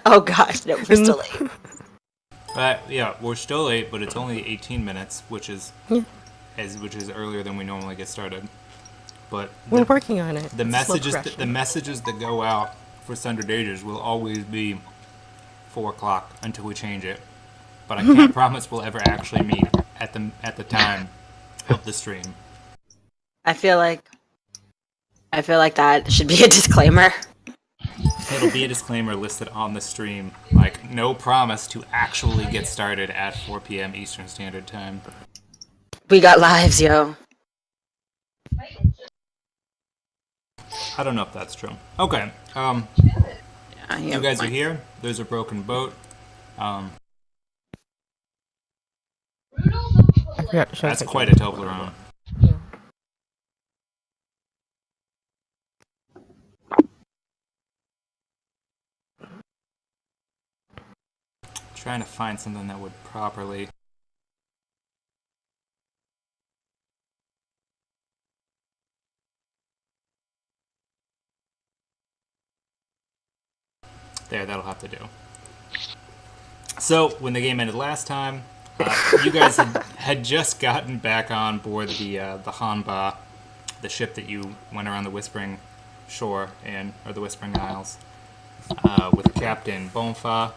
Oh gosh, no, we're still late. Yeah, we're still late, but it's only 18 minutes, which is earlier than we normally get started. But we're working on it. The messages that go out for Sundered Ages will always be 4 o'clock until we change it. But I can't promise we'll ever actually meet at the time of the stream. I feel like that should be a disclaimer. It'll be a disclaimer listed on the stream, like no promise to actually get started at 4 p.m. Eastern Standard Time. We got lives, yo. I don't know if that's true. Okay. You guys are here. There's a broken boat. That's quite a Toblerone. Trying to find something that would properly. There, that'll have to do. So, when the game ended last time, you guys had just gotten back on board the Hanba, the ship that you went around the Whispering Shore or the Whispering Isles, with Captain Bonfa.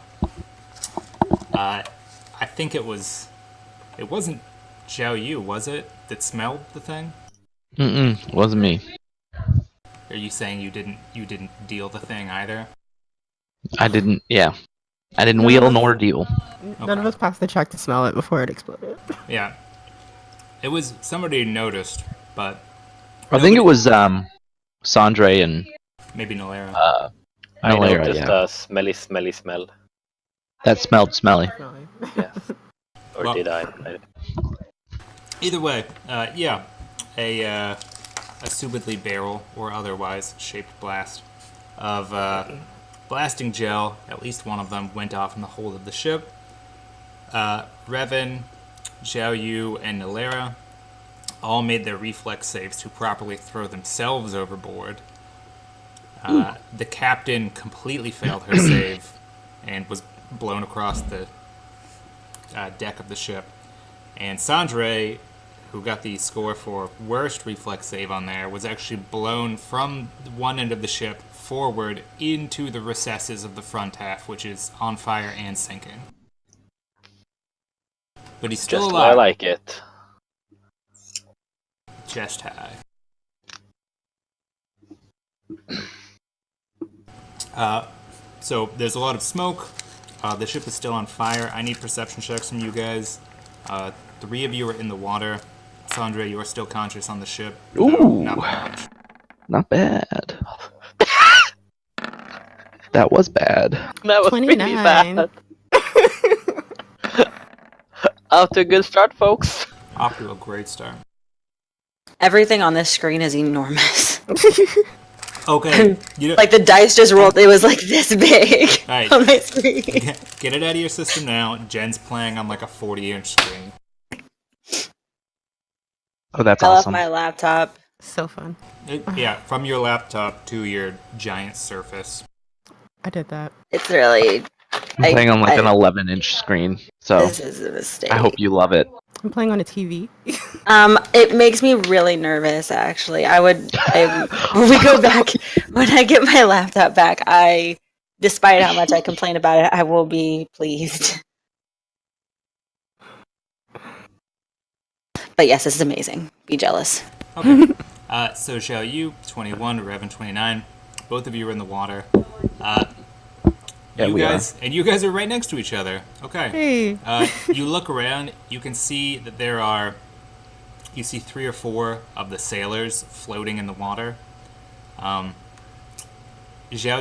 I think it wasn't Zhao Yu, was it, that smelled the thing? It wasn't me. Are you saying you didn't deal the thing either? I didn't wheel nor deal. None of us passed the check to smell it before it exploded. Yeah. It was somebody noticed, but I think it was Sandre and maybe Nolera. I noticed a smelly smell. That smelled smelly. Yes. Or did I? Either way, yeah. A assumedly barrel or otherwise shaped blast of blasting gel, at least one of them, went off in the hold of the ship. Revan, Zhao Yu, and Nolera all made their reflex saves to properly throw themselves overboard. The captain completely failed her save and was blown across the deck of the ship. And Sandre, who got the score for worst reflex save on there, was actually blown from one end of the ship forward into the recesses of the front half, which is on fire and sinking. But he's still alive. I like it. Chest high. So there's a lot of smoke. The ship is still on fire. I need perception checks from you guys. 3 of you are in the water. Sandra, you are still conscious on the ship. Ooh, not much. Not bad. That was bad. That was 29. pretty bad. Off to a good start, folks. Off to a great start. Everything on this screen is enormous. Okay. Like the dice just rolled. It was like this big right. on my screen. Get it out of your system now. Jen's playing on like a 40-inch screen. Oh, that's I awesome. left my laptop. So fun. Yeah, from your laptop to your giant Surface. I did that. It's really. I'm playing on like an 11-inch screen, so This is a mistake. I hope you love it. I'm playing on a TV. It makes me really nervous. Actually, when we go back, when I get my laptop back, despite how much I complain about it, I will be pleased. But yes, this is amazing. Be jealous. Okay. So Zhao Yu, 21, Revan, 29. Both of you are in the water. Yeah, you we guys are right next to each other. Okay. Hey. You look around. You can see that you see 3 or 4 of the sailors floating in the water. Zhao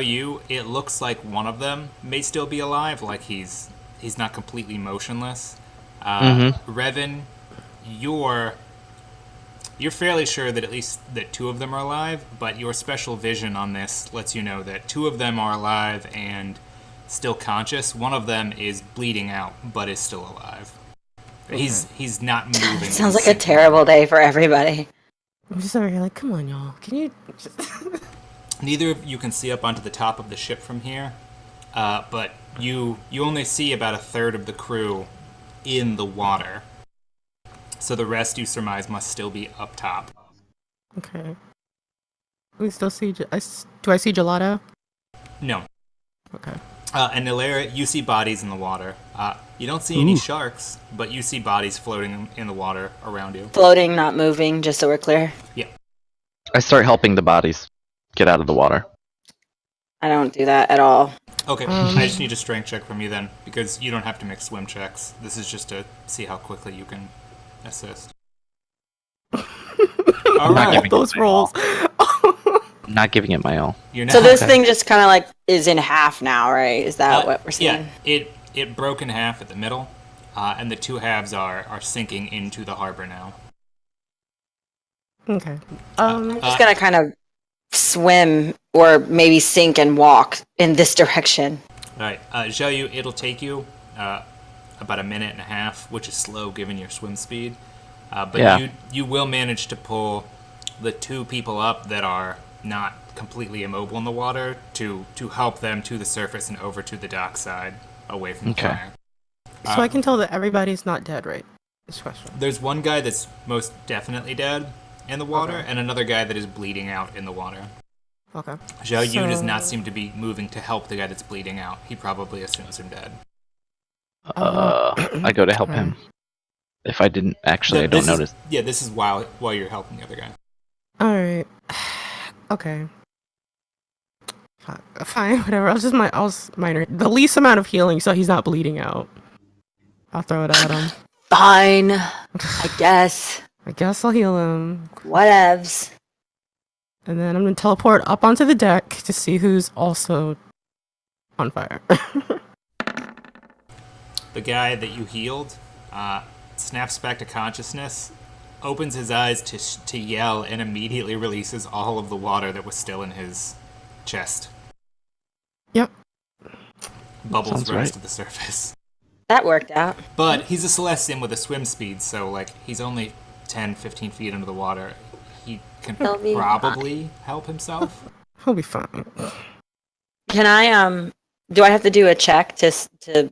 Yu, it looks like one of them may still be alive, like he's not completely motionless. Revan, you're fairly sure that at least that 2 of them are alive, but your special vision on this lets you know that 2 of them are alive and still conscious. One of them is bleeding out, but is still alive. Okay. He's not moving. It sounds like a terrible day for everybody. I'm just over here like, come on, y'all. Can you... Neither of you can see up onto the top of the ship from here. but you only see about a third of the crew in the water. So the rest, you surmise, must still be up top. Okay. We still see. Do I see gelato? No. Okay. And Nilera, you see bodies in the water. You don't see any sharks, but you see bodies floating in the water around you. Floating, not moving, just so we're clear. Yeah. I start helping the bodies get out of the water. I don't do that at all. Okay, I just need a strength check from you then, because you don't have to make swim checks. This is just to see how quickly you can assist. All right. Those rolls. I'm not giving it my all. You're now, So this thing just kind of like is in half now, right? Is that what we're saying? Yeah, it broke in half at the middle, and the two halves are sinking into the harbor now. Okay. I'm just gonna kind of swim or maybe sink and walk in this direction. All right, Xiaoyu, it'll take you about a minute and a half, which is slow given your swim speed. But Yeah. you will manage to pull the two people up that are not completely immobile in the water to help them to the surface and over to the dock side, away from the fire. So I can tell that everybody's not dead, right? This question. There's one guy that's most definitely dead in the water, and another guy that is bleeding out in the water. Okay. Xiao Yu does not seem to be moving to help the guy that's bleeding out. He probably assumes him dead. I go to help him. If I didn't, actually, I don't notice. Yeah, this is while you're helping the other guy. All right. Okay. Fine, whatever. I was minor. The least amount of healing, so he's not bleeding out. I'll throw it at him. Fine, I guess. I guess I'll heal him. Whatevs. And then I'm gonna teleport up onto the deck to see who's also on fire. The guy that you healed snaps back to consciousness, opens his eyes to yell, and immediately releases all of the water that was still in his chest. Yep. Bubbles Sounds rise right. to the surface. That worked out. But he's a Celestian with a swim speed, so he's only 10, 15 feet under the water. He can He'll be probably help himself. He'll be fine. Can I do I have to do a check to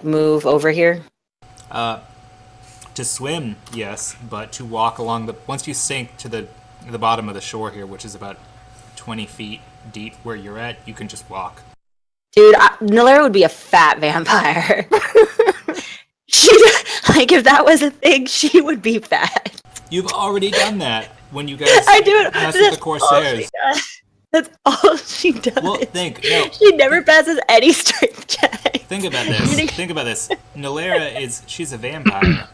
move over here? To swim, yes, but to walk along once you sink to the bottom of the shore here, which is about 20 feet deep where you're at, you can just walk. Dude, Nilera would be a fat vampire. If that was a thing, she would be fat. You've already done that when you guys I do it. messed with the Corsairs. That's all she does. Well, She never passes any strength check. Think about this. Nilera she's a vampire.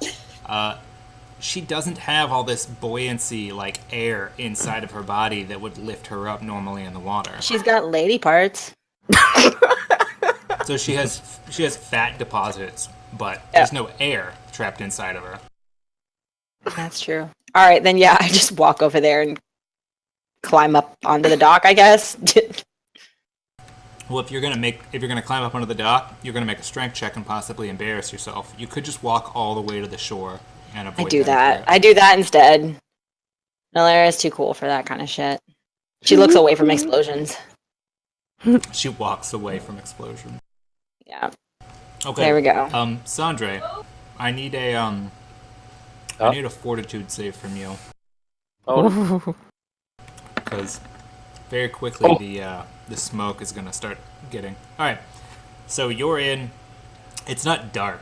She doesn't have all this buoyancy, air inside of her body that would lift her up normally in the water. She's got lady parts. So she has fat deposits, but there's no air trapped inside of her. That's true. All right, then I just walk over there and climb up onto the dock, I guess. Well, if you're gonna climb up onto the dock, you're gonna make a strength check and possibly embarrass yourself. You could just walk all the way to the shore and avoid. I do that instead. Nilera is too cool for that kind of shit. She looks away from explosions. She walks away from explosion. Yeah. Okay. There we go. Sandre, I need a fortitude save from you. Oh, Because very quickly the smoke is gonna start getting. All right, so you're in. It's not dark,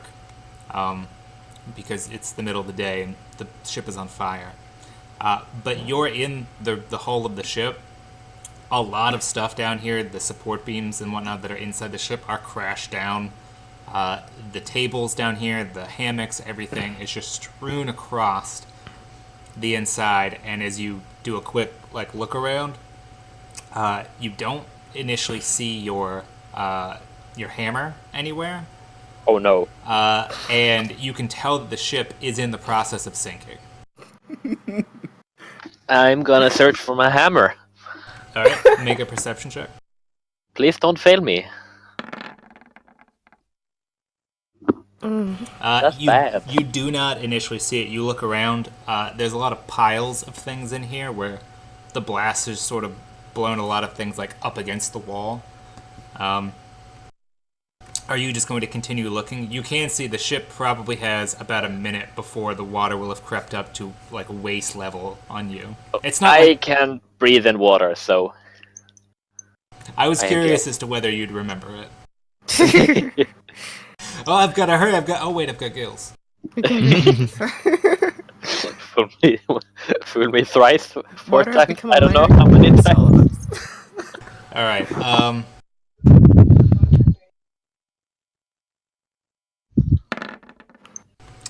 because it's the middle of the day and the ship is on fire. But you're in the hull of the ship. A lot of stuff down here, the support beams and whatnot that are inside the ship are crashed down. The tables down here, the hammocks, everything is just strewn across the inside. And as you do a quick look around, you don't initially see your hammer anywhere. oh no. And you can tell that the ship is in the process of sinking. I'm gonna search for my hammer. All right, make a perception check. Please don't fail me. That's bad. You do not initially see it. You look around. There's a lot of piles of things in here where the blast has sort of blown a lot of things up against the wall. Are you just going to continue looking? You can see the ship probably has about a minute before the water will have crept up to like waist level on you. It's not. I can breathe in water, so I was I curious guess. as to whether you'd remember it. Oh, I've got to hurry. Oh wait, I've got gills. fool me thrice, fourth Water has time. become I a don't know minor how many illness to times. all of us. All right.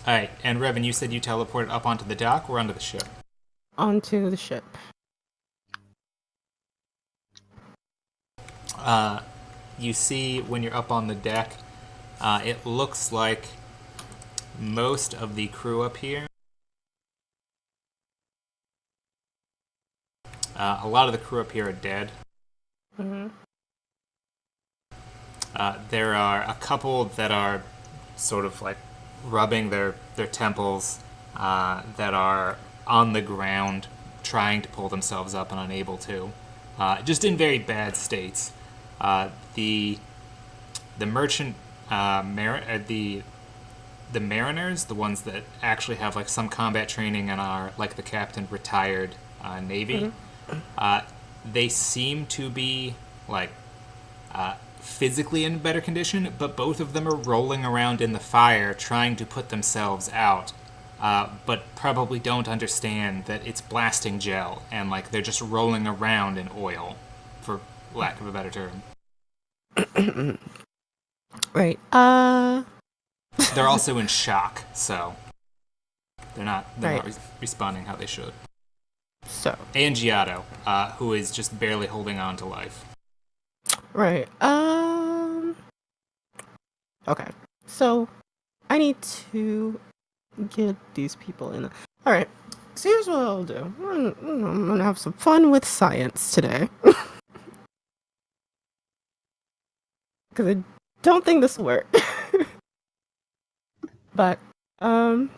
All right. And Revan, you said you teleported up onto the dock or onto the ship? Onto the ship. You see when you're up on the deck, it looks like most of the crew up here. A lot of the crew up here are dead. Mm-hmm. There are a couple that are sort of like rubbing their temples, that are on the ground trying to pull themselves up and unable to, just in very bad states. The merchant the mariners, the ones that actually have like some combat training and are like the captain retired navy, they seem to be like physically in better condition, but both of them are rolling around in the fire trying to put themselves out, but probably don't understand that it's blasting gel and like they're just rolling around in oil, for lack of a better term. Right. They're also in shock, so they're not Right. responding how they should. So. And Giotto, who is just barely holding on to life. Right. Okay. So, I need to get these people in. All right. So here's what I'll do. I'm gonna have some fun with science today. Because I don't think this will work. But, I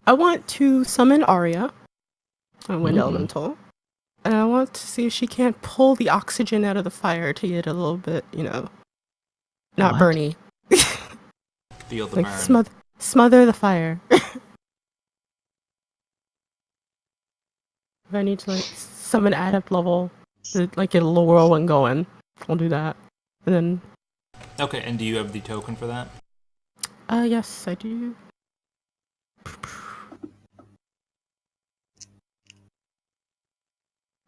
want to summon Arya, a wind elemental, and I want to see if she can't pull the oxygen out of the fire to get a little bit, not What? burny. Feel the Like burn. smother the fire. If I need to like summon adept level, to, like get a little whirlwind going, I'll do that. And then, Okay, and do you have the token for that? yes, I do.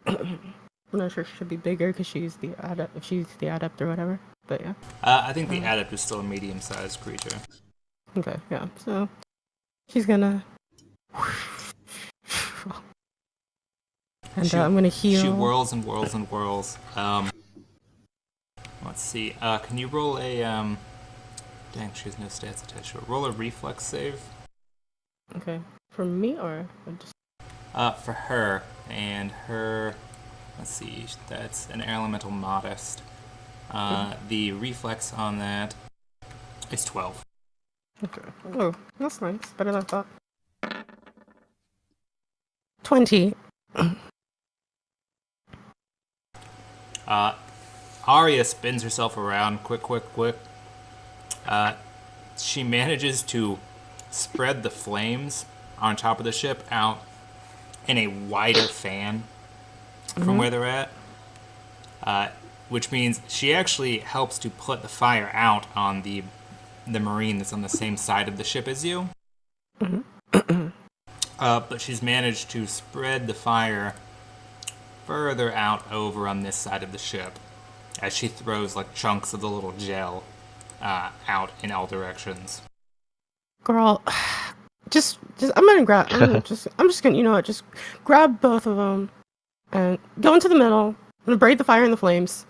I'm not sure if she should be bigger because she's the adept. If she's the adept or whatever, but yeah. I think the adept is still a medium-sized creature. Okay, yeah. So she's gonna. And I'm gonna heal. She whirls and whirls and whirls. Let's see. Can you roll a Dang, she has no stats attached to it. Roll a reflex save. Okay, for me or just. For her, and her, let's see, that's an elemental modest. The reflex on that is 12. Okay. Oh, that's nice. Better than I thought. 20. Arya spins herself around quick. She manages to spread the flames on top of the ship out in a wider fan from where they're at, which means she actually helps to put the fire out on the marine that's on the same side of the ship as you. But she's managed to spread the fire further out over on this side of the ship as she throws like chunks of the little gel out in all directions. Girl, just I'm gonna grab. I'm just gonna, just grab both of them and go into the middle. I'm gonna braid the fire in the flames.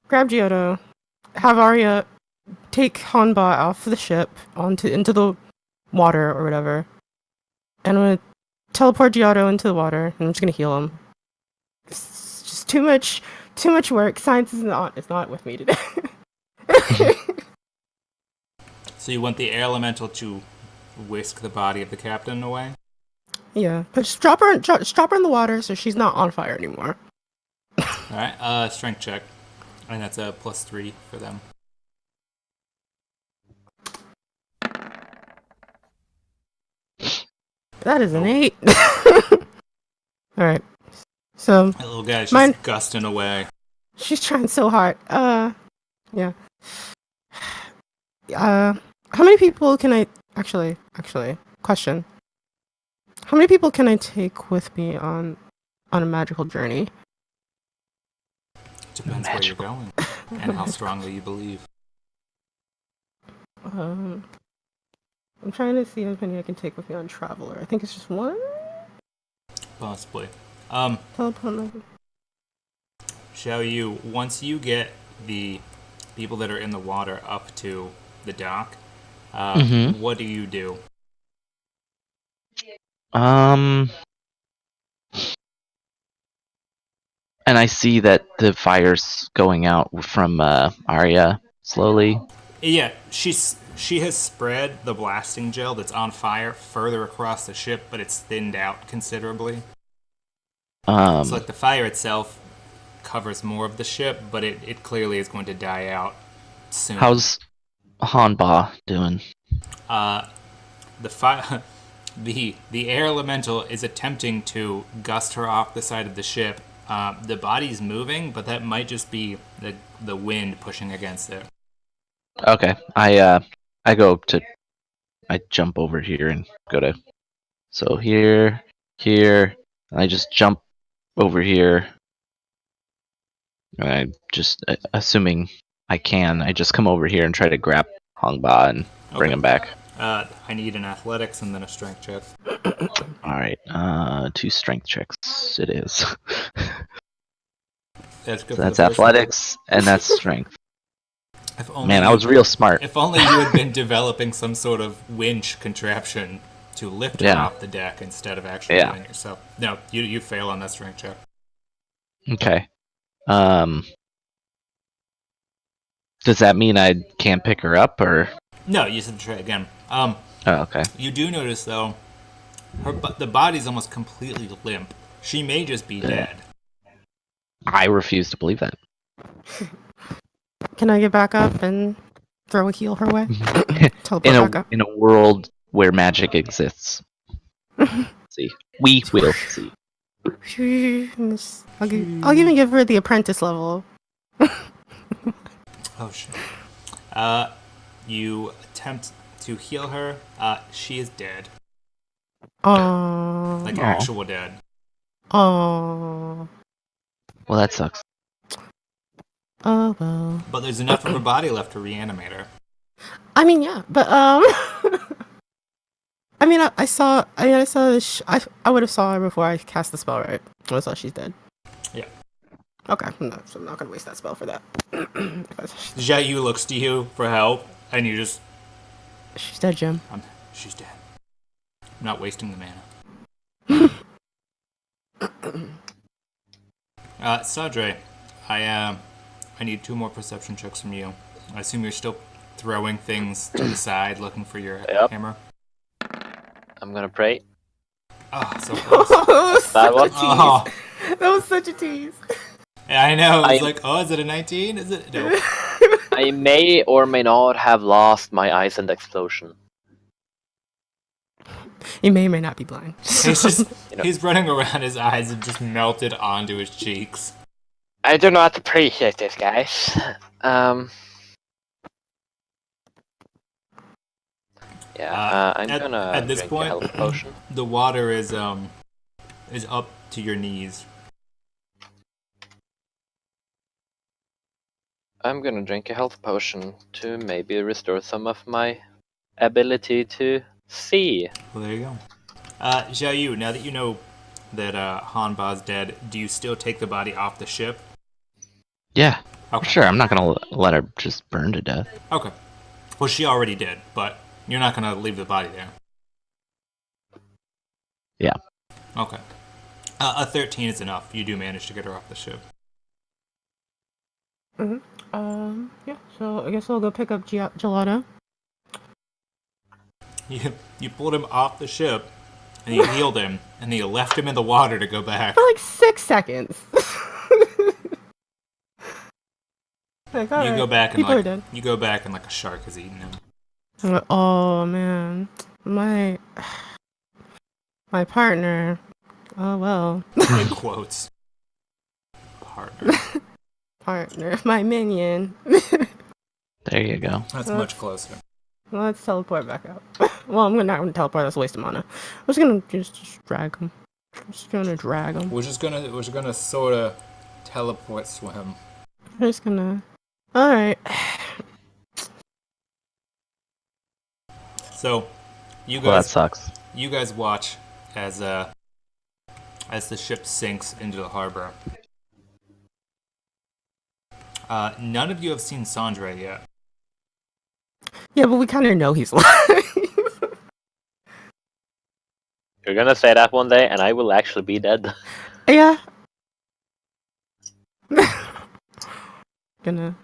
Grab Giotto, have Arya take Hanba off the ship into the water or whatever, and I'm gonna teleport Giotto into the water, and I'm just gonna heal him. It's just too much work. Science is not with me today. So you want the air elemental to whisk the body of the captain away? Yeah, but just drop her in the water so she's not on fire anymore. All right, strength check. And that's a +3 for them. That is an Oh. 8. All right. So That little guy's just Mine- gusting away. she's trying so hard. Yeah. How many people can I actually question? How many people can I take with me on a magical journey? Depends where you're going and how strongly you believe. I'm trying to see how many I can take with me on Traveler. I think it's just one. Possibly. Teleport. Shall you, once you get the people that are in the water up to the dock, Mhm. what do you do? And I see that the fire's going out from Arya slowly. Yeah, she has spread the blasting gel that's on fire further across the ship, but it's thinned out considerably. So like the fire itself covers more of the ship, but it clearly is going to die out soon. How's Hanba doing? The fire, the air elemental is attempting to gust her off the side of the ship. The body's moving, but that might just be the wind pushing against it. Okay, I jump over here and go to. So here, and I just jump over here. And I just, assuming I can, I just come over here and try to grab Hongba and bring Okay. him back. I need an athletics and then a strength check. Alright, 2 strength checks it is. That's good. So that's athletics, and that's strength. If only Man, I you- was real smart. If only you had been developing some sort of winch contraption to lift her Yeah. off the deck instead of actually Yeah. doing it yourself. No, you fail on that strength check. Okay. Does that mean I can't pick her up, or? No, you said try again. Oh, okay. You do notice though, the body's almost completely limp. She may just be dead. I refuse to believe that. Can I get back up and throw a heal her way? Teleport In back up. a world where magic exists. See, we will see. I'll even give her the apprentice level. Oh shit. You attempt to heal her. She is dead, Oh. like Aw. actual dead. Oh. Well, that sucks. Oh well. But there's enough of her body left to reanimate her. I mean, yeah, but I mean, I saw this. I would have saw her before I cast the spell, right? I saw she's dead. Yeah. Okay, so I'm not gonna waste that spell for that. Xiaoyu looks to you for help, and you just, She's dead, Jim. she's dead. I'm not wasting the mana. Sadre, I need 2 more perception checks from you. I assume you're still throwing things to the side, looking for your Yep. hammer. I'm gonna pray. Oh, so close. That one? Oh, That was such a tease. yeah, I know. It's I- like, oh, is it a 19? Is it? No. I may or may not have lost my eyes in the explosion. He may or may not be blind. He's just, You know. he's running around, his eyes have just melted onto his cheeks. I do not appreciate this, guys. Yeah, I'm at- gonna at this drink point- a health potion. The water is up to your knees. I'm gonna drink a health potion to maybe restore some of my ability to see. Well, there you go. Xiaoyu, now that you know that Hanba's dead, do you still take the body off the ship? Yeah, Okay. sure. I'm not gonna let her just burn to death. Okay. Well, she already did, but you're not gonna leave the body there. Yeah. Okay. A 13 is enough. You do manage to get her off the ship. Yeah. So I guess I'll go pick up Gelato. You pulled him off the ship, and you healed him, and then you left him in the water to go back. For like 6 seconds. Like, You alright, go back and people are like dead. you go back and like a shark has eaten him. Oh man, my partner. Oh well, In quotes. Partner. my minion. There you go. That's much closer. Let's teleport back out. Well, I'm not gonna teleport. That's a waste of mana. I'm just gonna just drag him. Just gonna drag him. We're just gonna sort of teleport swim. I'm just gonna. All right. So, you Well, that guys sucks. watch as the ship sinks into the harbor. None of you have seen Sandre yet. Yeah, but we kind of know he's alive. You're gonna say that one day, and I will actually be dead. Yeah. Gonna.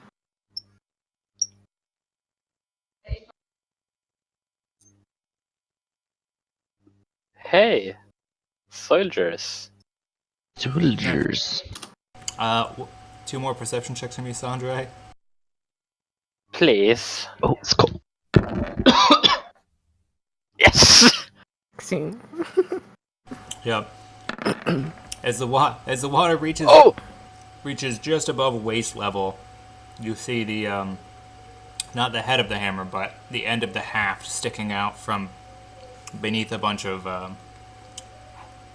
Hey, soldiers. Soldiers. 2 more perception checks from you, Sandre. Please. Oh, it's cold. Yes! Scene. Yep. As the water reaches Oh! reaches just above waist level, you see the not the head of the hammer, but the end of the haft sticking out from beneath a bunch of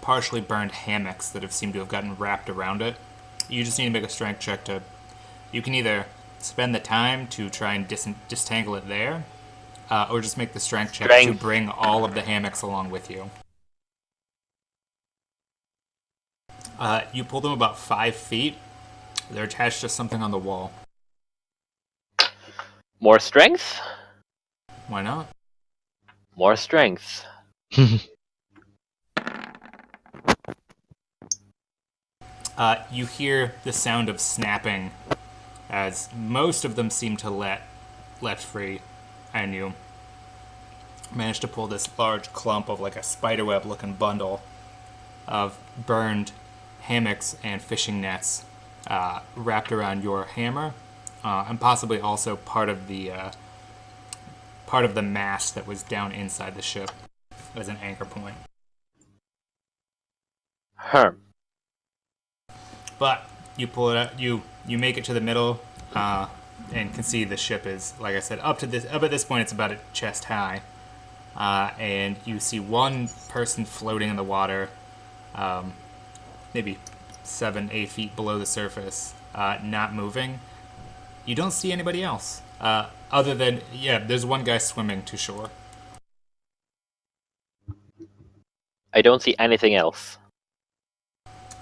partially burned hammocks that have seemed to have gotten wrapped around it. You just need to make a strength check to. You can either spend the time to try and disentangle it there, or just make the strength check to bring all of the hammocks along with you. You pull them about 5 feet. They're attached to something on the wall. More strength? Why not? More strength. You hear the sound of snapping as most of them seem to let free, and you manage to pull this large clump of like a spiderweb looking bundle of burned hammocks and fishing nets wrapped around your hammer, and possibly also part of the mast that was down inside the ship as an anchor point. Herm. But you pull it out, you make it to the middle, and can see the ship is, like I said, up at this point it's about at chest high, and you see one person floating in the water, maybe 7-8 feet below the surface, not moving. You don't see anybody else, other than there's one guy swimming to shore. I don't see anything else.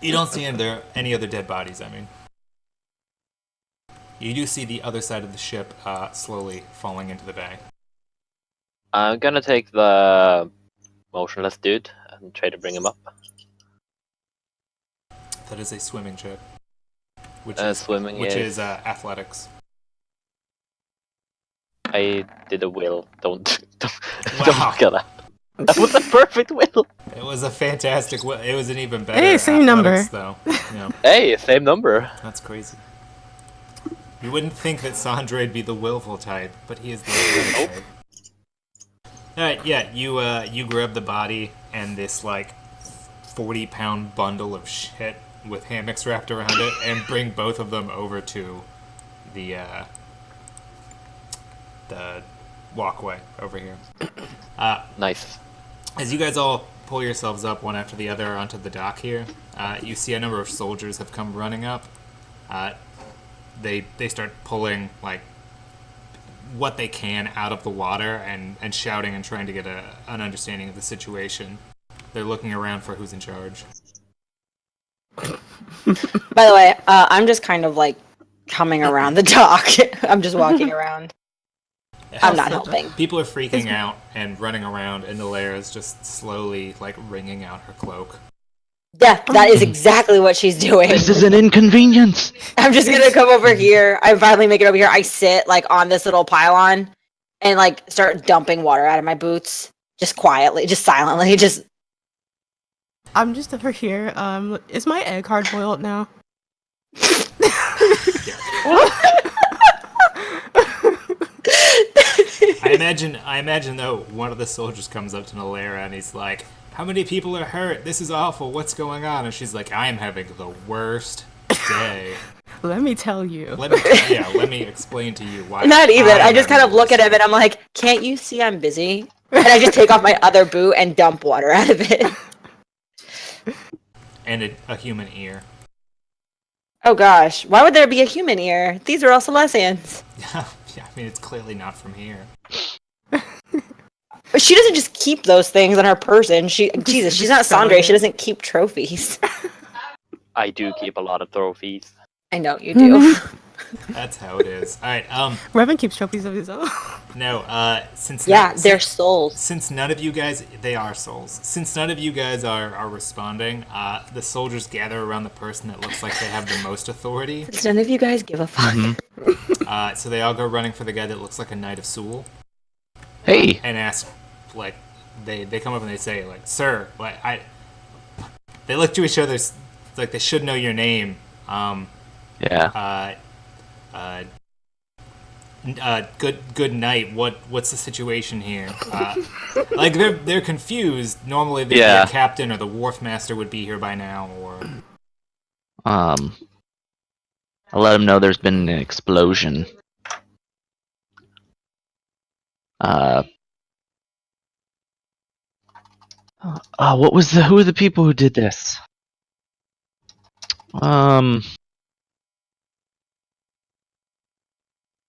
You don't see any other dead bodies, I mean. You do see the other side of the ship slowly falling into the bay. I'm gonna take the motionless dude and try to bring him up. That is a swimming check. Which Swimming is athletics. I did a will. Don't Wow. look at that. That was a perfect will. It was a fantastic. It was an even better. Hey, same number. athletics, though. Yeah, Hey, same number. that's crazy. You wouldn't think that Sandra'd be the willful type, but he is the athletic type. All right, yeah. You grab the body and this like 40-pound bundle of shit with hammocks wrapped around it, and bring both of them over to the walkway over here. Nice. As you guys all pull yourselves up one after the other onto the dock here, you see a number of soldiers have come running up. They start pulling like what they can out of the water and shouting and trying to get an understanding of the situation. They're looking around for who's in charge. By the way, I'm just kind of like coming around the dock. I'm just walking around. I'm not helping. People are freaking out and running around, and Nalaira is just slowly like wringing out her cloak. Yeah, that is exactly what she's doing. This is an inconvenience. I'm just gonna come over here. I finally make it over here. I sit like on this little pylon and like start dumping water out of my boots, just quietly, just silently, just. I'm just over here. Is my egg hard boiled now? imagine though one of the soldiers comes up to Nalera and he's like, "How many people are hurt? This is awful. What's going on?" And she's like, "I am having the worst day. Let me tell you. Let me explain to you why." Not even. I I'm just kind having of look the at him and I'm like, "Can't you see I'm busy?" And I just take off my other boot and dump water out of it. and a human ear. Oh gosh, why would there be a human ear? These are all Celestians. Yeah, I mean it's clearly not from here. But she doesn't just keep those things on her person. Jesus, she's not Sandre. She doesn't keep trophies. I do keep a lot of trophies. I know you do. That's how it is. All right. Revan keeps trophies of his own. No. Since They're souls. Since none of you guys, they are souls. Since none of you guys are responding, the soldiers gather around the person that looks like they have the most authority. Since none of you guys give a fuck. So they all go running for the guy that looks like a Knight of Soul. Hey. And ask, like, they come up and they say, like, "Sir, like They look to each other like they should know your name. Yeah. Good night. What's the situation here? Like they're confused. Normally the captain or the wharf master would be here by now, or I'll let them know there's been an explosion. Who are the people who did this?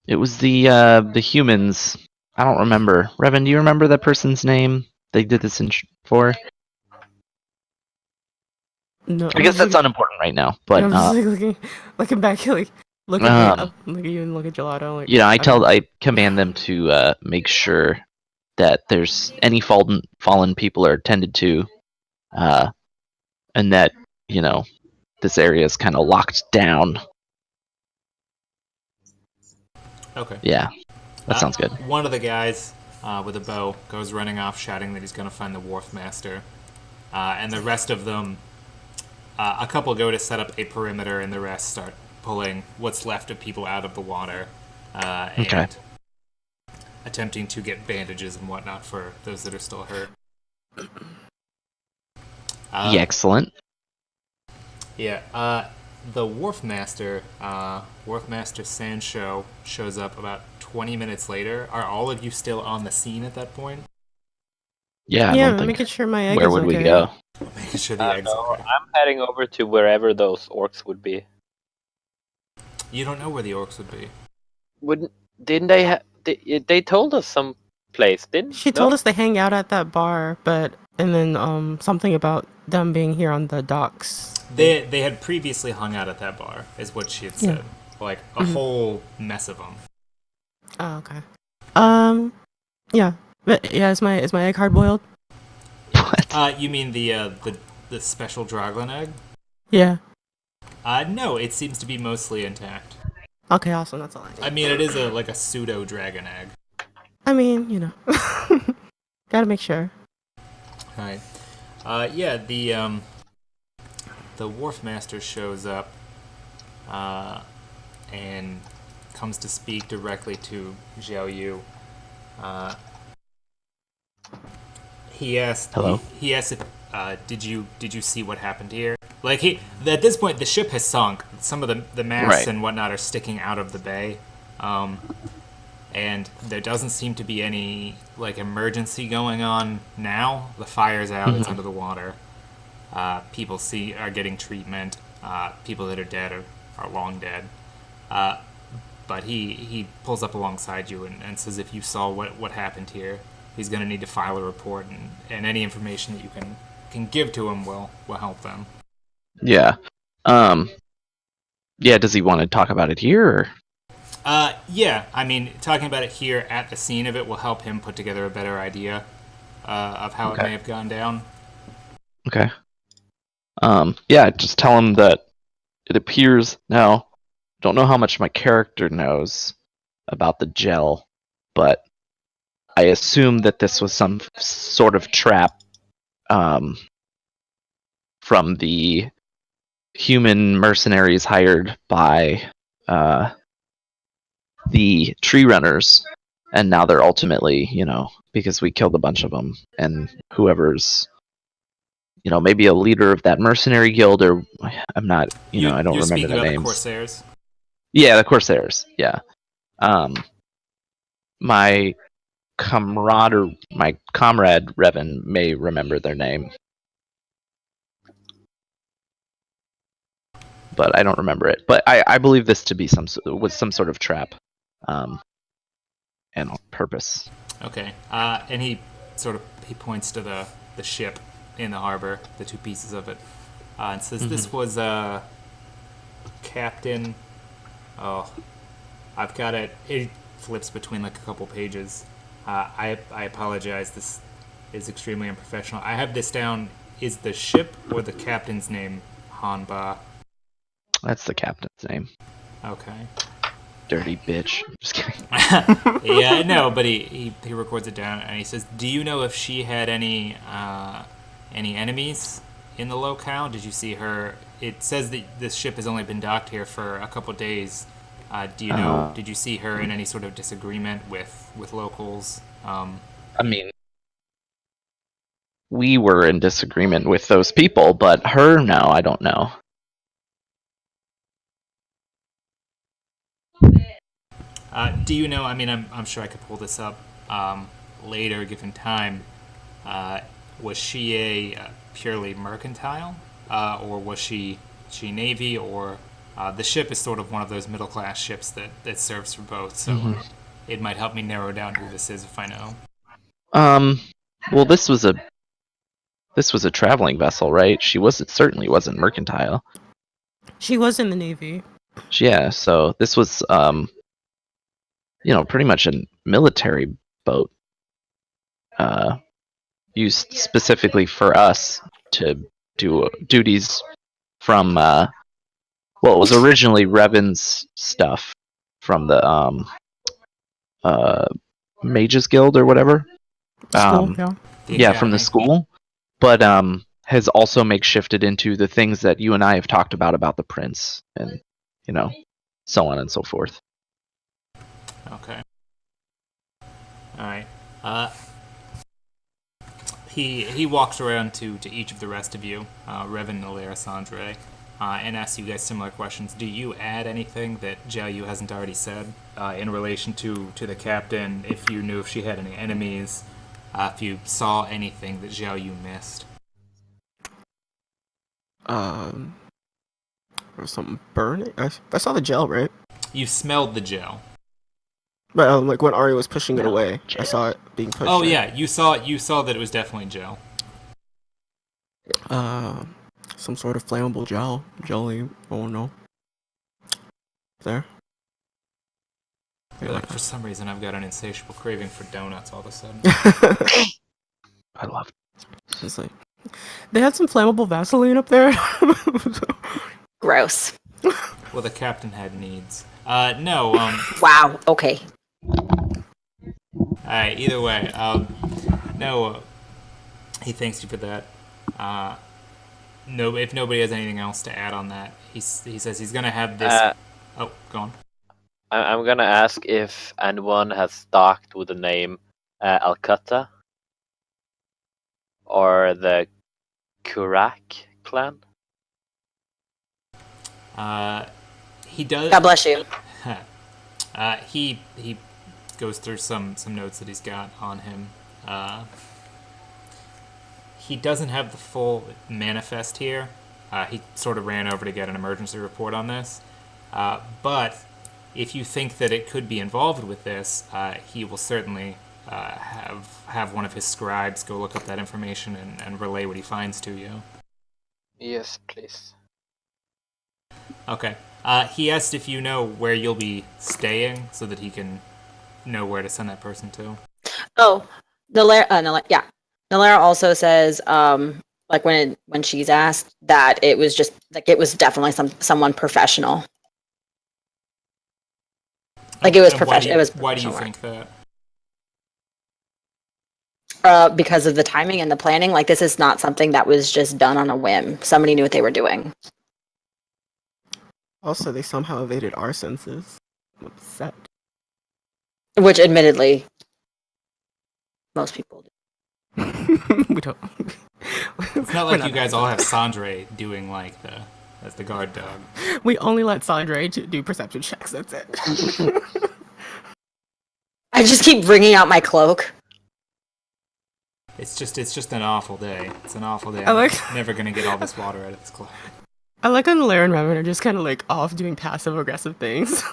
It was the humans. I don't remember. Revan, do you remember that person's name they did this for? No, I guess that's unimportant right now. But I'm just looking back, like look at look at you and look at Gelato. Like, I command them to make sure that there's any fallen people are tended to, and that this area is kind of locked down. Okay. Yeah, that sounds good. One of the guys with a bow goes running off, shouting that he's going to find the wharf master, and the rest of them, a couple go to set up a perimeter, and the rest start pulling what's left of people out of the water, and attempting to get bandages and whatnot for those that are still hurt. Excellent. Yeah. The Wharf Master Sancho, shows up about 20 minutes later. Are all of you still on the scene at that point? Yeah, I'm making sure my egg where is would we okay. go? Making sure the eggs are okay. I'm heading over to wherever those orcs would be. You don't know where the orcs would be. Didn't they they told us some place, didn't She told us they hang out at that bar, and then something about them being here on the docks. They had previously hung out at that bar, is what she had said. Like a whole mess of them. Oh, okay. Yeah. But yeah, is my egg hard boiled? What? You mean the special Dragon egg? Yeah. No, it seems to be mostly intact. Okay, awesome. That's all I need. I mean, it is like a pseudo dragon egg. I mean, gotta make sure. Right. Yeah, the wharf master shows up and comes to speak directly to Xiao Yu. He asked. Hello? He asked if did you see what happened here? Like at this point the ship has sunk. Some of the masts and whatnot are sticking out of the bay. And there doesn't seem to be any like emergency going on now. The fire's out, it's under the water. People are getting treatment. People that are dead are long dead. But he pulls up alongside you and says if you saw what happened here, he's going to need to file a report, and any information that you can give to him will help them. Yeah. Yeah, does he want to talk about it here, or? Yeah, I mean, talking about it here at the scene of it will help him put together a better idea of how it may have gone down. Okay. Yeah, just tell him that it appears now. Don't know how much my character knows about the gel, but I assume that this was some sort of trap from the human mercenaries hired by the tree runners and now they're ultimately, because we killed a bunch of them, and whoever's, maybe a leader of that mercenary guild, or I'm not, I don't You're remember speaking the about names. the Corsairs? Yeah, the Corsairs. Yeah. My comrade Revan may remember their name, but I don't remember it. But I believe this to be some sort of trap, and on purpose. Okay. And he points to the ship in the harbor, the two pieces of it, and says this was Captain. Oh, I've got it. It flips between like a couple pages. I apologize. This is extremely unprofessional. I have this down. Is the ship or the captain's name Hanba? That's the captain's name. Okay. Dirty bitch. Just kidding. Yeah, no, but he records it down and he says, "Do you know if she had any enemies in the locale? Did you see her? It says that this ship has only been docked here for a couple days. Do you know? Did you see her in any sort of disagreement with locals?" I mean, we were in disagreement with those people, but her, no, I don't know. Do you know? I mean, I'm sure I could pull this up later, given time. Was she a purely mercantile, or was she navy, or the ship is sort of one of those middle class ships that serves for both? So it might help me narrow down who this is if I know. Well, this was a traveling vessel, right? Certainly wasn't mercantile. She was in the Navy. Yeah, so this was pretty much a military boat, used specifically for us to do duties from it was originally Revan's stuff from the Mages Guild or whatever. School, yeah. Yeah, from the school, but has also makeshifted into the things that you and I have talked about the prince, and so on and so forth. Okay. All right. He walks around to each of the rest of you, Revan, Nalair, Sandre, and asks you guys similar questions. Do you add anything that Jiao Yu hasn't already said in relation to the captain? If you knew if she had any enemies, if you saw anything that Jiao Yu missed? Or something burning. I saw the gel, right? You smelled the gel. But like when Ari was pushing it away, I saw it being pushed. Oh yeah, you saw that it was definitely gel. Some sort of flammable jelly. Oh no. There. I feel like for some reason I've got an insatiable craving for donuts all of a sudden. I love it. It's like they had some flammable Vaseline up there. Gross. Well, the captain had needs. No. Wow. Okay. Alright, either way, no, he thanks you for that. No, if nobody has anything else to add on that, he says he's gonna have this. Oh, go on. I'm gonna ask if anyone has stalked with the name Alcutta or the Kurak clan. He does. God bless you. He goes through some notes that he's got on him. He doesn't have the full manifest here. He sort of ran over to get an emergency report on this. But if you think that it could be involved with this, he will certainly have one of his scribes go look up that information and relay what he finds to you. Yes, please. Okay. He asked if you know where you'll be staying so that he can know where to send that person to. Oh, yeah. Nalair also says, like when she's asked that it was just like it was definitely someone professional. Like it was professional. It was. Why do you think that? Because of the timing and the planning. Like this is not something that was just done on a whim. Somebody knew what they were doing. Also, they somehow evaded our senses. I'm upset. Which, admittedly, most people do. We don't. It's not like you guys all have Sandre doing like as the guard dog. We only let Sandre do perception checks. That's it. I just keep bringing out my cloak. It's just an awful day. It's an awful day. I like- I'm never gonna get all this water out of this cloak. I like when Lair and Revan are just kind of like off doing passive aggressive things.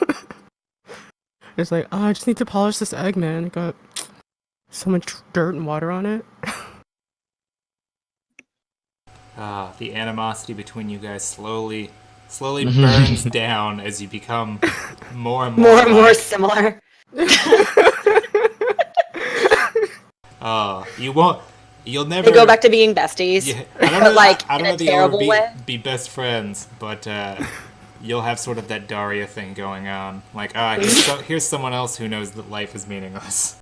It's like, oh, I just need to polish this egg, man. It got so much dirt and water on it. The animosity between you guys slowly burns down as you become more and more alike. Similar. You'll never. They go back to being besties. Yeah, I don't know. Like, I don't in know a if you'll ever terrible way. be best friends, but you'll have sort of that Daria thing going on. Like, here's someone else who knows that life is meaningless.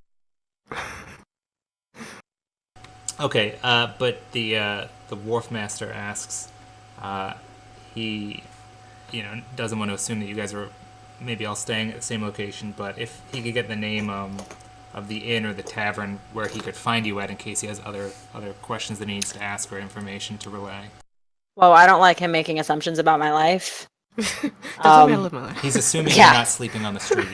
Okay, but the wharf master asks, he, doesn't want to assume that you guys are maybe all staying at the same location, but if he could get the name of the inn or the tavern where he could find you at in case he has other questions that he needs to ask or information to relay. Well, I don't like him making assumptions about my life. That's the way I live my life. He's assuming Yeah. you're not sleeping on the street.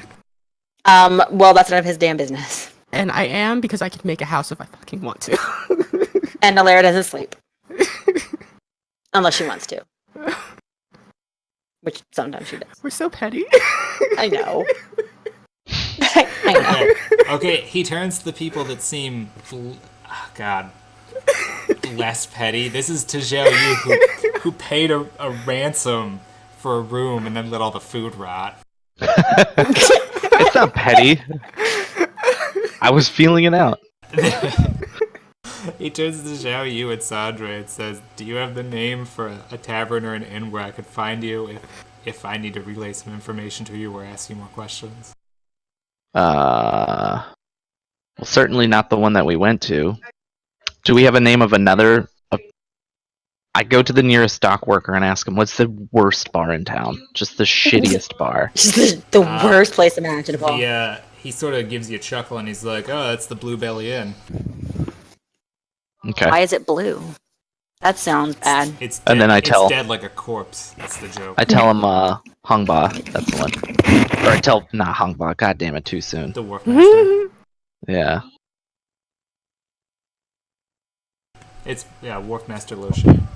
Well, that's none of his damn business. And I am because I can make a house if I fucking want to. And Nalara doesn't sleep. Unless she wants to. Which sometimes she does. We're so petty. I know. I know. Okay, he turns to the people that seem, less petty. This is Tajel Yu, who paid a ransom for a room and then let all the food rot. It's not petty. I was feeling it out. He turns to Zhao Yu and Sandra and says, "Do you have the name for a tavern or an inn where I could find you if I need to relay some information to you or ask you more questions?" Well, certainly not the one that we went to. Do we have a name of another? I go to the nearest dock worker and ask him, what's the worst bar in town? Just the shittiest bar. Just the worst place imaginable. He sort of gives you a chuckle and he's like, "Oh, it's the Blue Belly Inn." Okay. Why is it blue? That sounds bad. It's And then I it's tell- dead like a corpse. That's the joke. I tell him, Hungba, that's the one. Or I tell, not Hungba, god damn it, too soon. The wharf master. Yeah. It's Wharf Master Lotion.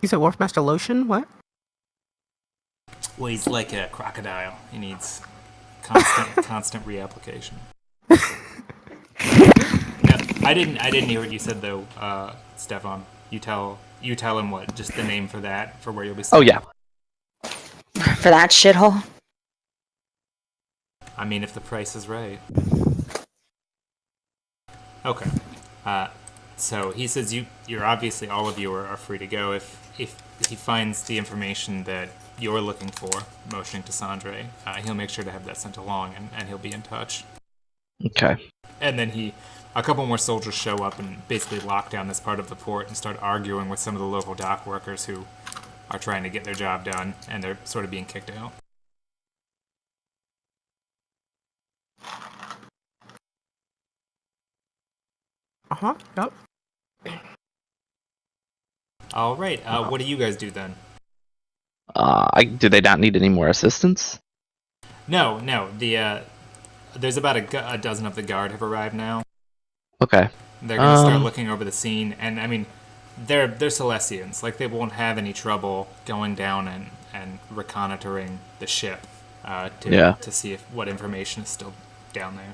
You said Wharfmaster Lotion? What? Well, he's like a crocodile. He needs constant reapplication. No, I didn't hear what you said though, Stefan. You tell him what? Just the name for where you'll be Oh, staying. yeah. For that shithole? I mean, if the price is right. Okay. So he says you're obviously all of you are free to go. If he finds the information that you're looking for, motioning to Sandre, he'll make sure to have that sent along, and he'll be in touch. Okay. And then a couple more soldiers show up and basically lock down this part of the port and start arguing with some of the local dock workers who are trying to get their job done, and they're sort of being kicked out. Uh-huh, yep. All right. What do you guys do then? Do they not need any more assistance? No. There's about a dozen of the guard have arrived now. Okay. They're gonna start looking over the scene, and I mean, they're Celestians. Like, they won't have any trouble going down and reconnoitering the ship to see what information is still down there.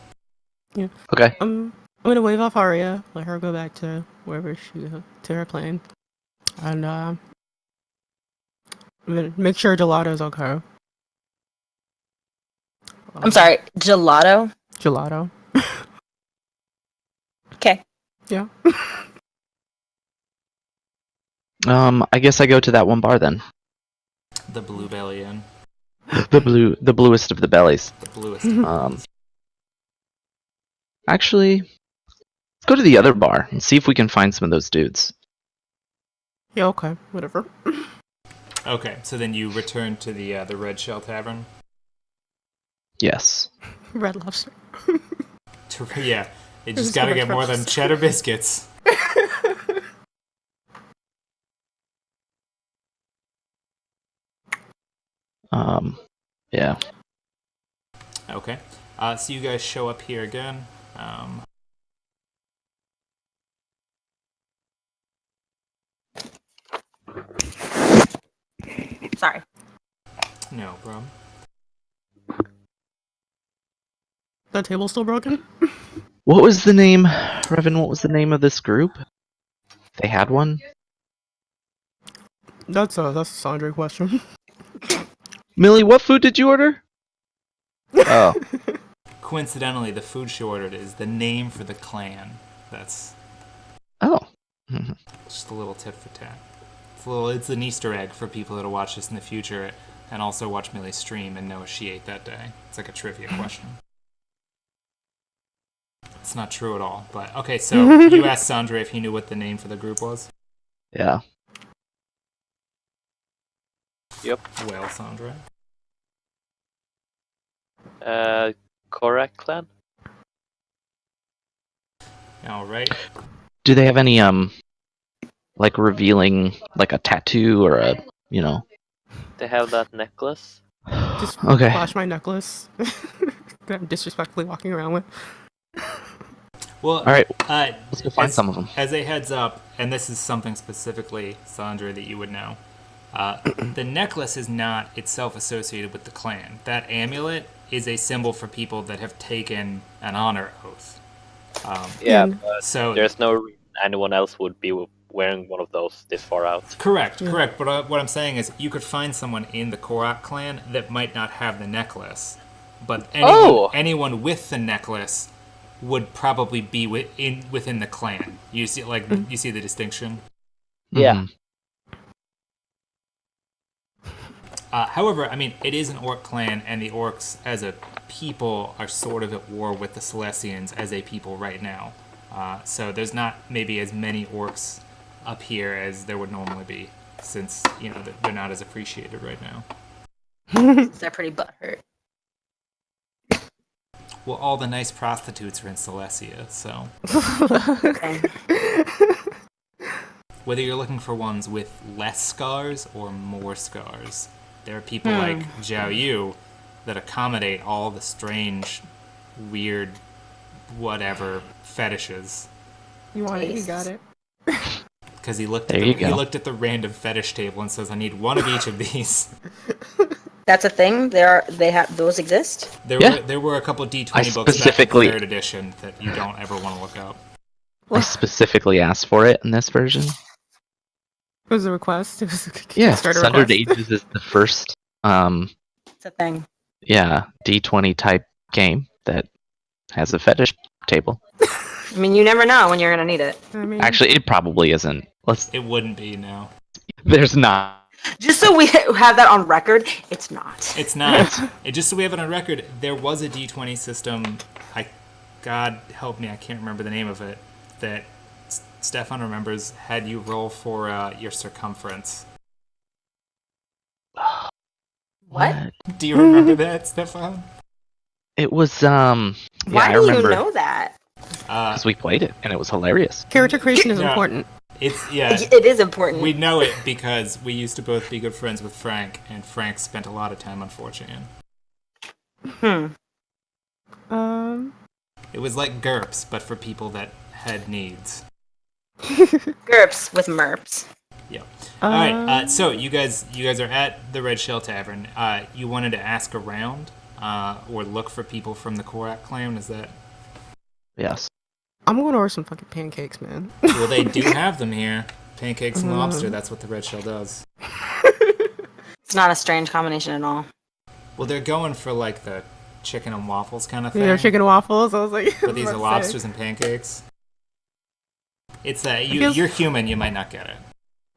Yeah. Okay. I'm gonna wave off Arya, let her go back to wherever to her plane, and I'm gonna make sure Gelato's okay. I'm sorry, gelato? Gelato. Okay. Yeah. I guess I go to that one bar then. The Blue Belly Inn. The bluest of the bellies. The bluest. Actually, let's go to the other bar and see if we can find some of those dudes. Yeah, okay, whatever. Okay, so then you return to the Red Shell Tavern. Yes. Red Lobster. Yeah, you just Just gotta the get Red more than Lobster. cheddar biscuits. Yeah. Okay. So you guys show up here again. Sorry. No problem. That table's still broken? What was the name, Revan? What was the name of this group? They had one. That's a Sandra question. Millie, what food did you order? Oh, Coincidentally, the food she ordered is the name for the clan. That's oh. just a little tip for tat. It's an Easter egg for people that'll watch this in the future and also watch Millie's stream and know she ate that day. It's like a trivia question. It's not true at all, but okay, so you asked Sandra if he knew what the name for the group was? Yeah. Yep. Well, Sandra. Korak clan? Alright. Do they have any like revealing like a tattoo or a They have that necklace. Just Okay. flash my necklace that I'm disrespectfully walking around with. Well, All right. let's go find some of them. As a heads up, and this is something specifically, Sandra, that you would know. The necklace is not itself associated with the clan. That amulet is a symbol for people that have taken an honor oath. Yeah, Mm. but So there's no reason anyone else would be wearing one of those this far out. correct. But what I'm saying is, you could find someone in the Korak clan that might not have the necklace, but anyone with the necklace would probably be within the clan. You see, you see the distinction. Yeah. However, I mean, it is an orc clan, and the orcs as a people are sort of at war with the Celestians as a people right now. So there's not maybe as many orcs up here as there would normally be, since they're not as appreciated right now. They're pretty butthurt. Well, all the nice prostitutes are in Celestia, so Okay. whether you're looking for ones with less scars or more scars, there are people like Jiao Yu that accommodate all the strange, weird, whatever fetishes. You want it? You got it. Because he looked at the random fetish table and says, "I need one of each of these." That's a thing. Those exist. There were a couple D20 books back in 3rd edition that you don't ever want to look up. I specifically asked for it in this version. It was a request. It was a Yeah, Kickstarter Sundered request. Ages is the first It's a thing. D20 type game that has a fetish table. I mean, you never know when you're gonna need it. I mean, Actually, it probably isn't. It wouldn't be, no. There's not. Just so we have that on record, it's not. It's not. Just so we have it on record, there was a D20 system, God help me, I can't remember the name of it, that Stefan remembers had you roll for your circumference. What? Do you remember that, Stefan? It was Why I do remember you know that? because we played it and it was hilarious. character creation is Yeah. important. It is important. We know it because we used to both be good friends with Frank, and Frank spent a lot of time on 4chan. It was like GURPS, but for people that had needs. GURPS with MERPs. Yep. All right. So you guys are at the Red Shell Tavern. You wanted to ask around, or look for people from the Korak clan. Is that? Yes. I'm going to order some fucking pancakes, man. Well, they do have them here. Pancakes and lobster. That's what the Red Shell does. It's not a strange combination at all. Well, they're going for like the chicken and waffles kind of thing. Yeah, chicken and waffles. I was like, But these are lobsters and pancakes. It's that you're human. You might not get it.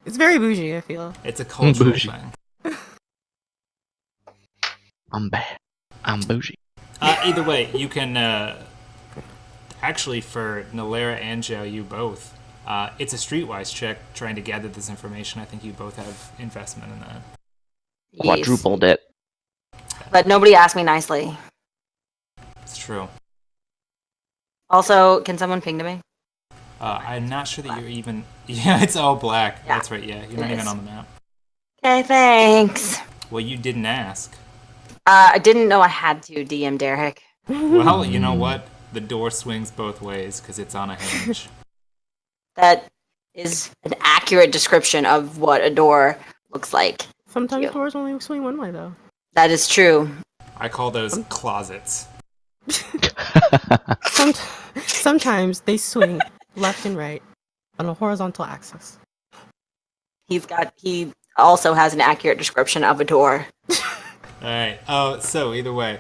It's very bougie, I feel. It's a cultural Bougie. thing. I'm bad. I'm bougie. Either way, you can actually for Nalera and Jiao, you both. It's a streetwise check trying to gather this information. I think you both have investment in that. Yes. Quadrupled it. But nobody asked me nicely. true. Also, can someone ping to me? I'm not sure that you're even. Yeah, it's all black. Yeah, That's right. Yeah, you're not it even is. on the map. Okay, thanks. Well, you didn't ask. I didn't know I had to, DM Derek. Well, you know what? The door swings both ways because it's on a hinge. That is an accurate description of what a door looks like. Sometimes you. doors only swing one way, though. That is true. I call those closets. Sometimes they swing left and right on a horizontal axis. He also has an accurate description of a door. All right. Oh, so either way,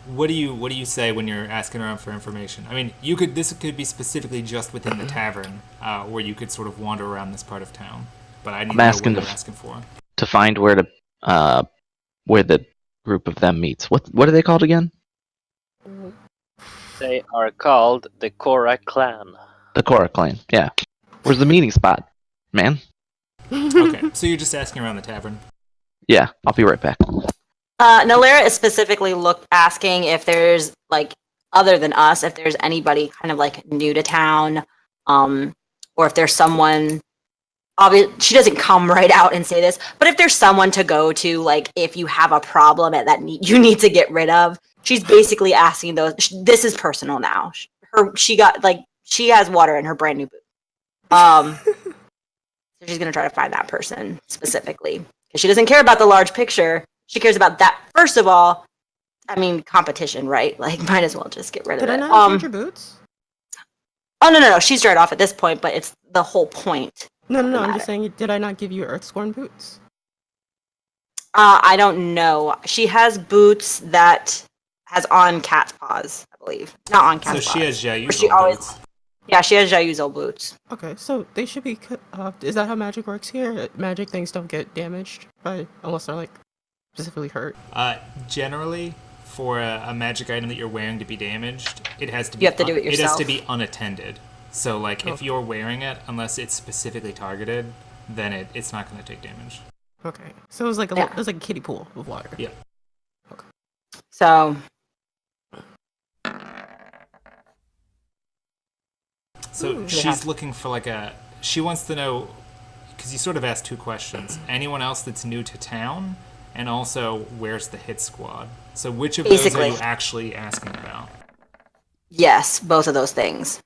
what do you say when you're asking around for information? I mean, this could be specifically just within the tavern, where you could sort of wander around this part of town. But I need to know what you're asking for. To find where the group of them meets. What are they called again? They are called the Korra clan. The Korra clan. Yeah. Where's the meeting spot, man? Okay, so you're just asking around the tavern. Yeah, I'll be right back. Nalera is specifically asking if there's, like, other than us, if there's anybody kind of, like, new to town, or if there's someone, she doesn't come right out and say this, but if there's someone to go to, like, if you have a problem you need to get rid of, she's basically asking those. This is personal now. She has water in her brand new boot. So she's gonna try to find that person specifically because she doesn't care about the large picture. She cares about that first of all. I mean, competition, right? Like, might as well just get rid of it. Did I not change your boots? Oh no! She's right off at this point, but it's the whole point. No. I'm just saying, did I not give you Earthscorn boots? I don't know. She has boots that has on cat's paws, I believe. Not on cat's paws. So she has Jayu's She always boots. Yeah, she has Jayu's old boots. Okay, so they should be. Is that how magic works here? Magic things don't get damaged unless they're like specifically hurt. Generally, for a magic item that you're wearing to be damaged, it has to be. You have to do it yourself. It has to be unattended. So, like, if you're wearing it, unless it's specifically targeted, then it's not going to take damage. Okay, so it was like a kiddie pool of water. Yeah. Okay. So she's looking for she wants to know, because you sort of asked two questions. Anyone else that's new to town, and also where's the hit squad? So which of those are you actually asking about? Yes, both of those things.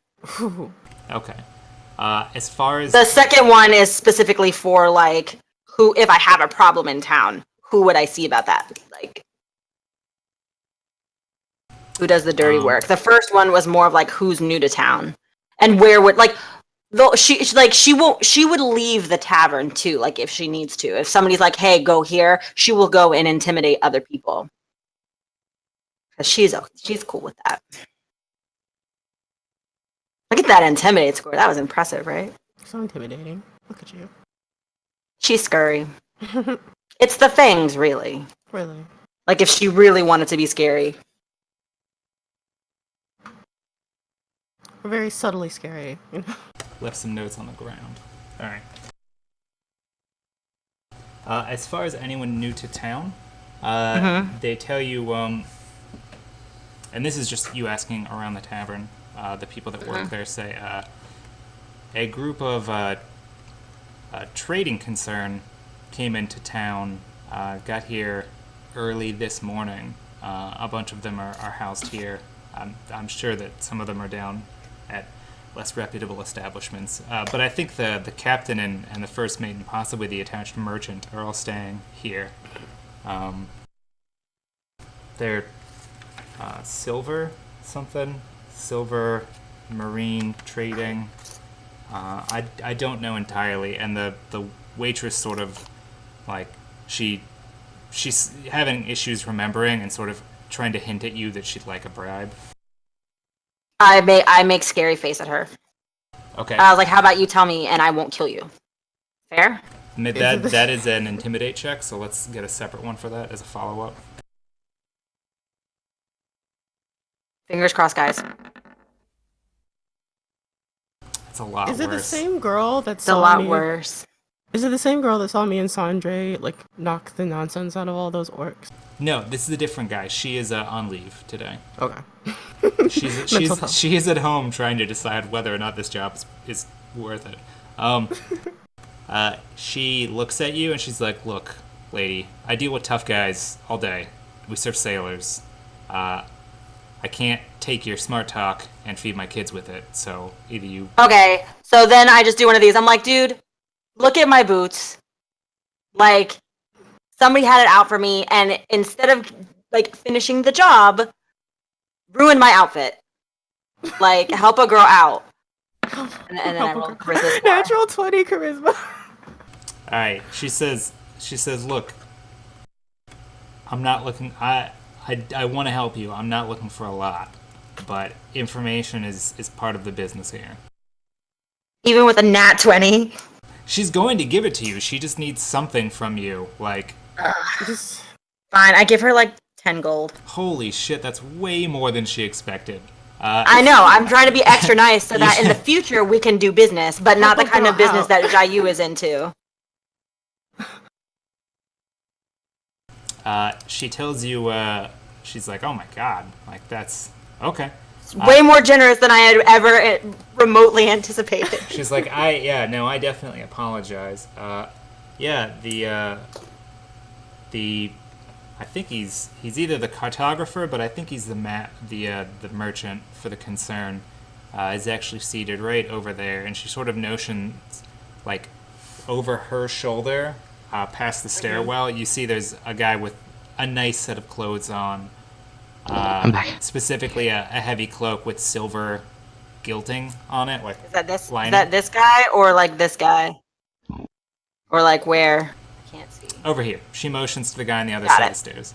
Okay. As far as the second one is specifically for, like, who, if I have a problem in town, who would I see about that? Like, who does the dirty work? The first one was more of like who's new to town, and where would, like, though she would leave the tavern too, like, if she needs to. If somebody's like, hey, go here, she will go and intimidate other people. Cause she's cool with that. Look at that intimidate score. That was impressive, right? So intimidating. Look at you. She's scurry. It's the fangs, really. Really? Like, if she really wanted to be scary. We're very subtly scary. Left some notes on the ground. All right. As far as anyone new to town, they tell you, and this is just you asking around the tavern, the people that work there say, a group of a trading concern came into town, got here early this morning. A bunch of them are housed here. I'm sure that some of them are down at less reputable establishments. But I think the captain and the first mate and possibly the attached merchant are all staying here. They're silver marine trading. I don't know entirely, and the waitress sort of, like, she's having issues remembering and sort of trying to hint at you that she'd like a bribe. I make scary face at her. Okay. I was like, how about you tell me and I won't kill you? Fair? That is an intimidate check, so let's get a separate one for that as a follow-up. Fingers crossed, guys. It's a lot worse. Is it the same girl that It's a saw lot me? worse. Is it the same girl that saw me and Sandre, like, knock the nonsense out of all those orcs? No, this is a different guy. She is on leave today. Okay. She's health. she is at home trying to decide whether or not this job is worth it. She looks at you and she's like, "Look, lady, I deal with tough guys all day. We serve sailors. I can't take your smart talk and feed my kids with it. So either you." Okay, so then I just do one of these. I'm like, dude, look at my boots. Like, somebody had it out for me, and instead of like finishing the job, ruin my outfit. Like, help a girl out. And then I roll charisma score. Natural 20 charisma. All right. She says, "Look, I'm not looking. I want to help you. I'm not looking for a lot, but information is part of the business here." Even with a nat 20. She's going to give it to you. She just needs something from you. Like, Fine, I give her like 10 gold. holy shit, that's way more than she expected. I know, I'm trying to be extra nice so that in the future we can do business, but not the kind of business that Jayu is into. She tells you, she's like, "Oh my god, like that's okay." It's way more generous than I had ever remotely anticipated. She's like, I definitely apologize. Yeah, I think he's either the cartographer, but I think he's the merchant for the concern. Is actually seated right over there, and she sort of notions, like, over her shoulder, past the stairwell. You see, there's a guy with a nice set of clothes on. I'm back. Specifically, a heavy cloak with silver gilting on it. Like, Is that this? lining. Is that this guy or like this guy? Or like where? I can't see. Over here. She motions to the guy on the other Got side it. of the stairs.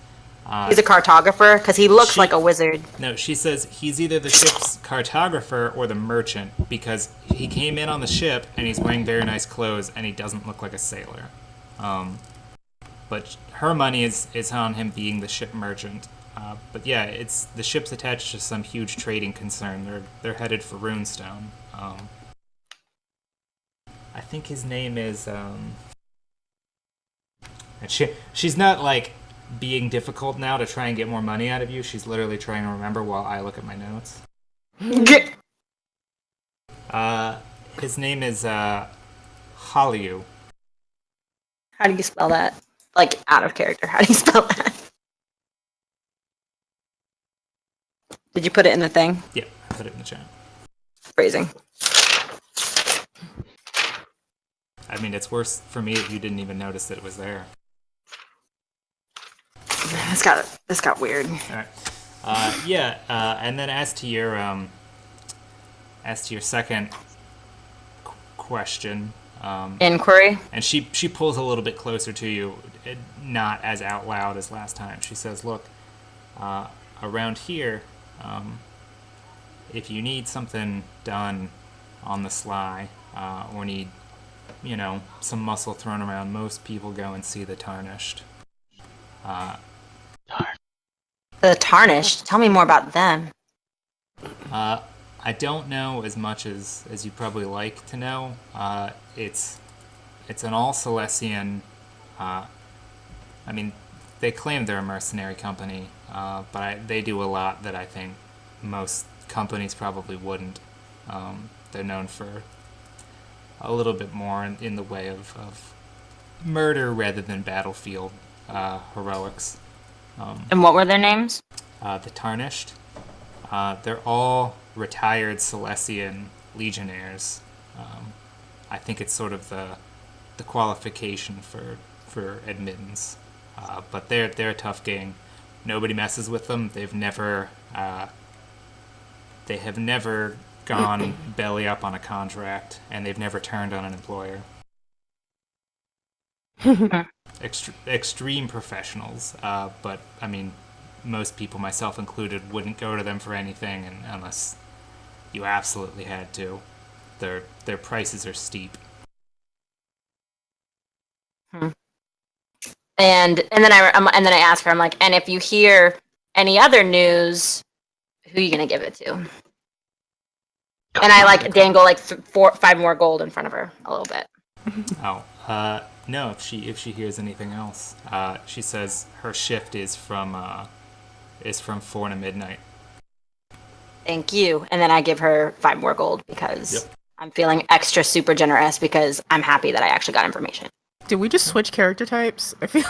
He's a cartographer because he looks She- like a wizard. No, she says he's either the ship's cartographer or the merchant because he came in on the ship and he's wearing very nice clothes and he doesn't look like a sailor. But her money is on him being the ship merchant. But yeah, it's the ship's attached to some huge trading concern. They're headed for Runestone. I think his name is. And she's not like being difficult now to try and get more money out of you. She's literally trying to remember while I look at my notes. His name is Hallyu. How do you spell that? Like out of character. How do you spell that? Did you put it in the thing? Yeah, I put it in the chat. Phrasing. I mean, it's worse for me if you didn't even notice that it was there. This got weird. All right. And then as to your second question, Inquiry. and she pulls a little bit closer to you, not as out loud as last time. She says, "Look, around here, if you need something done on the sly, or need, some muscle thrown around, most people go and see the Tarnished." The Tarnished. Tell me more about them. I don't know as much as you'd probably like to know. It's an all Silesian. I mean, they claim they're a mercenary company, but they do a lot that I think most companies probably wouldn't. They're known for a little bit more in the way of murder rather than battlefield heroics. And what were their names? The Tarnished. They're all retired Silesian legionnaires. I think it's sort of the qualification for admittance. But they're a tough gang. Nobody messes with them. They have never gone belly up on a contract, and they've never turned on an employer. Extreme professionals, but I mean, most people, myself included, wouldn't go to them for anything, and unless you absolutely had to. Their prices are steep. And then I ask her. I'm like, and if you hear any other news, who are you gonna give it to? And I like dangle like 5 more gold in front of her a little bit. Oh, no. If she hears anything else, she says her shift is from 4 to midnight. Thank you. And then I give her 5 more gold because Yep. I'm feeling extra super generous because I'm happy that I actually got information. Did we just switch character types? I feel.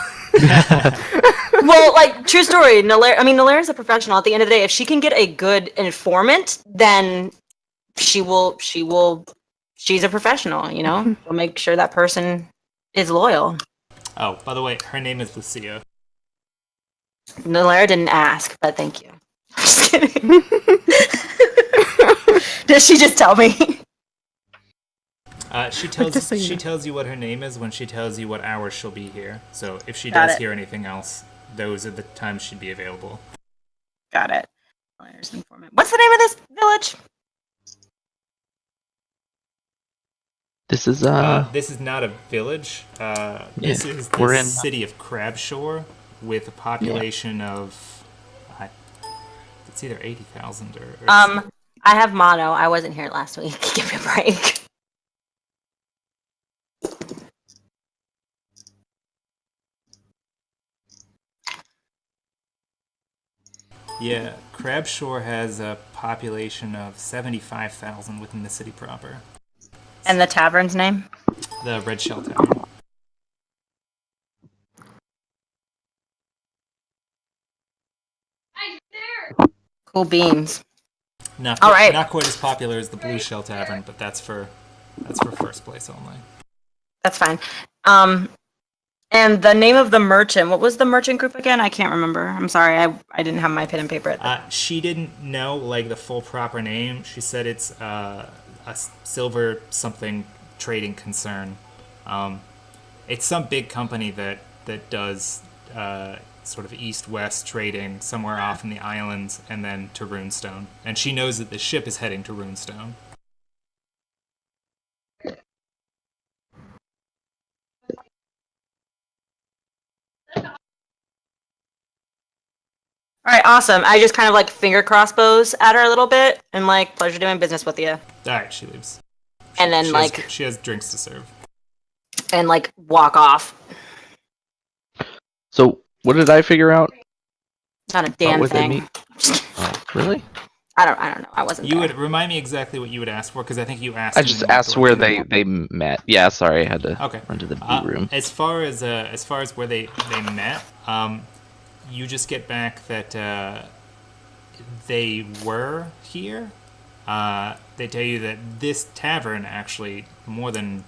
Well, like, true story. Nalara's a professional. At the end of the day, if she can get a good informant, then she's a professional, you know? She'll make sure that person is loyal. Oh, by the way, her name is Lucia. Nalara didn't ask, but thank you. Just kidding. Does she just tell me? She Just so you know. tells you what her name is when she tells you what hours she'll be here. So if she Got does it. hear anything else, those are the times she'd be available. Got it. Nalara's informant. What's the name of this village? This is This is not a village. This is the we're in- city of Crabshore with a population of it's either 80,000 or I have mono. I wasn't here last week. Give me a break. yeah, Crabshore has a population of 75,000 within the city proper. And the tavern's name? The Red Shell Tavern. Cool beans. Not All right. not quite as popular as the Blue Shell Tavern, but that's for first place only. That's fine. And the name of the merchant, what was the merchant group again? I can't remember. I'm sorry, I didn't have my pen and paper at the She didn't know like the full proper name. She said it's a silver something trading concern. It's some big company that does sort of east-west trading somewhere off in the islands and then to Runestone. And she knows that the ship is heading to Runestone. All right, awesome. I just kind of like finger crossbows at her a little bit and like, pleasure doing business with you. All right, she leaves. And then She has drinks to serve. and like walk off. So what did I figure out? Not a damn within thing. me? Oh, really? I don't know. I wasn't You there. would remind me exactly what you would ask for because I think you asked. I me just when asked you where went they met. Yeah, sorry, I had to Okay. run to the B room. As far as where they met, you just get back that they were here. They tell you that this tavern actually more than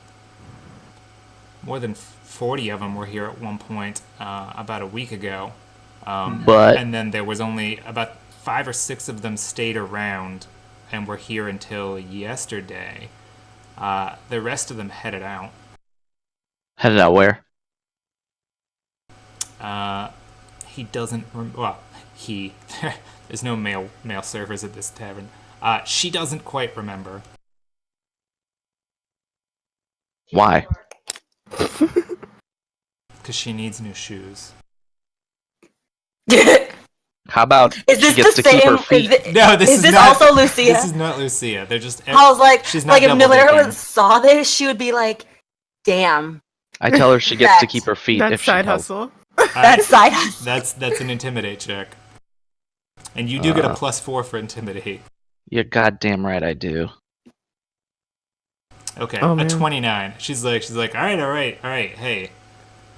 40 of them were here at one point about a week ago. But And then there was only about 5 or 6 of them stayed around and were here until yesterday. The rest of them headed out. headed out where? He doesn't. There's no male servers at this tavern. She doesn't quite remember. Why? Because she needs new shoes. How about Is this she gets the to keep her same? feet? No, this is is this not, also Lucia? This is not Lucia. They're just. I was like, she's not like if double Nalera dipping. saw this, she would be like, "Damn, I tell her she gets to That's- keep her feet That's if she side helps. hustle. that's side hustle." That's an intimidate check. And you do get a +4 for intimidate. You're goddamn right I do. Okay, Oh, a man. 29. She's like, all right. Hey,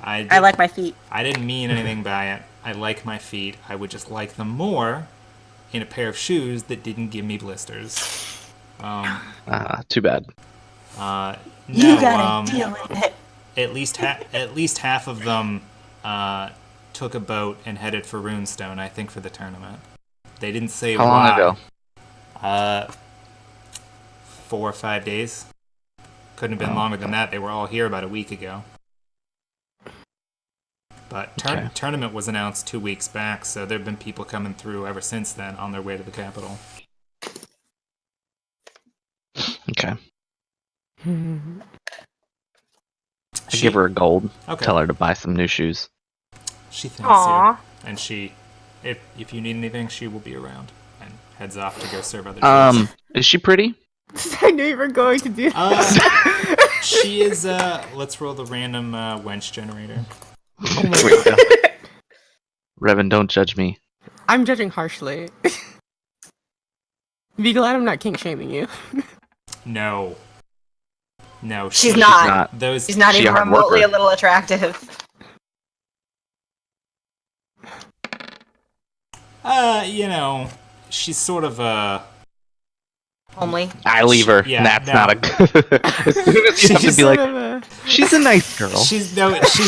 I like my feet. I didn't mean anything by it. I like my feet. I would just like them more in a pair of shoes that didn't give me blisters. Too bad. No, You gotta deal with it. at least half of them took a boat and headed for Runestone, I think, for the tournament. They didn't say How why. long ago? 4 or 5 days. Couldn't have been longer than that. They were all here about a week ago. But Okay. tournament was announced 2 weeks back, so there have been people coming through ever since then on their way to the capital. Okay. Hmm. I give her a gold. Okay. Tell her to buy some new shoes. She thanks Aw. you, and if you need anything, she will be around, and heads off to go serve other drinks. Is she pretty? I knew you were going to do that. She is. Let's roll the random wench generator. Oh my Wait, god. Revan, don't judge me. I'm judging harshly. Be glad I'm not kink shaming you. No. She's she- not. Those. She's not She a even hard remotely worker. a little attractive. She's sort of Homely. I leave her. Yeah, That's no. not a good. As soon as you have to be like, Son of a- she's a nice girl. She's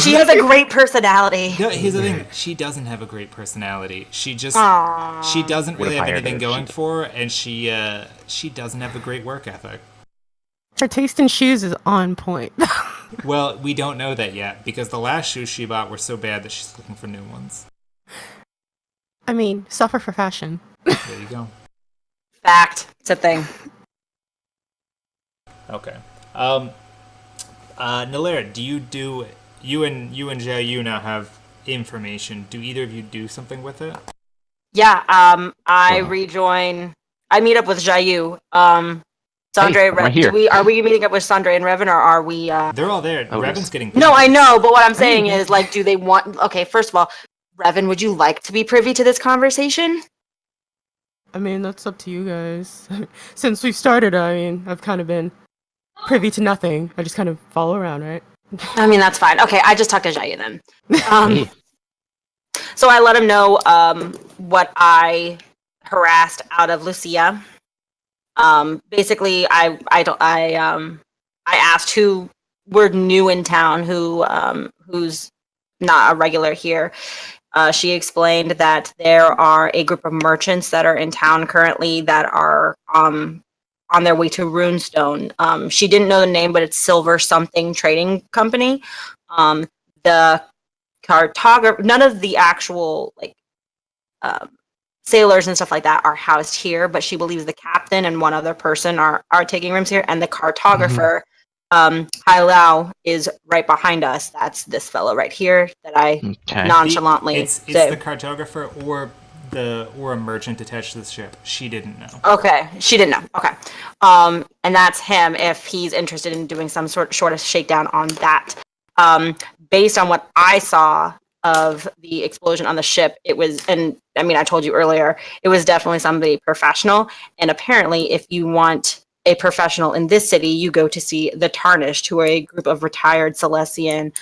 She has a great personality. No, here's the thing. She doesn't have a great personality. She just Aww. she doesn't Would've really have hired anything her if going she- for her, and she doesn't have a great work ethic. Her taste in shoes is on point. Well, we don't know that yet because the last shoes she bought were so bad that she's looking for new ones. I mean, suffer for fashion. There you go. Fact. It's a thing. Okay. Nalera, do you and Jayu now have information? Do either of you do something with it? Yeah, I Wow. rejoin. I meet up with Jayu. Sandre, Hey, I'm right here. are we meeting up with Sandre and Revan, or are we? They're all there. Oh, Revan's yes. getting. No, I know, but what I'm saying is, like, do they want? Okay, first of all, Revan, would you like to be privy to this conversation? I mean, that's up to you guys. Since we've started, I mean, I've kind of been privy to nothing. I just kind of follow around, right? I mean, that's fine. Okay, I just talked to Jayu then. Hey. So I let him know what I harassed out of Lucia. Basically, I asked who were new in town, who's not a regular here. She explained that there are a group of merchants that are in town currently that are on their way to Runestone. She didn't know the name, but it's Silver Something Trading Company. The cartographer, none of the actual sailors and stuff like that are housed here, but she believes the captain and one other person are taking rooms here, and the cartographer, Hai is right behind us. That's this fellow right here that I Okay. nonchalantly It's say. the cartographer or a merchant attached to the ship. She didn't know. Okay, she didn't know. Okay, and that's him if he's interested in doing some sort of shakedown on that. Based on what I saw of the explosion on the ship, it was, and I mean, I told you earlier, it was definitely somebody professional. And apparently, if you want a professional in this city, you go to see the Tarnished, who are a group of retired Celestian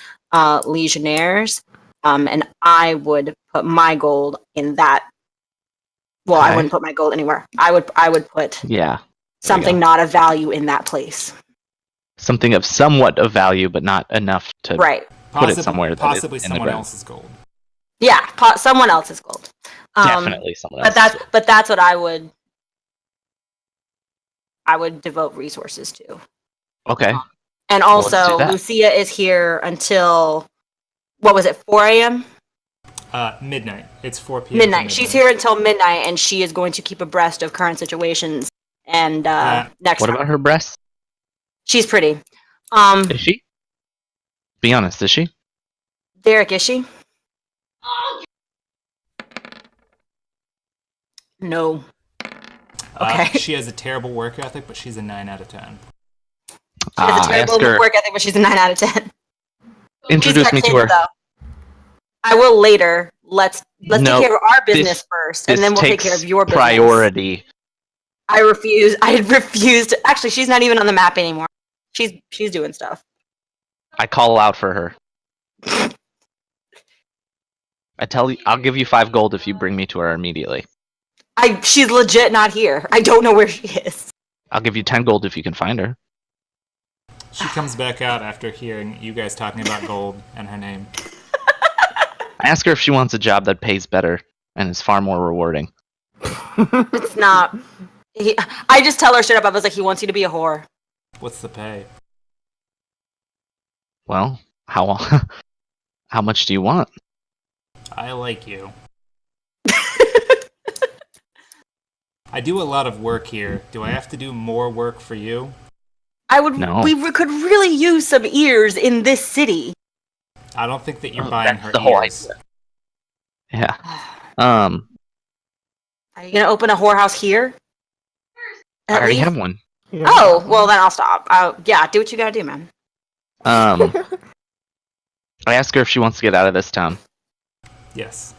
legionnaires. And I would put my gold in that. Well, I Okay. wouldn't put my gold anywhere. I would put Yeah. something not of value in that place. Something of somewhat of value, but not enough to Right. put it somewhere. that Possibly is in the someone ground. else's gold. Yeah, someone else's gold. Definitely someone But else. that's what I would devote resources to. Okay. And Well, let's do also, that. Lucia is here until, what was it, 4 a.m.? Midnight. It's 4 p.m. to Midnight. She's here until midnight, and she is going to keep abreast of current situations. And next What time. about her breasts? She's pretty. Is she? Be honest, is she? Derek, is she? No. Okay. She has a terrible work ethic, but she's a 9 out of 10. She has a terrible ask her. work ethic, but she's a 9 out of 10. Introduce She's me to Latina, her. though. I will later. Let's No, take care of our business first, and This then we'll take takes care of your business. priority. I refuse. I refuse to. Actually, she's not even on the map anymore. She's doing stuff. I call out for her. I tell you, I'll give you 5 gold if you bring me to her immediately. She's legit not here. I don't know where she is. I'll give you 10 gold if you can find her. She comes back out after hearing you guys talking about gold and her name. I ask her if she wants a job that pays better and is far more rewarding. It's not. I just tell her straight up. I was like, he wants you to be a whore. What's the pay? Well, how how much do you want? I like you. I do a lot of work here. Do I have to do more work for you? I would. No. We could really use some ears in this city. I don't think that you're Oh, buying that's her the whole ears. Yeah. Are you gonna open a whorehouse here? I already have one. Yeah. Oh, well then I'll stop. Yeah, do what you gotta do, man. I ask her if she wants to get out of this town. Yes.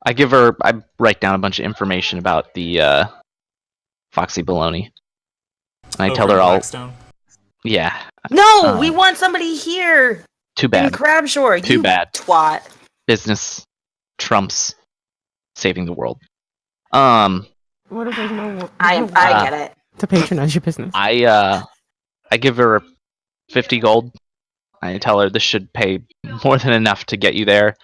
I write down a bunch of information about the Foxy Baloney. And I Over tell in her I'll. Blackstone. Yeah. No, we want somebody here Too in bad. Crabshore. Too you bad. twat. Business trumps saving the world. What if there's no I get it. to patronize your business? I give her 50 gold. I tell her this should pay more than enough to get you there,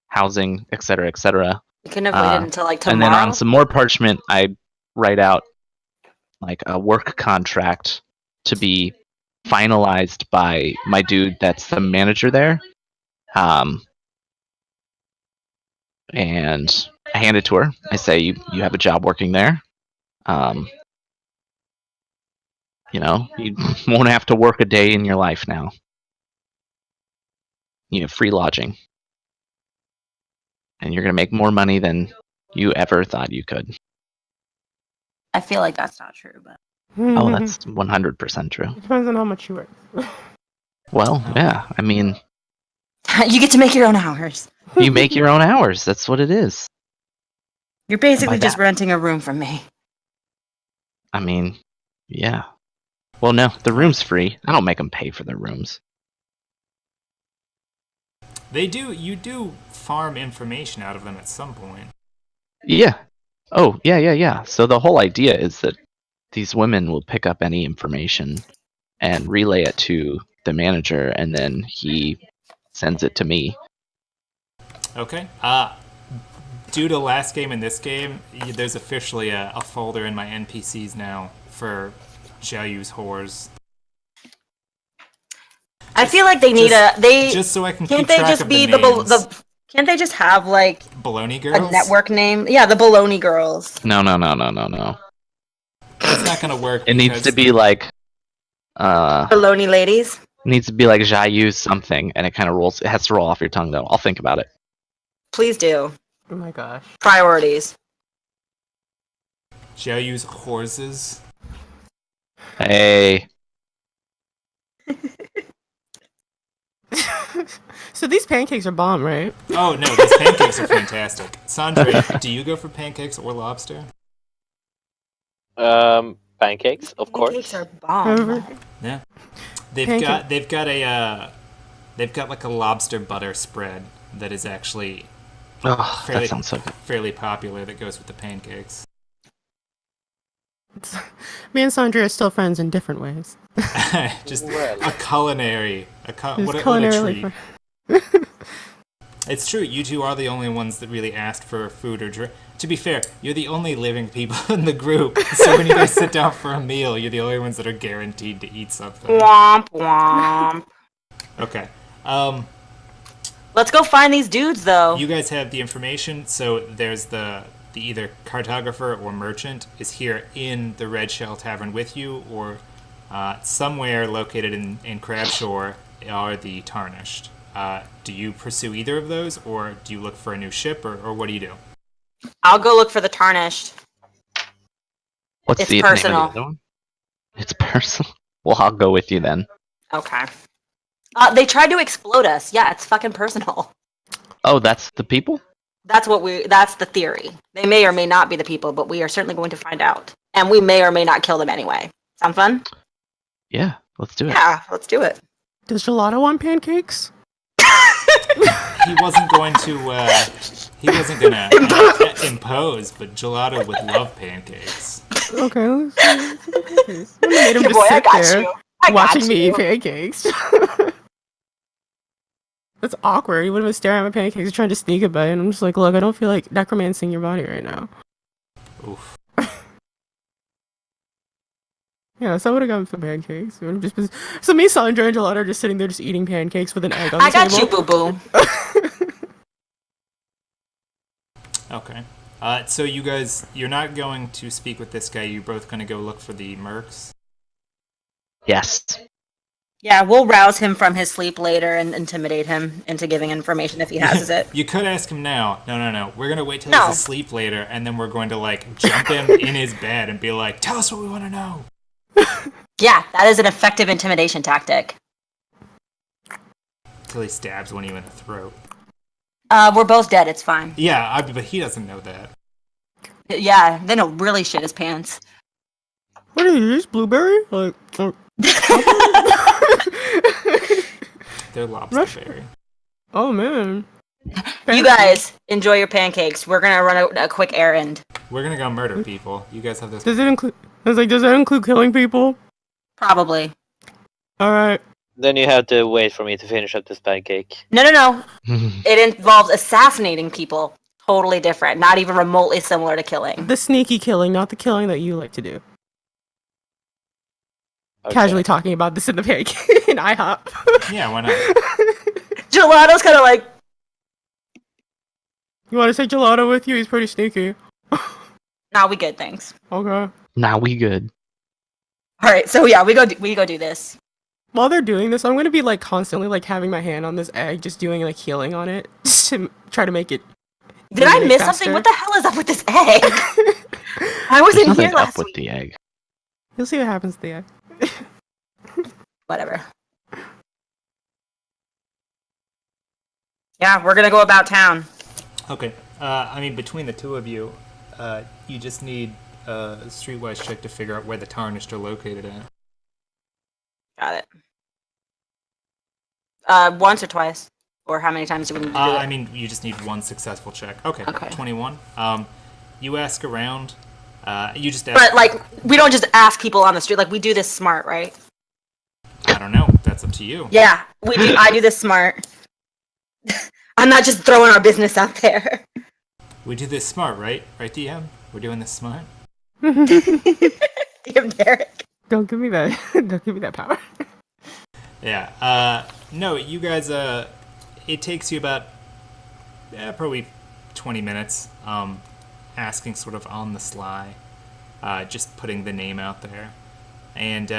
housing, etc., etc. You couldn't have waited until like tomorrow. And then on some more parchment, I write out like a work contract to be finalized by my dude that's the manager there. And I hand it to her. I say, you have a job working there. You won't have to work a day in your life now. You have free lodging. And you're going to make more money than you ever thought you could. I feel like that's not true, but Oh, that's 100% true. It depends on how much you work. Well, yeah. I mean, you get to make your own hours. you make your own hours. That's what it is. You're basically By just that. renting a room from me. I mean, yeah. Well, no, the room's free. I don't make them pay for their rooms. You do farm information out of them at some point. Yeah. Oh, yeah. So the whole idea is that these women will pick up any information and relay it to the manager, and then he sends it to me. Okay. Due to last game and this game, there's officially a folder in my NPCs now for Xiaoyu's whores. I feel like they need just so I can can't keep they track just of be the the names. can't they just have like Baloney a girls? network name? Yeah, the Baloney Girls. No. That's not gonna work. It needs to be like Baloney Ladies. needs to be like Xiaoyu something, and it kind of rolls. It has to roll off your tongue though. I'll think about it. Please do. Oh my gosh. Priorities. Xiaoyu's horses. Hey, So these pancakes are bomb, right? Oh no, these pancakes are fantastic. Sandra, do you go for pancakes or lobster? Pancakes, of course. Pancakes are bomb. Yeah. They've Pancake. got like a lobster butter spread that is actually oh, fairly, that sounds so good. fairly popular that goes with the pancakes. Me and Sandra are still friends in different ways. Just Well. a culinary. What a culinarily treat. It's true, you two are the only ones that really asked for food or drink. To be fair, you're the only living people in the group, so when you guys sit down for a meal, you're the only ones that are guaranteed to eat something. Womp womp. Okay. Let's go find these dudes though. You guys have the information, so there's the either cartographer or merchant is here in the Red Shell Tavern with you, or somewhere located in Crabshore are the Tarnished. Do you pursue either of those, or do you look for a new ship, or what do you do? I'll go look for the Tarnished. What's It's the personal. name of the other one? It's personal. Well, I'll go with you then. Okay. They tried to explode us. Yeah, it's fucking personal. Oh, that's the people? That's the theory. They may or may not be the people, but we are certainly going to find out. And we may or may not kill them anyway. Sound fun? Yeah, let's do it. Yeah, let's do it. Does Gelato want pancakes? He wasn't going to. He wasn't gonna impose, but Gelato would love pancakes. Okay, let's do pancakes. I made him Your just boy, I sit got there you. I got watching me you. eat pancakes. That's awkward. He would have been staring at my pancakes trying to sneak a bite, and I'm just like, look, I don't feel like necromancing your body right now. Oof. Yeah, so I would have gone for pancakes. It would've just been... So me, Sandra, and Gelato are just sitting there just eating pancakes with an egg on the I got table. you, boo-boo. Okay. So you guys, you're not going to speak with this guy. You're both going to go look for the mercs. Yes. Yeah, we'll rouse him from his sleep later and intimidate him into giving information if he has it. You could ask him now. No. We're going to wait till No. he's asleep later, and then we're going to, like, jump him in his bed and be like, tell us what we want to know. Yeah, that is an effective intimidation tactic. Till he stabs one of you in the throat. We're both dead. It's fine. Yeah, but he doesn't know that. Yeah, then he'll really shit his pants. What are these? Blueberry? Like, They're lobster berry. oh man. You guys enjoy your pancakes. We're gonna run a quick errand. We're gonna go murder people. You guys have this. Does it include? I was like, does that include killing people? Probably. All right. Then you have to wait for me to finish up this pancake. No. It involves assassinating people. Totally different. Not even remotely similar to killing. The sneaky killing, not the killing that you like to do. Okay. Casually talking about this in the pancake in IHOP. Yeah, why not? Gelato's kind of like, You want to take gelato with you? He's pretty sneaky. nah, we good, thanks. Okay. Nah, we good. All right, so yeah, we go do this. While they're doing this, I'm gonna be like constantly like having my hand on this egg, just doing like healing on it, just to try to make it. Did I eliminate miss faster. something? What the hell is up with this egg? I There's wasn't nothing here up last with week. the egg. You'll see what happens to the egg. Whatever. Yeah, we're gonna go about town. Okay. I mean, between the two of you, you just need a streetwise check to figure out where the tarnished are located at. Got it. Once or twice, or how many times do we need to do it? I mean, you just need one successful check. Okay. Okay. 21. You ask around. You just ask. But like, we don't just ask people on the street. Like, we do this smart, right? I don't know. That's up to you. Yeah, we do. I do this smart. I'm not just throwing our business out there. We do this smart, right? Right, DM? We're doing this smart. Damn, Derek. Don't give me that. Don't give me that power. Yeah. No, you guys. It takes you about probably 20 minutes. Asking sort of on the sly, just putting the name out there, and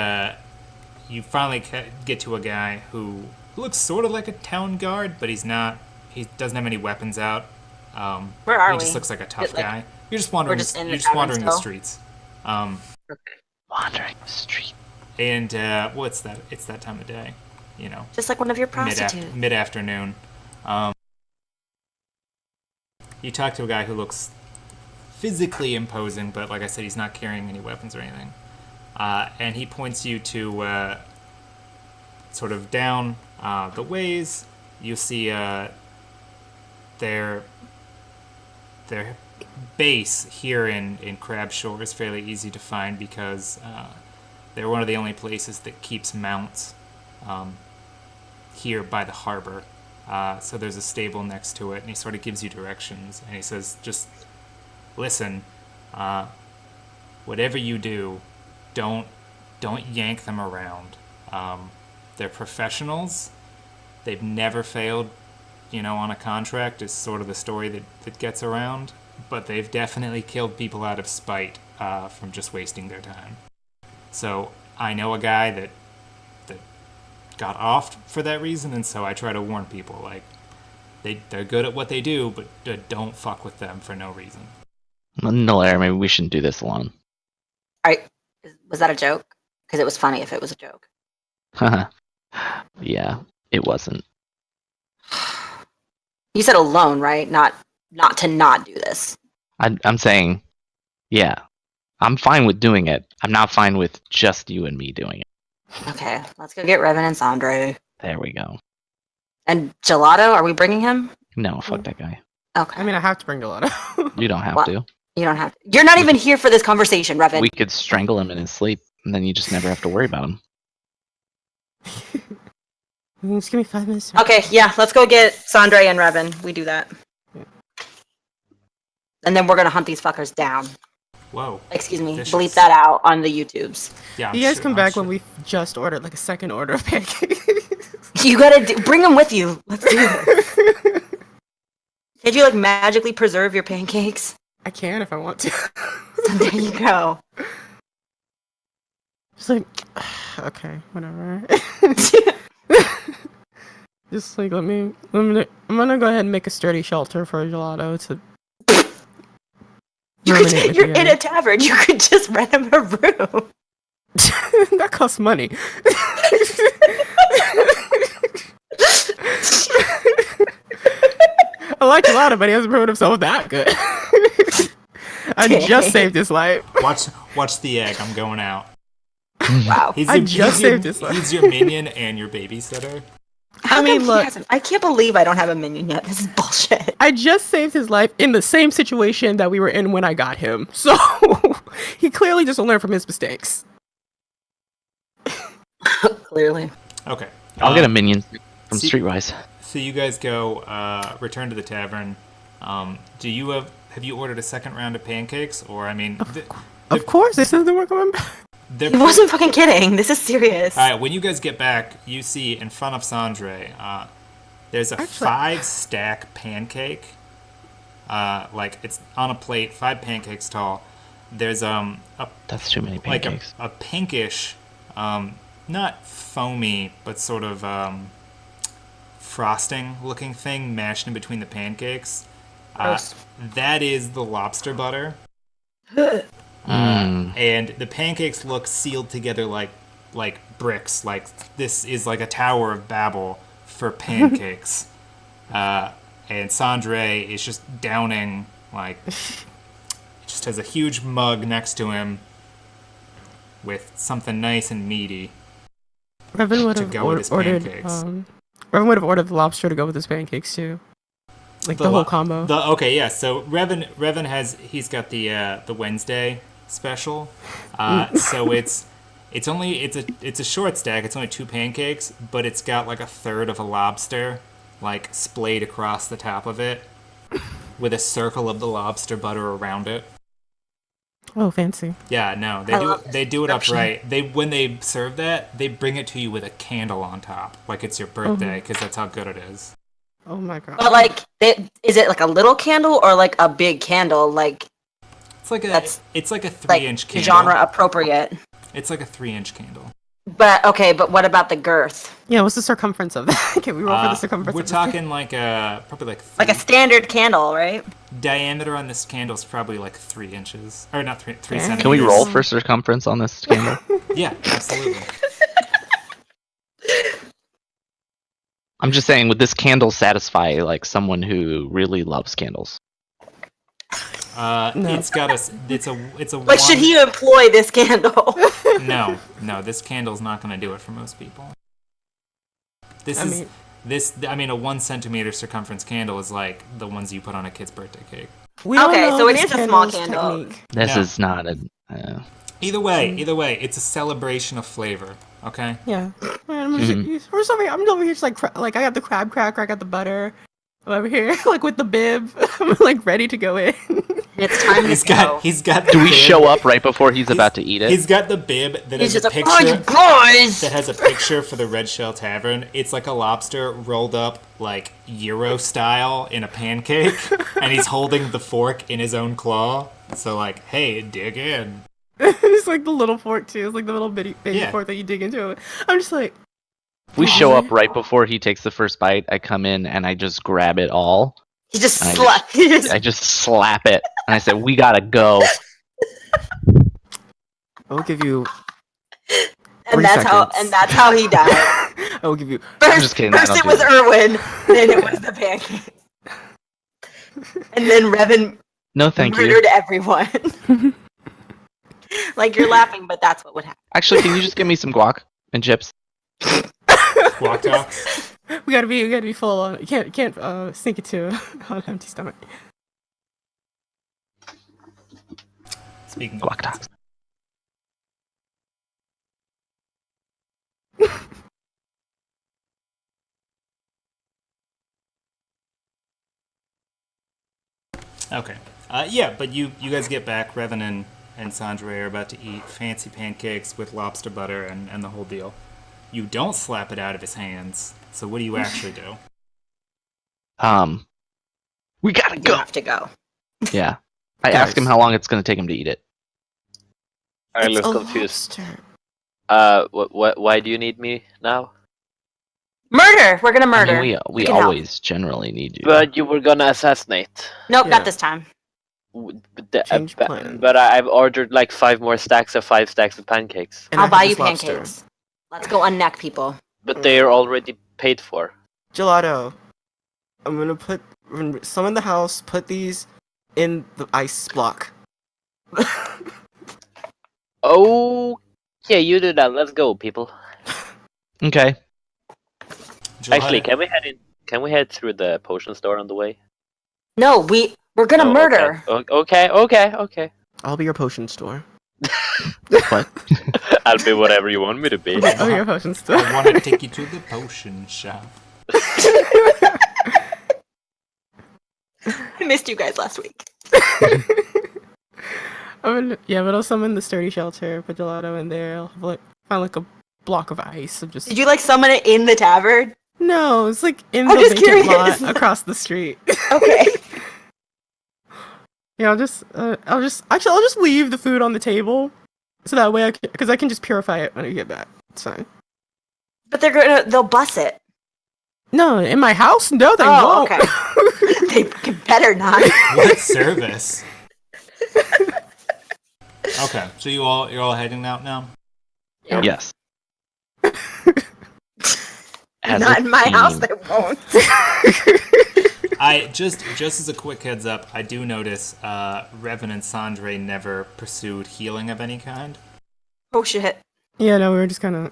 you finally get to a guy who looks sort of like a town guard, but he's not. He doesn't have any weapons out. Where are he we? just looks like a tough Like, guy. You're just wandering. just in the You're just tavern wandering the still? streets. Wandering the street. And what's that? It's that time of day. You know, Just like one of your prostitutes. mid afternoon. You talk to a guy who looks physically imposing, but like I said, he's not carrying any weapons or anything. And he points you to sort of down the ways. You see their base here in Crab Shore is fairly easy to find because they're one of the only places that keeps mounts here by the harbor. So there's a stable next to it, and he sort of gives you directions, and he says, just listen, whatever you do, don't yank them around. They're professionals. They've never failed, on a contract is sort of the story that gets around, but they've definitely killed people out of spite from just wasting their time. So I know a guy that got off for that reason, and so I try to warn people, like, they're good at what they do, but don't fuck with them for no reason. No, Larry, maybe we shouldn't do this alone. Was that a joke? Because it was funny if it was a joke. Yeah, it wasn't. You said alone, right? Not to not do this. I'm saying, yeah, I'm fine with doing it. I'm not fine with just you and me doing it. Okay, let's go get Revan and Sandre. There we go. And Gelato, are we bringing him? No, fuck that guy. Okay. I mean, I have to bring gelato. You don't have What? to. You don't have to. You're not even here for this conversation, Revan. We could strangle him in his sleep, and then you just never have to worry about him. Just give me 5 minutes. Okay, yeah, let's go get Sandre and Revan. We do that. Yeah. And then we're gonna hunt these fuckers down. Whoa. Excuse me, Vicious. bleep that out on the YouTubes. Yeah, You guys come back when we just ordered like a second order of pancakes. You gotta bring them with you. Let's do it. Did you like magically preserve your pancakes? I can if I want to. There you go. Just like, okay, whatever. Just like I'm gonna go ahead and make a sturdy shelter for gelato to. You're ruminate with in the a tavern. You could just rent him a room. That costs money. I like a lot of, but he hasn't proven himself that good. I just saved his life. Watch the egg. I'm going out. Wow. I just saved his life. He's your minion and your babysitter. How I mean, come he look. hasn't? I can't believe I don't have a minion yet. This is bullshit. I just saved his life in the same situation that we were in when I got him. So he clearly just learned from his mistakes. Clearly. Okay. I'll get a minion from see- Streetwise. So you guys go return to the tavern. Do you have you ordered a second round of pancakes, or I mean, Of course, they said they were coming back. they're He wasn't fucking kidding. This is serious. All right, when you guys get back, you see in front of Sandre, there's a 5-stack pancake. Like it's on a plate, 5 pancakes tall. There's That's too many like pancakes. a pinkish, not foamy, but sort of frosting looking thing mashed in between the pancakes. Gross. That is the lobster butter. Mm. And the pancakes look sealed together like bricks. Like this is like a Tower of Babel for pancakes. And Sandre is just downing, like, just has a huge mug next to him with something nice and meaty. Revan would To have go with his ordered. pancakes. Revan would have ordered the lobster to go with his pancakes too, like the whole combo. Okay, yeah. So Revan he's got the Wednesday special. So it's a short stack. It's only 2 pancakes, but it's got like a third of a lobster, like splayed across the top of it, with a circle of the lobster butter around it. Oh, fancy. Yeah, no, they do it upright. When they serve that, they bring it to you with a candle on top, like it's your birthday, because that's how good it is. Oh my god. But like, is it like a little candle or like a big candle? Like It's like a That's, 3-inch candle. genre appropriate. It's like a 3-inch candle. But okay, but what about the girth? Yeah, what's the circumference of that? Can we roll for the circumference? We're of this talking like probably like Like a standard candle, right? diameter on this candle is probably like 3 inches, or not 3 Yeah. centimeters. Can we roll for circumference on this candle? Yeah, absolutely. I'm just saying, would this candle satisfy like someone who really loves candles? No. It's got it's a Like, should he employ this candle? No, this candle's not going to do it for most people. I mean, a 1 centimeter circumference candle is like the ones you put on a kid's birthday cake. We all Okay, know so it this is a small candle's candle. technique. This No. is not a. Either way, it's a celebration of flavor. Okay. Yeah. I'm over here just like I got the crab cracker, I got the butter. I'm over here like with the bib. I'm like ready to go in. It's time to go. He's got. The Do we bib. show up right before he's about to eat it? He's got the bib that He's has just a like, picture. oh, you guys! That has a picture for the Red Shell Tavern. It's like a lobster rolled up like Euro style in a pancake, and he's holding the fork in his own claw. So like, hey, dig in. It's like the little fork too. It's like the little baby Yeah. fork that you dig into it. I'm just like, We show up right before he takes the first bite. I come in and I just grab it all. He just I slapped. I just slap it and I said, "We gotta go." I'll give you. and 3 that's seconds. how he died. I will give you. First, just kidding, I first don't it do was that. Erwin, then it was the pancake, and then Revan No, thank you. murdered everyone. Like, you're laughing, but that's what would happen. Actually, can you just give me some guac and chips? Walk talks. We gotta be full on. You can't sink it to on an empty stomach. Speaking of Guac talks. Okay. Yeah, but you guys get back. Revan and Sandra are about to eat fancy pancakes with lobster butter and the whole deal. You don't slap it out of his hands. So what do you actually do? We gotta You go. have to go. Yeah. I Guys. ask him how long it's gonna take him to eat it. I It's look a confused. lobster. Why do you need me now? Murder. We're gonna I murder. mean, we can help. always generally need you. But you were gonna assassinate. Nope, Yeah. not this time. Change plans. But I've ordered like 5 more stacks of 5 stacks of pancakes. And I I'll have buy you this lobster. pancakes. Let's go unneck people. But they are already paid for. Gelato. I'm gonna put some in the house. Put these in the ice block. Oh, yeah, you do that. Let's go, people. Okay. Actually, can we head through the potion store on the way? No, we're gonna Oh, murder. Okay. I'll be your potion store. What? I'll be whatever you want me to be. Oh, your potion store. I want to take you to the potion shop. I missed you guys last week. But I'll summon the sturdy shelter. Put Gelato in there. I'll find like a block of ice. Of just Did you like summon it in the tavern? no, it's like in I'm the just vacant curious. lot across the street. Okay. Yeah, I'll just leave the food on the table, so that way because I can just purify it when I get back. It's fine. But they'll bus it. No, in my house, no, they won't. Okay. They better not. What service? Okay, so you're all heading out now? Yeah. Yes. As Not a in my team. house, they won't. I just as a quick heads up, I do notice Revan and Sandre never pursued healing of any kind. Oh shit. Yeah, no, we were just kind of.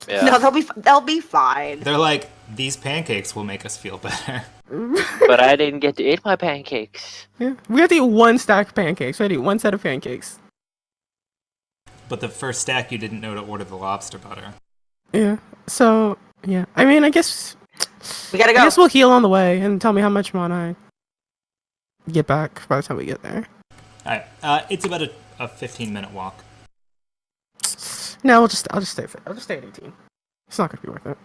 Yeah. No, they'll be fine. They're like, these pancakes will make us feel better. But I didn't get to eat my pancakes. Yeah, we have to eat one stack of pancakes. We have to eat one set of pancakes. But the first stack you didn't know to order the lobster butter. Yeah. So yeah, I mean, I guess We gotta I go. guess we'll heal on the way and tell me how much mana I get back by the time we get there. Alright, it's about a 15-minute walk. No, I'll just stay fit. I'll just stay at 18. It's not gonna be worth it.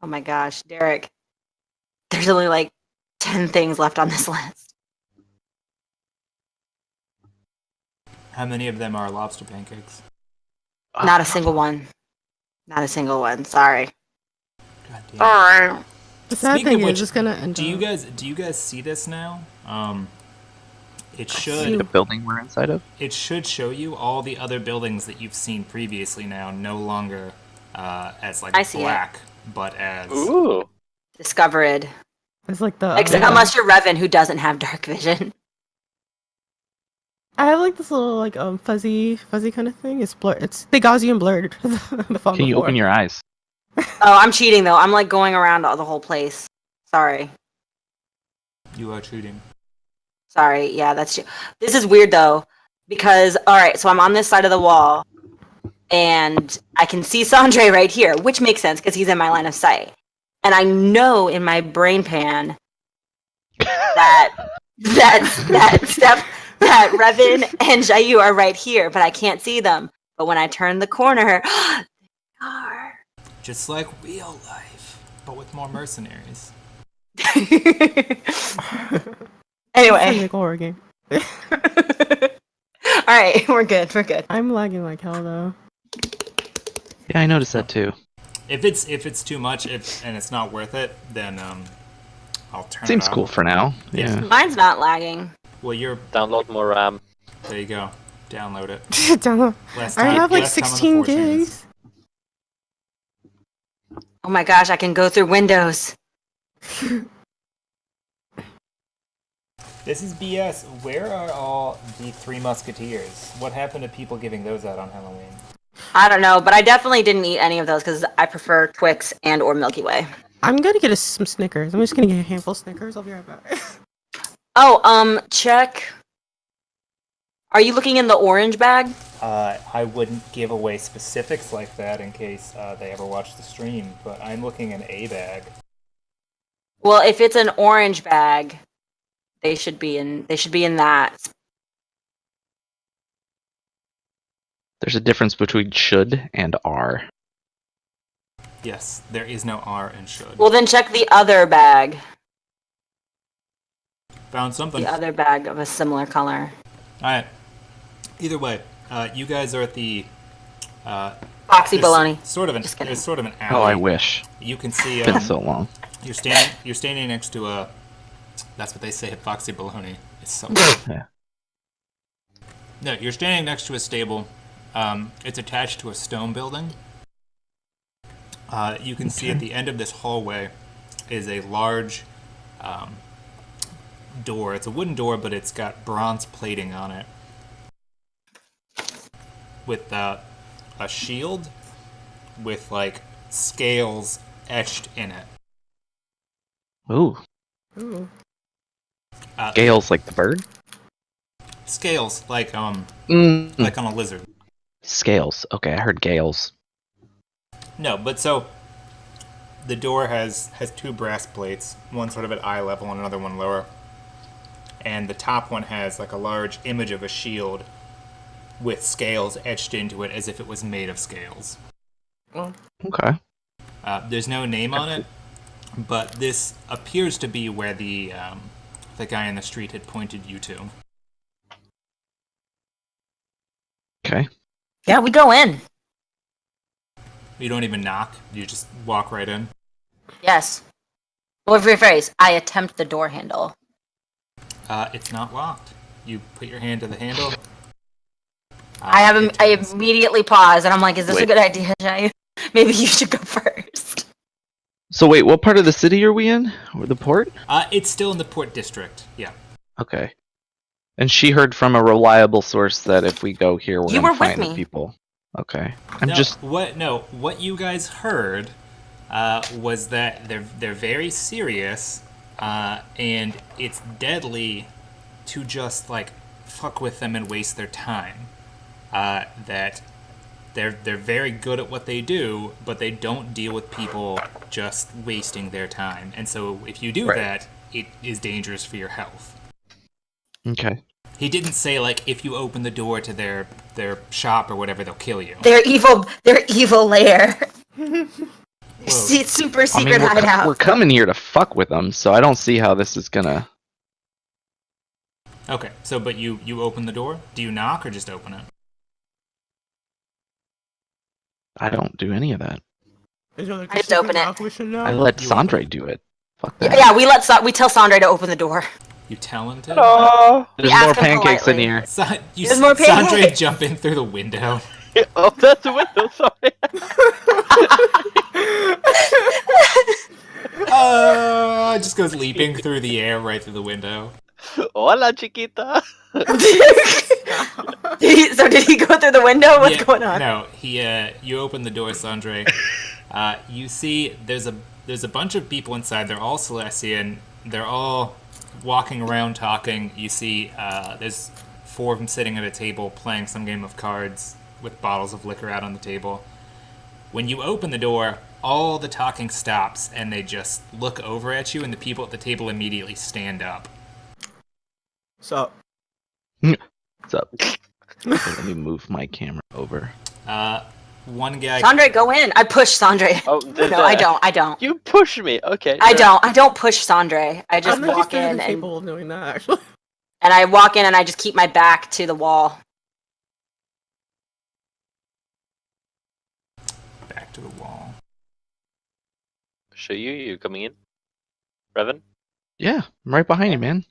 Oh my gosh, Derek. There's only like 10 things left on this list. How many of them are lobster pancakes? Not a single one. Not a single one. Sorry. God damn. Alright. The sad Speaking thing of is, which, it's gonna end. Do you guys see this now? It see. should The building we're inside of? show you all the other buildings that you've seen previously now, no longer as like I see it. black, but as Ooh. Discovered. It's like the. Except unless you're Revan, who doesn't have dark vision. I have like this little like fuzzy kind of thing. It's blurred. It's the Gaussian blurred. The fog Can you before. open your eyes? Oh, I'm cheating though. I'm like going around the whole place. Sorry. you are cheating. Sorry. Yeah, that's. This is weird though, because all right. So I'm on this side of the wall, and I can see Sandre right here, which makes sense because he's in my line of sight. And I know in my brain pan that Revan and Jayu are right here, but I can't see them. But when I turn the corner, they are. Just like real life, but with more mercenaries. It's Anyway. like a horror game. Alright, we're good. I'm lagging like hell though. Yeah, I noticed that too. If it's too much, and it's not worth it, then I'll turn Seems it off. cool for now. Yes. Yeah. Mine's not lagging. Well, you're Download more RAM. there. You go. Download it. Download. Less I time- have like less time on the 16 force units. gigs. Oh my gosh, I can go through windows. This is BS. Where are all the Three Musketeers? What happened to people giving those out on Halloween? I don't know, but I definitely didn't eat any of those because I prefer Twix and or Milky Way. I'm gonna get some Snickers. I'm just gonna get a handful of Snickers. I'll be right back. Oh, check. Are you looking in the orange bag? I wouldn't give away specifics like that in case they ever watch the stream, but I'm looking in A bag. Well, if it's an orange bag, they should be in that. There's a difference between should and are. Yes, there is no R in should. Well, then check the other bag. Found something. The other bag of a similar color. Alright. Either way, you guys are at the Foxy there's baloney. Sort of Just kidding. there's sort of an alley. Oh, I wish. You can see It's been so long. You're standing next to a. That's what they say at Foxy Baloney. It's so. Yeah. No, you're standing next to a stable. It's attached to a stone building. You can see at the end of this hallway is a large door. It's a wooden door, but it's got bronze plating on it with a shield with like scales etched in it. Ooh. Ooh. Scales like the bird? Scales like Mm. like on a lizard. Scales. Okay, I heard gales. No, but so the door has two brass plates, one sort of at eye level and another one lower. And the top one has like a large image of a shield with scales etched into it as if it was made of scales. Well, Okay. There's no name on it, but this appears to be where the guy in the street had pointed you to. Okay. Yeah, we go in. You don't even knock; you just walk right in. Yes. Or rephrase, I attempt the door handle. It's not locked. You put your hand to the handle. I it turns. immediately pause and I'm like, is this a Wait. good idea, Jay? Maybe you should go first. So wait, what part of the city are we in? Or the port? It's still in the port district. Yeah. Okay. And she heard from a reliable source that if we go here, we're You gonna were with find the me. people. Okay. What you guys heard was that they're very serious, and it's deadly to just like fuck with them and waste their time. That they're very good at what they do, but they don't deal with people just wasting their time. And so if you do Right. that, it is dangerous for your health. Okay. He didn't say like if you open the door to their shop or whatever, they'll kill you. Their evil lair. Whoa. Super secret we're hideout. coming here to fuck with them, so I don't see how this is gonna. Okay, so but you open the door? Do you knock or just open it? I don't do any of that. is there like I just open it. knock we should know? I let You Sandre open- do it. Fuck that. Yeah, we tell Sandra to open the door. You tell him to? Oh, There's ask more him pancakes in politely. here. You There's more Sandre pancakes. jump in through the window. oh, that's the window. Sorry. Just goes leaping through the air right through the window. Hola, chiquita. So did he go through the window? What's Yeah, going on? No, you open the door, Sandre. You see there's a bunch of people inside. They're all Celestian. They're all walking around talking. You see there's 4 of them sitting at a table playing some game of cards with bottles of liquor out on the table. When you open the door, all the talking stops and they just look over at you, and the people at the table immediately stand up. So, What's up? Let me move my camera over. One guy. Sandra, go in. I push Sandra. Oh, No, I don't. You push me. Okay. I don't push Sandra. I just I'm not walk used to in the and people of doing that, actually. I walk in and I just keep my back to the wall. Back to the wall. So you coming in, Revan? Yeah, I'm right behind you, man.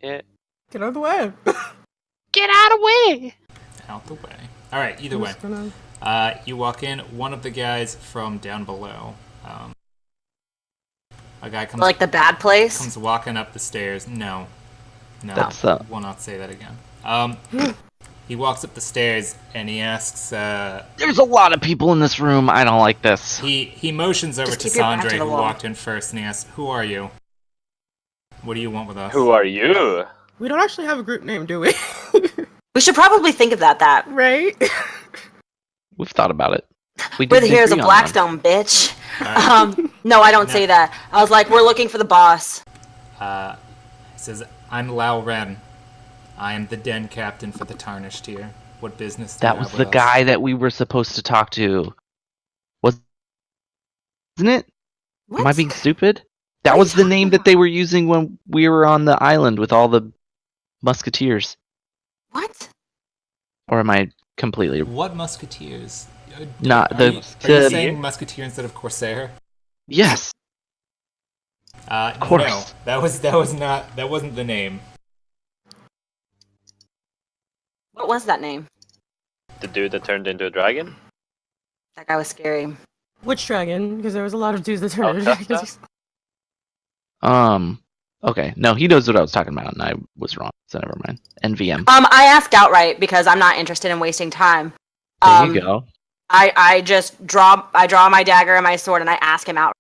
Yeah. Get out of the way. Get out of the way. Out the way. All right. Either I'm way. just gonna- You walk in. One of the guys from down below. A guy comes Like the bad place. comes walking up the stairs. No, That's will not say that again. He walks up the stairs and he asks. There's a lot of people in this room. I don't like this. He motions over Just to keep your back Sandre, to the who wall. walked in first, and he asks, "Who are you? What do you want with us?" Who are you? We don't actually have a group name, do we? We should probably think about that. right? We've thought about it. We We're the did heroes of agree on one. Blackstone, bitch. All right. No, I don't No. say that. I was like, we're looking for the boss. He says, "I'm Lao Ren. I am the den captain for the Tarnished here. What business?" do That you was have the with us?" guy that we were supposed to talk to. Wasn't it? What? Am I being stupid? What That are was you the name talking that they were using when we were on the island with all the musketeers. What? Or am I completely... What musketeers? Not are the- you, are you the- saying musketeer instead of corsair? Yes! course. No, that wasn't the name. What was that name? The dude that turned into a dragon? That guy was scary. Which dragon? Because there was a lot of dudes that turned into Alcesta? dragons. Okay. No, he knows what I was talking about, and I was wrong, so never mind. NVM. I asked outright because I'm not interested in wasting time. There you go. I just draw my dagger and my sword and I ask him out.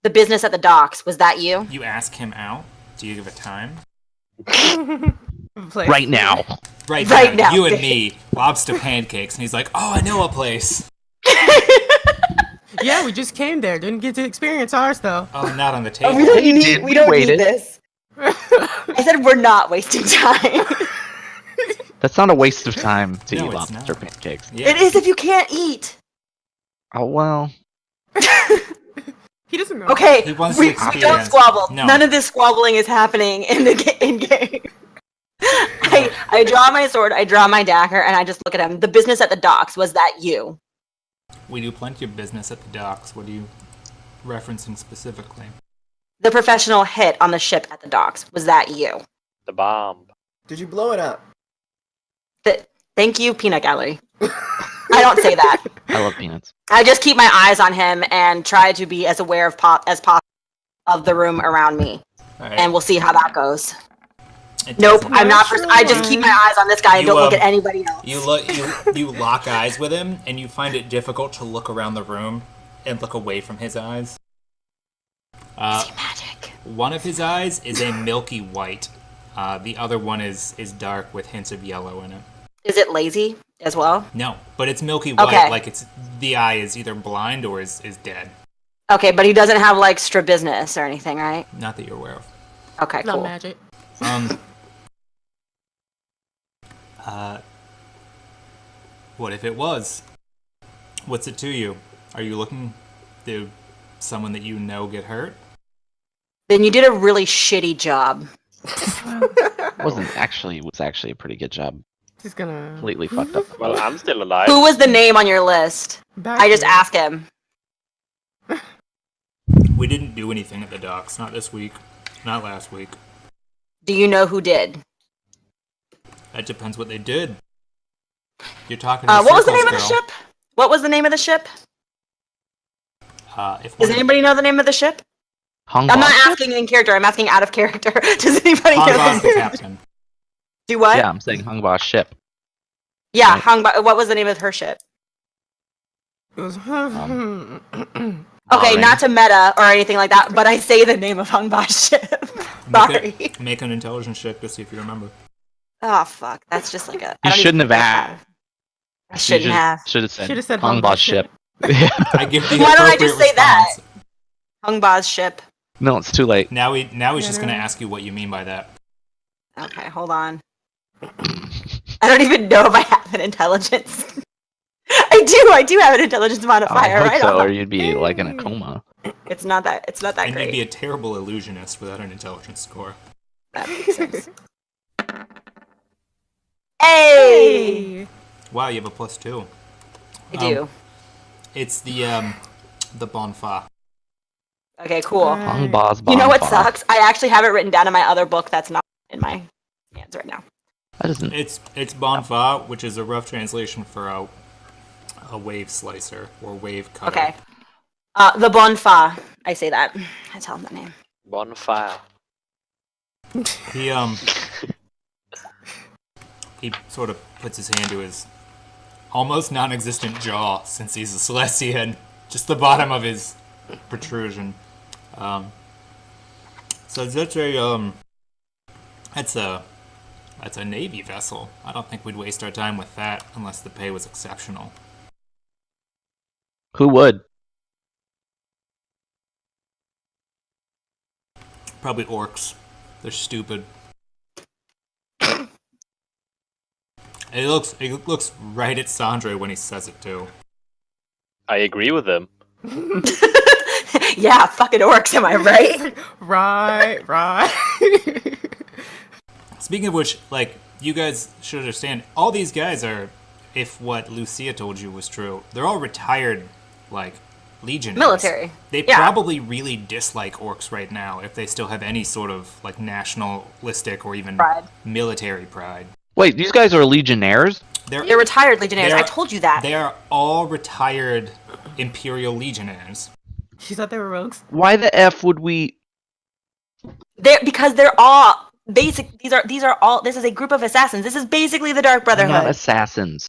The business at the docks, was that you? You ask him out. Do you give a time? Place. Right now. Right now. You and me, lobster pancakes, and he's like, "Oh, I know a place." Yeah, we just came there. Didn't get to experience ours though. Oh, not on the We table. don't We need, did, we we don't waited. need this. I said we're not wasting time. That's not a waste of time to No, eat it's lobster not. pancakes. Yeah. It is if you can't eat. Oh, well. He doesn't know. Okay, He wants we to don't experience. squabble. No. None of this squabbling is happening in the in game. I draw my sword, I draw my dagger, and I just look at him. The business at the docks, was that you? We do plenty of business at the docks. What are you referencing specifically? The professional hit on the ship at the docks, was that you? The bomb. Did you blow it up? Thank you, Peanut Gallery. I don't say that. I love peanuts. I just keep my eyes on him and try to be as aware as possible of the room around me, All right. and we'll see how that goes. It Nope, doesn't- I'm not. I just keep my eyes on this guy and You, don't look at anybody else. You lock eyes with him, and you find it difficult to look around the room and look away from his eyes. Is he magic? One of his eyes is a milky white. The other one is dark with hints of yellow in it. Is it lazy as well? No, but it's milky white, Okay. like the eye is either blind or is dead. Okay, but he doesn't have like strabismus or anything, right? Not that you're aware of. Okay, Not cool. magic. What if it was? What's it to you? Are you looking to someone that you know get hurt? Then you did a really shitty job. Was actually a pretty good job. He's gonna Completely fucked up. Well, I'm still alive. Who was the name on your list? back I just here. asked him. We didn't do anything at the docks. Not this week. Not last week. Do you know who did? That depends what they did. You're talking. In What was the circles, name of the girl. ship? What was the name of the ship? If Does one of- anybody know the name of the ship? Hong I'm not Kong? asking in character. I'm asking out of character. Does anybody know? Hanbok's the The captain. Do what? Yeah, I'm saying Hong Ba's ship. Yeah, Right. Hung. What was the name of her ship? It was. Okay, Fine. not to meta or anything like that, but I say the name of Hung Ba's ship. Sorry. Make an intelligence check to see if you remember. Oh fuck, that's just like a. You I don't shouldn't even have think I shouldn't have. Should have said Should've said Hong Hong Ba's Ba's ship. I give the Why don't I appropriate just say that? response. Hung Ba's ship. No, it's too late. Now he's just gonna ask you what you mean by that. Okay, hold on. I don't even know if I have an intelligence. I do have an intelligence I modifier, hope right? so, on. or you'd be like in a coma. It's not that And you'd great. be a terrible illusionist without an intelligence score. That makes sense. Hey! Wow, you have a +2. I do. It's the bonfire. Okay, cool. Hong Ba's You know what bonfire. sucks? I actually have it written down in my other book that's not in my hands right now. That isn't. It's bonfire, which is a rough translation for a wave slicer or wave cutter. Okay. The bonfire. I say that. I tell him that name. Bonfire. He he sort of puts his hand to his almost non-existent jaw since he's a Celestian, just the bottom of his protrusion. So that's a Navy vessel. I don't think we'd waste our time with that unless the pay was exceptional. Who would? Probably orcs. They're stupid. It looks right at Sandre when he says it too. I agree with him. Yeah, fucking orcs, am I right? Right. Speaking of which, like, you guys should understand, all these guys are, if what Lucia told you was true, they're all retired, like, legionnaires. Military. They Yeah. probably really dislike orcs right now if they still have any sort of like nationalistic or even Pride. military pride. Wait, these guys are legionnaires? They're retired legionnaires. I told you that. They are all retired Imperial legionnaires. She thought they were rogues. Why the F would we... Because they're all basic. These are all. This is a group of assassins. This is basically the Dark They're Brotherhood. not assassins.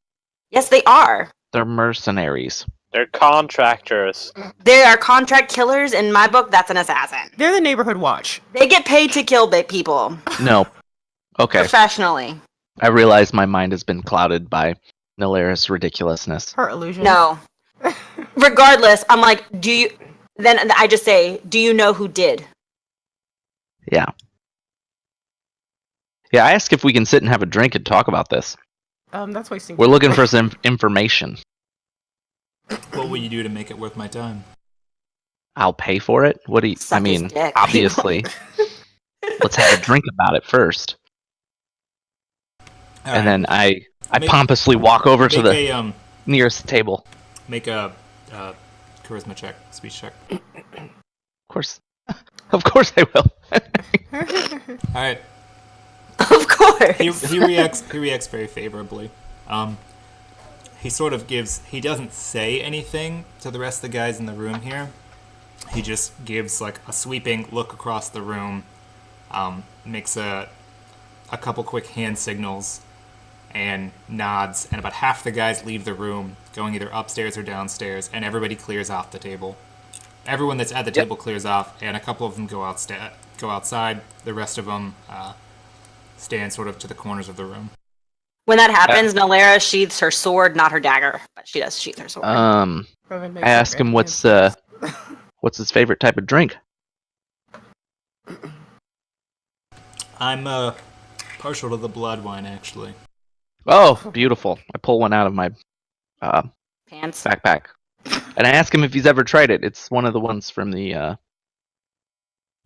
Yes, they are. They're mercenaries. They're contractors. They are contract killers. In my book, that's an assassin. They're the neighborhood watch. They get paid to kill people No. Okay. professionally. I realize my mind has been clouded by Nalaris' ridiculousness. Her illusion. No. Regardless, I'm like, do you? Then I just say, do you know who did? Yeah. Yeah, I ask if we can sit and have a drink and talk about this. That's wasting. We're looking for some information. What will you do to make it worth my time? I'll pay for it? What do you... Suck I mean, his dick. obviously. Let's have a drink about it first. All And right. then I Make- pompously walk over to make the a nearest table. make a charisma check, speech check. Of course. Of course I will. All right. Of course. He reacts very favorably. He sort of gives. He doesn't say anything to the rest of the guys in the room here. He just gives like a sweeping look across the room, makes a couple quick hand signals, and nods. And about half the guys leave the room, going either upstairs or downstairs, and everybody clears off the table. Everyone that's at the table clears off, and a couple of them go outside. The rest of them stand sort of to the corners of the room. When that happens, Nalera sheathes her sword, not her dagger, but she does sheath her sword. Rowan makes I a ask him grand what's his favorite type of drink. I'm partial to the blood wine, actually. Oh, beautiful. I pull one out of my Pants. backpack. And I ask him if he's ever tried it. It's one of the ones from the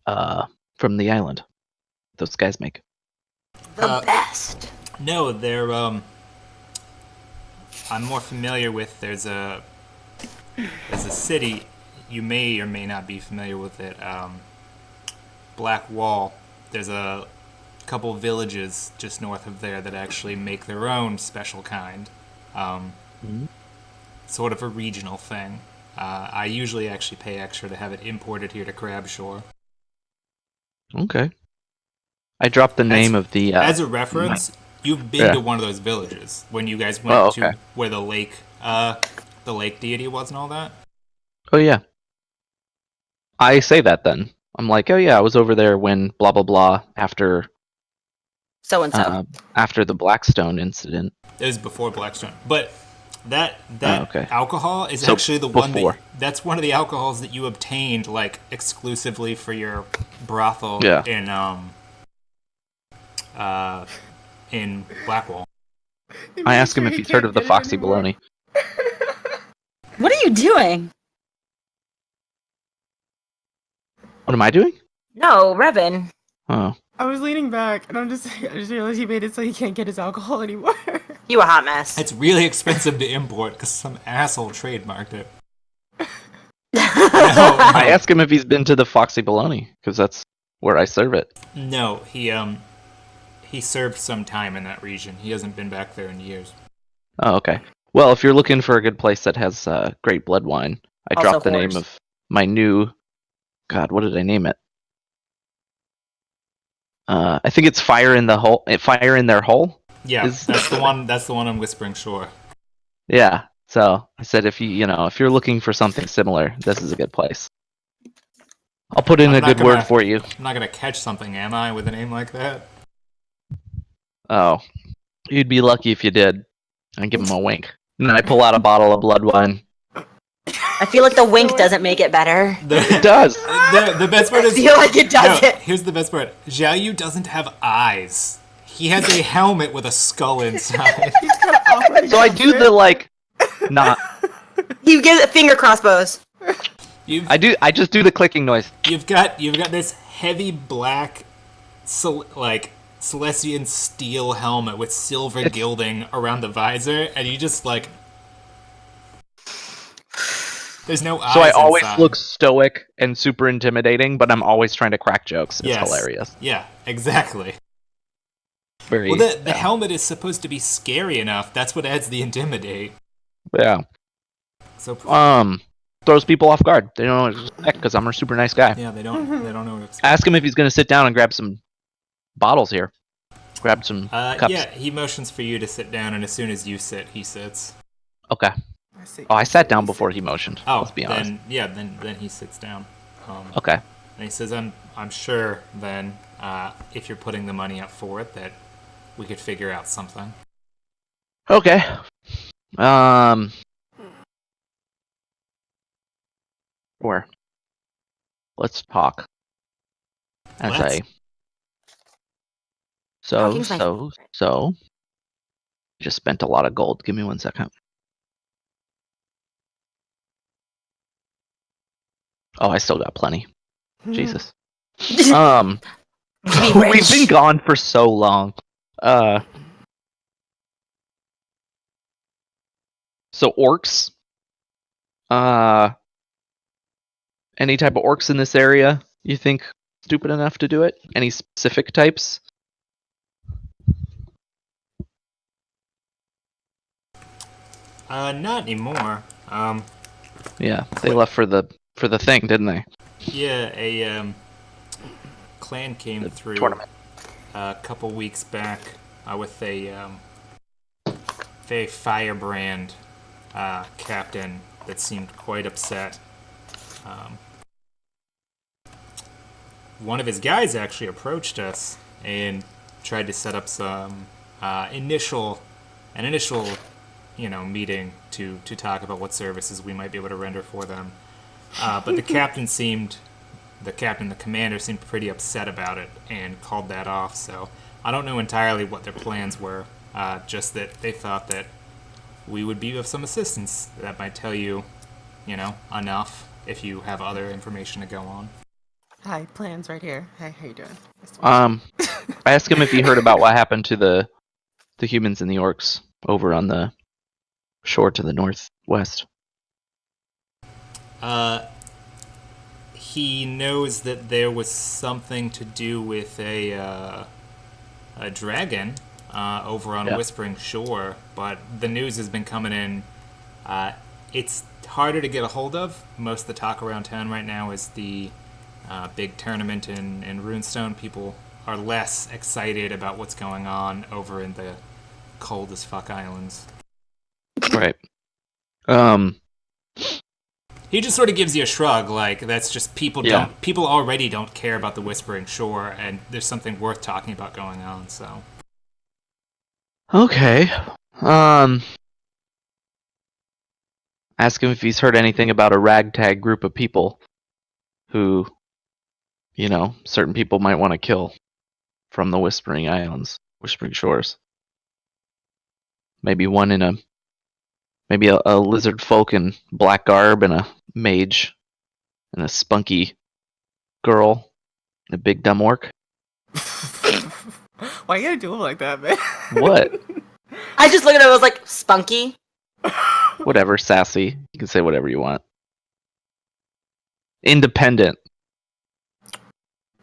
island. Those guys make. The best. No, they're I'm more familiar with. There's a city. You may or may not be familiar with it. Black Wall. There's a couple villages just north of there that actually make their own special kind. Sort of a regional thing. I usually actually pay extra to have it imported here to Crabshore. Okay. I dropped the name of the... As a reference, you've been Yeah. to one of those villages when you guys went okay. to where the lake deity was and all that. Oh, yeah. I say that then. I'm like, oh yeah, I was over there when blah blah blah after So and so. after the Blackstone incident. It was before Blackstone, but that okay. alcohol is So actually the one before. that's one of the alcohols that you obtained like exclusively for your brothel Yeah. in Blackwall. I ask him if he's heard of the Foxy Baloney. What are you doing? What am I doing? No, Revan. Oh. I was leaning back, and I just realized he made it so he can't get his alcohol anymore. You a hot mess. It's really expensive to import because some asshole trademarked it. I ask him if he's been to the Foxy Baloney, because that's where I serve it. No, he served some time in that region. He hasn't been back there in years. Oh, okay. Well, if you're looking for a good place that has great blood wine, I Also dropped the name whores. of my new... God, what did I name it? I think it's Fire in the Hole. Fire in Their Hole? Yeah, Is- that's the one. That's the one on Whispering Shore. Yeah. So I said, if you're looking for something similar, this is a good place. I'll put in I'm a not good word gonna- for you. I'm not gonna catch something, am I, with a name like that? Oh, you'd be lucky if you did. I give him a wink. And then I pull out a bottle of blood wine. I feel like the wink doesn't make it better. It does. The best part I is feel like it no, doesn't. here's the best part. Xiao Yu doesn't have eyes. He has a helmet with a skull inside. So I do the not. You get finger crossbows. I just do the clicking noise. You've got this heavy black, Celestian steel helmet with silver gilding around the visor, and you just There's no eyes So I always inside. look stoic and super intimidating, but I'm always inside. trying to crack jokes. It's Yes. hilarious. Yeah, exactly. Very. Well, the helmet is supposed to be scary enough. That's what adds the intimidate. Yeah. So Throws people off guard. They don't know what to expect because I'm a super nice guy. yeah, they don't know what to expect. Ask him if he's going to sit down and grab some bottles here. Grab some cups. Yeah, he motions for you to sit down, and as soon as you sit, he sits. Okay. I sat down before he motioned. Let's be honest. Then he sits down. Okay. And he says, "I'm sure then, if you're putting the money up for it, that we could figure out something." Okay. Where? Let's talk. As Let's. I. Talking's my So. Just spent a lot of gold. Give me 1 second. Oh, I still got plenty. Jesus. Be We've rich. been gone for so long. So orcs. Any type of orcs in this area you think stupid enough to do it? Any specific types? Not anymore. Yeah, they left for the thing, didn't they? Yeah, a clan came through Tournament. a couple weeks back with a firebrand captain that seemed quite upset. One of his guys actually approached us and tried to set up some initial meeting to talk about what services we might be able to render for them. But the commander seemed pretty upset about it and called that off. So I don't know entirely what their plans were. Just that they thought that we would be of some assistance. That might tell you, enough if you have other information to go on. Hi, plans right here. Hey, how you doing? I asked him if he heard about what happened to the humans and the orcs over on the shore to the northwest. He knows that there was something to do with a dragon over on Whispering Shore, but the news has been coming in. It's harder to get a hold of. Most of the talk around town right now is the big tournament in Runestone. People are less excited about what's going on over in the cold as fuck islands. Right. He just sort of gives you a shrug, like that's just people already don't care about the Whispering Shore, and there's something worth talking about going on. So. Okay. Ask him if he's heard anything about a ragtag group of people who, certain people might want to kill from the Whispering Islands, Whispering Shores. Maybe one in a lizard folk in black garb and a mage and a spunky girl and a big dumb orc. Why you gotta do it like that, man? What? I just looked at it. I was like, spunky. Whatever, sassy. You can say whatever you want. Independent.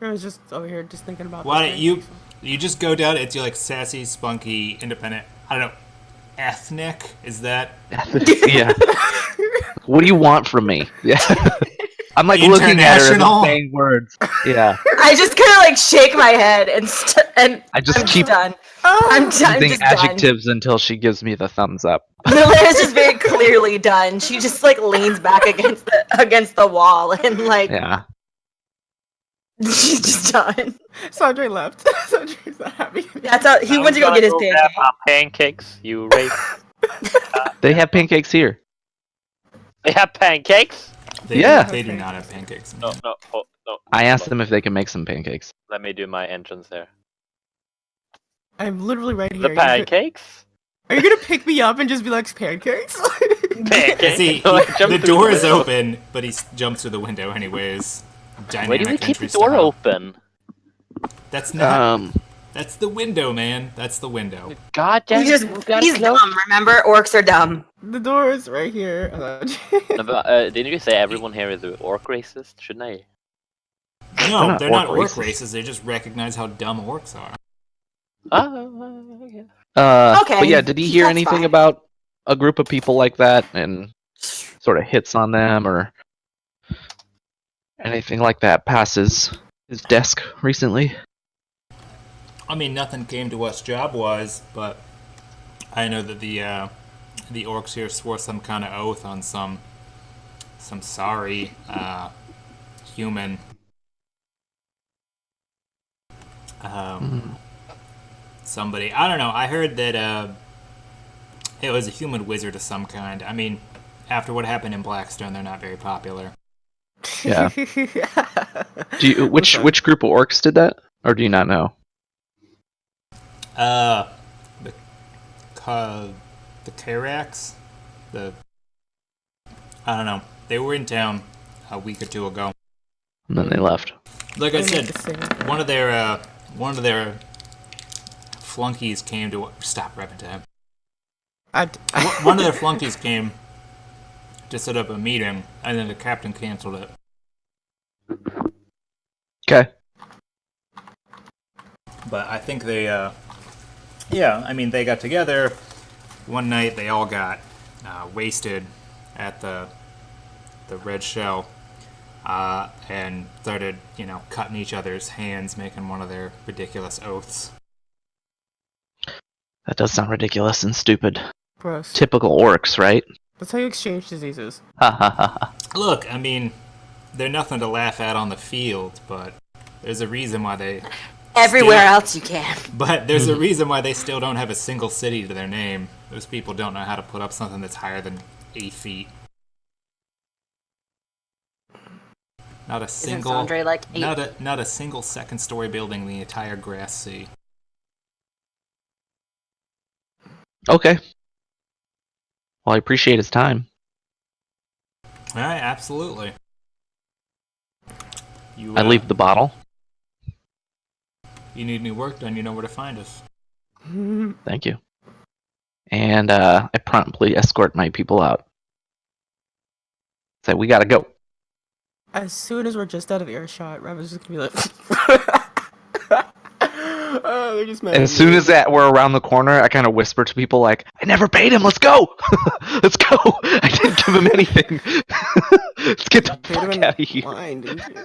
I was just over here just thinking about. Why don't you just go down? It's like sassy, spunky, independent. I don't know. Ethnic? Is that? Yeah. What do you want from me? Yeah. I'm like looking at her and saying words. Yeah. I just kind of shake my head and I just I'm keep done. I'm done. using adjectives until she gives me the thumbs up. Milena's just very clearly done. She just leans back against the wall and yeah. She's just done. Sandre left. Sandre's not happy. That's how he went to go get his pancake. Pancakes, you rape. They have pancakes here. They have pancakes? They do not have pancakes. No. I asked them if they can make some pancakes. Let me do my entrance there. I'm literally right here. The pancakes? Are you gonna pick me up and just be like, pancakes? Pancakes? See, the door is open, but he jumps through the window anyways. Why do we keep the door open? That's not. That's the window, man. That's the window. God damn He's it! Got he's close. dumb. Remember, orcs are dumb. The door is right here. No, but, didn't you say everyone here is orc racist? Shouldn't I? No, they're not orc racist. races. They just recognize how dumb orcs are. Yeah. Okay, But yeah, did he hear that's anything fine. about a group of people like that and sort of hits on them or anything like that passes his desk recently? I mean, nothing came to us job-wise, but I know that the orcs here swore some kind of oath on some sorry human. Somebody, I don't know. I heard that it was a human wizard of some kind. I mean, after what happened in Blackstone, they're not very popular. Yeah. Do you, which group of orcs did that, or do you not know? The Karax, I don't know. They were in town a week or two ago. And then they left. Like I They said, make the same. one of their flunkies came to stop repping to him. One of their flunkies came to set up a meeting, and then the captain canceled it. Okay. But I think they, yeah, I mean, they got together one night. They all got wasted at the Red Shell, and started, cutting each other's hands, making one of their ridiculous oaths. That does sound ridiculous and stupid. Gross. Typical orcs, right? That's how you exchange diseases. Ha ha ha ha. Look, I mean, they're nothing to laugh at on the field, but there's a reason why they. Everywhere else you can. But there's a reason why they still don't have a single city to their name. Those people don't know how to put up something that's higher than 8 feet. Not a single. Isn't Sandre like 8? Not a single second-story building in the entire Grass Sea. Okay. Well, I appreciate his time. All right, absolutely. You, I leave the bottle. You need any work done, you know where to find us. Thank you. And I promptly escort my people out. Say, we gotta go. As soon as we're just out of earshot, Revan's just gonna be like. Oh, they're just mad And at as soon me. as we're around the corner, I kind of whisper to people like, I never paid him, let's go! Let's go! I didn't give him anything! Let's get the Paid him fuck in out of here. wine, didn't you?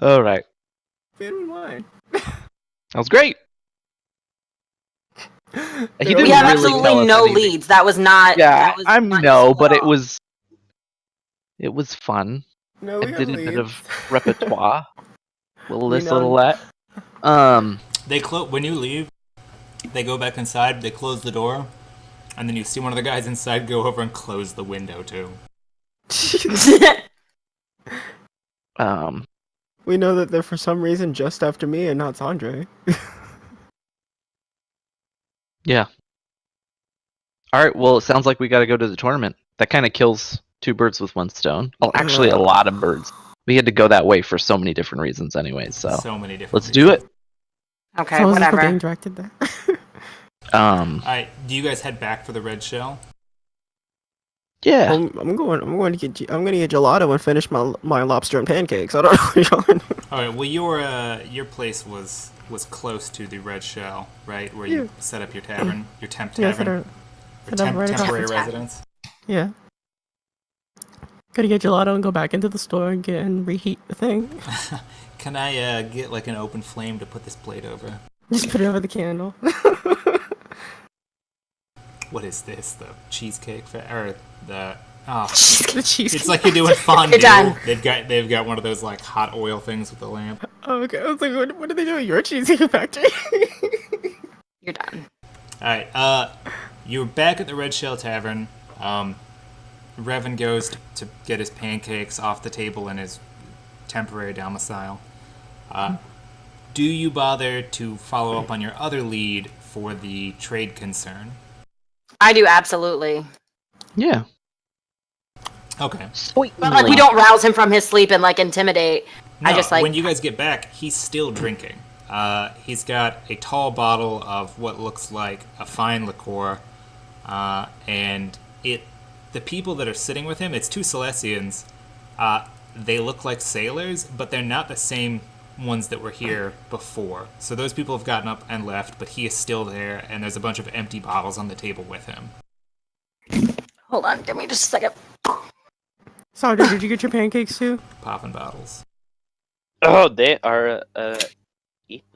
Alright. Paid him in wine. That was great! He We didn't We have really tell absolutely us no anything. leads. That was not. Yeah, that was I'm not no, useful but at it all. was fun. No, I we did a have bit of leads. repertoire. Little We this, know. little that. When you leave, they go back inside, they close the door, and then you see one of the guys inside go over and close the window too. We know that they're for some reason just after me and not Sandre. Yeah. Alright, well, it sounds like we gotta go to the tournament. That kind of kills two birds with one stone. Well, actually, a lot of birds. We had to go that way for so many different reasons anyways, so. So many different Let's do it. Okay, So is this for being whatever. directed there? Alright, do you guys head back for the Red Shell? Yeah. I'm going to get gelato and finish my lobster and pancakes. I don't know what you're on. Alright, well your place was close to the Red Shell, right? Where you set up your tavern, your temp Yeah, tavern, or set up right across temporary the tavern. residence. Yeah. Gotta get gelato and go back into the store and reheat the thing. Can I get like an open flame to put this plate over? Just put it over the candle. What is this? The cheesecake or the oh? The cheese. It's like you're doing fondue. You're done. They've got one of those like hot oil things with the lamp. Oh, okay. I was like, what are they doing? You're a cheesecake factory. You're done. All right. You're back at the Red Shell Tavern. Revan goes to get his pancakes off the table in his temporary domicile. Do you bother to follow up on your other lead for the trade concern? I do absolutely. Yeah. Okay. Sweet. But like, we don't rouse him from his sleep and like intimidate. No, I just like when you guys get back, he's still drinking. He's got a tall bottle of what looks like a fine liqueur, and the people that are sitting with him, it's two Silesians. They look like sailors, but they're not the same ones that were here before. So those people have gotten up and left, but he is still there, and there's a bunch of empty bottles on the table with him. hold on, give me just a second. Sandra, did you get your pancakes too? Popping bottles. Oh, they are eaten.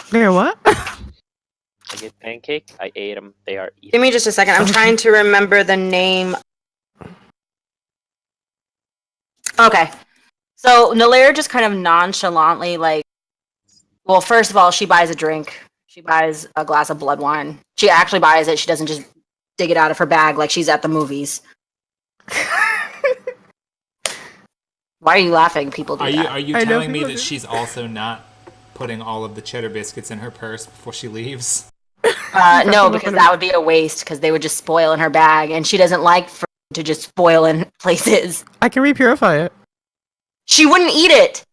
They're what? I get pancake. I ate them. They are eaten. Give me just a second. I'm trying to remember the name. Okay. So Nalair just kind of nonchalantly, like, well, first of all, she buys a drink. She buys a glass of blood wine. She actually buys it. She doesn't just dig it out of her bag like she's at the movies. Why are you laughing? People do that. Are you I know telling me people that do. she's also not putting all of the cheddar biscuits in her purse before she leaves? No, because that would be a waste because they would just spoil in her bag, and she doesn't like to just spoil in places. I can repurify it. She wouldn't eat it,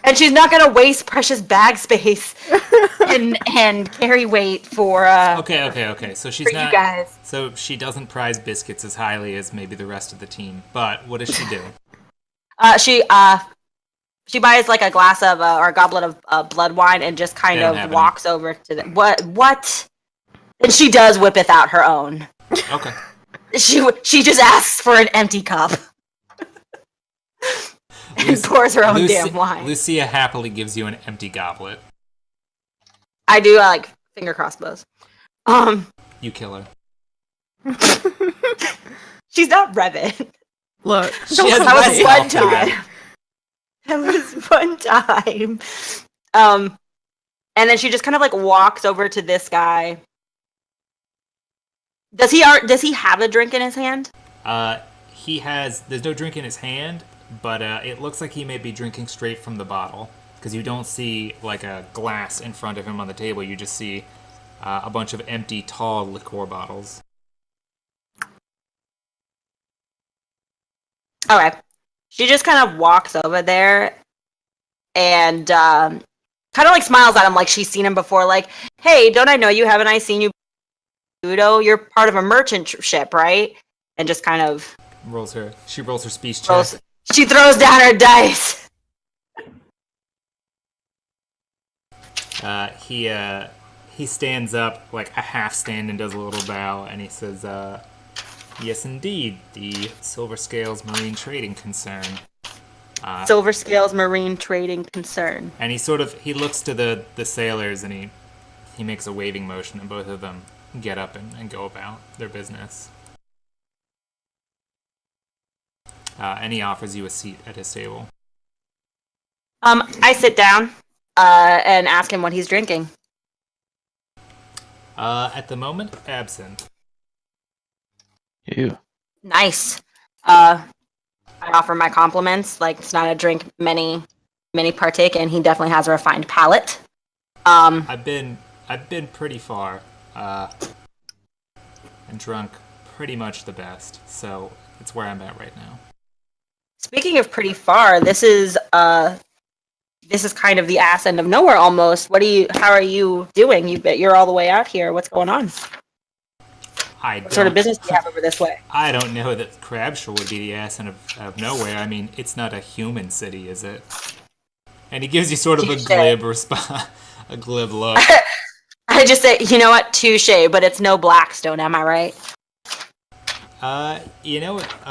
and she's not gonna waste precious bag space and carry weight for Okay. So she's for not. you guys. So she doesn't prize biscuits as highly as maybe the rest of the team. But what does she do? She buys like a glass of or a goblet of blood wine and just kind They don't of have walks over to the what? And she does whip out her own. Okay. She just asks for an empty cup and pours her own damn wine. Lucia happily gives you an empty goblet. I do like finger crossbows. You kill her. She's not Revan. Look, She has That was Revan one off the bat. time. That was one time. And then she just kind of like walks over to this guy. Does he have a drink in his hand? There's no drink in his hand, but it looks like he may be drinking straight from the bottle. Because you don't see like a glass in front of him on the table. You just see a bunch of empty, tall liqueur bottles. Okay. She just kind of walks over there and kind of like smiles at him like she's seen him before. Like, hey, don't I know you? Haven't I seen you, Udo? You're part of a merchant ship, right? And just kind of She rolls her speech check. she throws down her dice. He stands up like a half stand and does a little bow, and he says, "Yes, indeed, the Silver Scales Marine Trading Concern." Silver Scales Marine Trading Concern. And he looks to the sailors, and he makes a waving motion, and both of them get up and go about their business. And he offers you a seat at his table. I sit down and ask him what he's drinking. At the moment, absinthe. Ew. Nice. I offer my compliments. Like, it's not a drink many partake in. He definitely has a refined palate. I've been pretty far, and drunk pretty much the best. So it's where I'm at right now. Speaking of pretty far, this is kind of the ass end of nowhere almost. How are you doing? You're all the way out here. What's going on? What sort of business do you have over this way? I don't know that Crabshire would be the ass end of nowhere. I mean, it's not a human city, is it? And he gives you sort of a glib response, a glib look. I just say, you know what, touche, but it's no Blackstone, am I right? A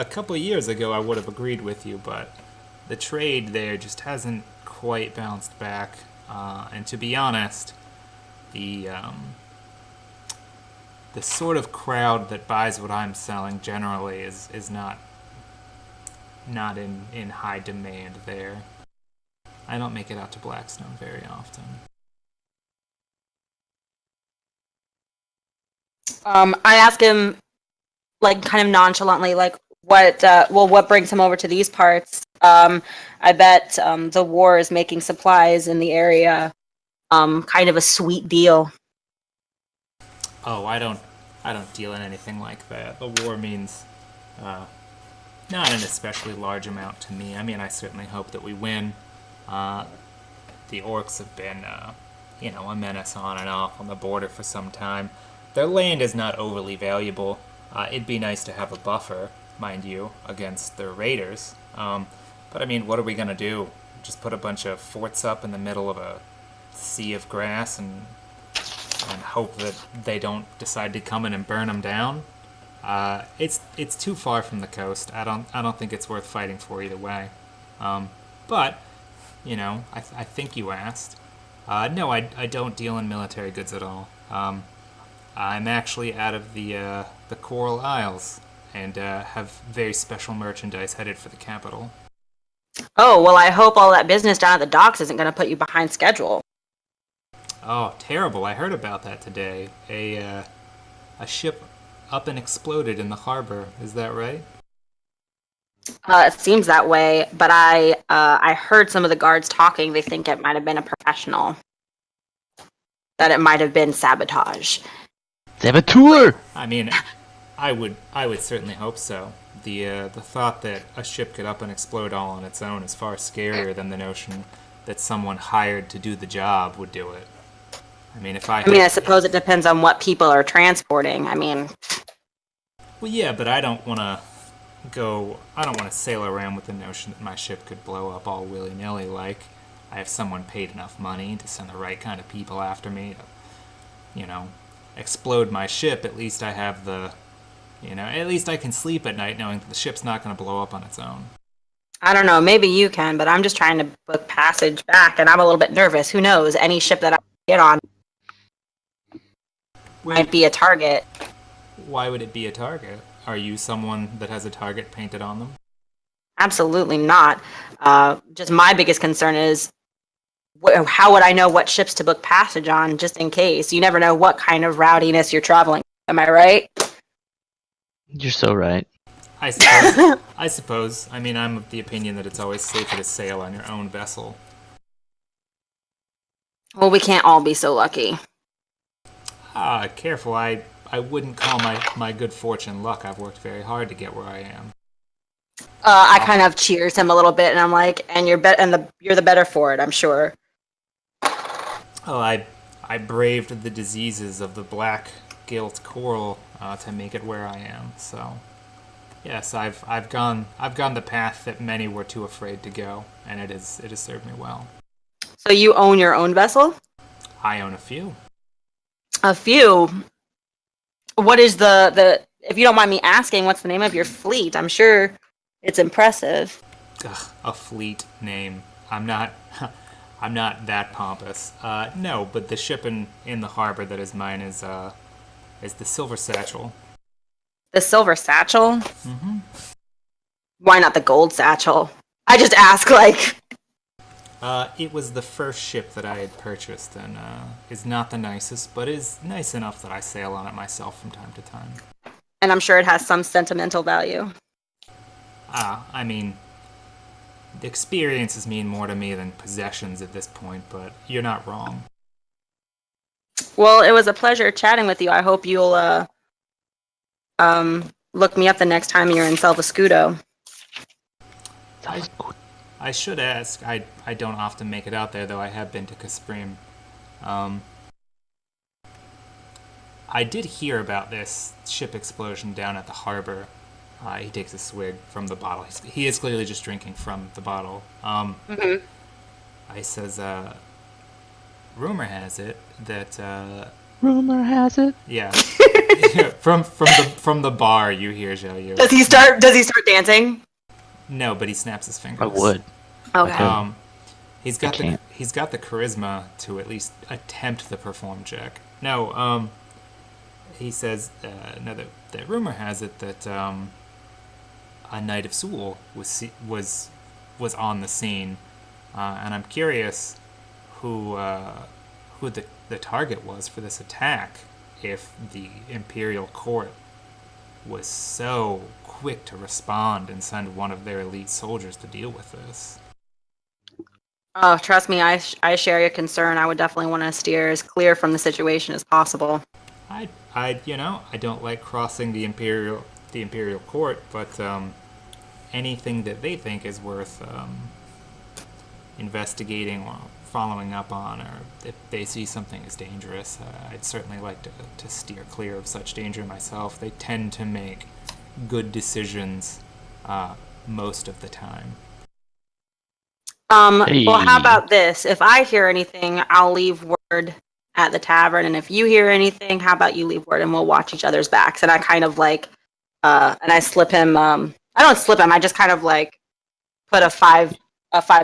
couple of years ago I would have agreed with you, but the trade there just hasn't quite bounced back. And to be honest, the sort of crowd that buys what I'm selling generally is not in high demand there. I don't make it out to Blackstone very often. I ask him, like, kind of nonchalantly, like, what brings him over to these parts? I bet the war is making supplies in the area kind of a sweet deal. Oh, I don't deal in anything like that. The war means Not an especially large amount to me. I mean, I certainly hope that we win. The orcs have been, a menace on and off on the border for some time. Their land is not overly valuable. It'd be nice to have a buffer, mind you, against the raiders. But I mean, what are we gonna do? Just put a bunch of forts up in the middle of a sea of grass and hope that they don't decide to come in and burn them down? It's too far from the coast. I don't think it's worth fighting for either way. But I think you asked. No, I don't deal in military goods at all. I'm actually out of the Coral Isles and have very special merchandise headed for the capital. Oh, well, I hope all that business down at the docks isn't going to put you behind schedule. Oh, terrible! I heard about that today. A ship up and exploded in the harbor. Is that right? It seems that way, but I heard some of the guards talking. They think it might have been a professional. That it might have been sabotage. Saboteur! I mean, I would certainly hope so. The thought that a ship could up and explode all on its own is far scarier than the notion that someone hired to do the job would do it. I mean, I suppose it depends on what people are transporting. I mean, well, yeah, but I don't want to sail around with the notion that my ship could blow up all willy-nilly like. I have someone paid enough money to send the right kind of people after me to, explode my ship. At least I have at least I can sleep at night knowing that the ship's not going to blow up on its own. I don't know, maybe you can, but I'm just trying to book passage back, and I'm a little bit nervous. Who knows? Any ship that I get on might be a target. Why would it be a target? Are you someone that has a target painted on them? Absolutely not. Just my biggest concern is how would I know what ships to book passage on, just in case? You never know what kind of rowdiness you're traveling. Am I right? You're so right. I suppose. I suppose. I mean, I'm of the opinion that it's always safer to sail on your own vessel. Well, we can't all be so lucky. Careful. I wouldn't call my good fortune luck. I've worked very hard to get where I am. I kind of cheers him a little bit, and I'm like, and you're the better for it, I'm sure. Oh, I braved the diseases of the black gilt coral to make it where I am. So, yes, I've gone the path that many were too afraid to go, and it has served me well. So you own your own vessel? I own a few. A few. What is the if you don't mind me asking, what's the name of your fleet? I'm sure it's impressive. Ugh, a fleet name. I'm not that pompous. No, but the ship in the harbor that is mine is the Silver Satchel. The Silver Satchel? Mm-hmm. Why not the Gold Satchel? I just ask, like... It was the first ship that I had purchased, and is not the nicest, but is nice enough that I sail on it myself from time to time. And I'm sure it has some sentimental value. I mean, the experiences mean more to me than possessions at this point, but you're not wrong. Well, it was a pleasure chatting with you. I hope you'll look me up the next time you're in Salvascudo. I should ask. I don't often make it out there, though I have been to Casprim. I did hear about this ship explosion down at the harbor. He takes a swig from the bottle. He is clearly just drinking from the bottle. I says, rumor has it that... Rumor has it? Yeah. from the bar, you hear Zhao Yu. Does he start dancing? No, but he snaps his fingers. I would. Okay. He's got the charisma to at least attempt the perform check. No, he says that rumor has it that a Knight of Sewell was on the scene, and I'm curious who the target was for this attack. If the Imperial Court was so quick to respond and send one of their elite soldiers to deal with this. Oh, trust me, I share your concern. I would definitely want to steer as clear from the situation as possible. I don't like crossing the Imperial Court, but anything that they think is worth investigating or following up on, or if they see something as dangerous, I'd certainly like to steer clear of such danger myself. They tend to make good decisions most of the time. Well, how about this? If I hear anything, I'll leave word at the tavern, and if you hear anything, how about you leave word and we'll watch each other's backs? And I kind of like, and I slip him. I don't slip him. I just kind of like put a five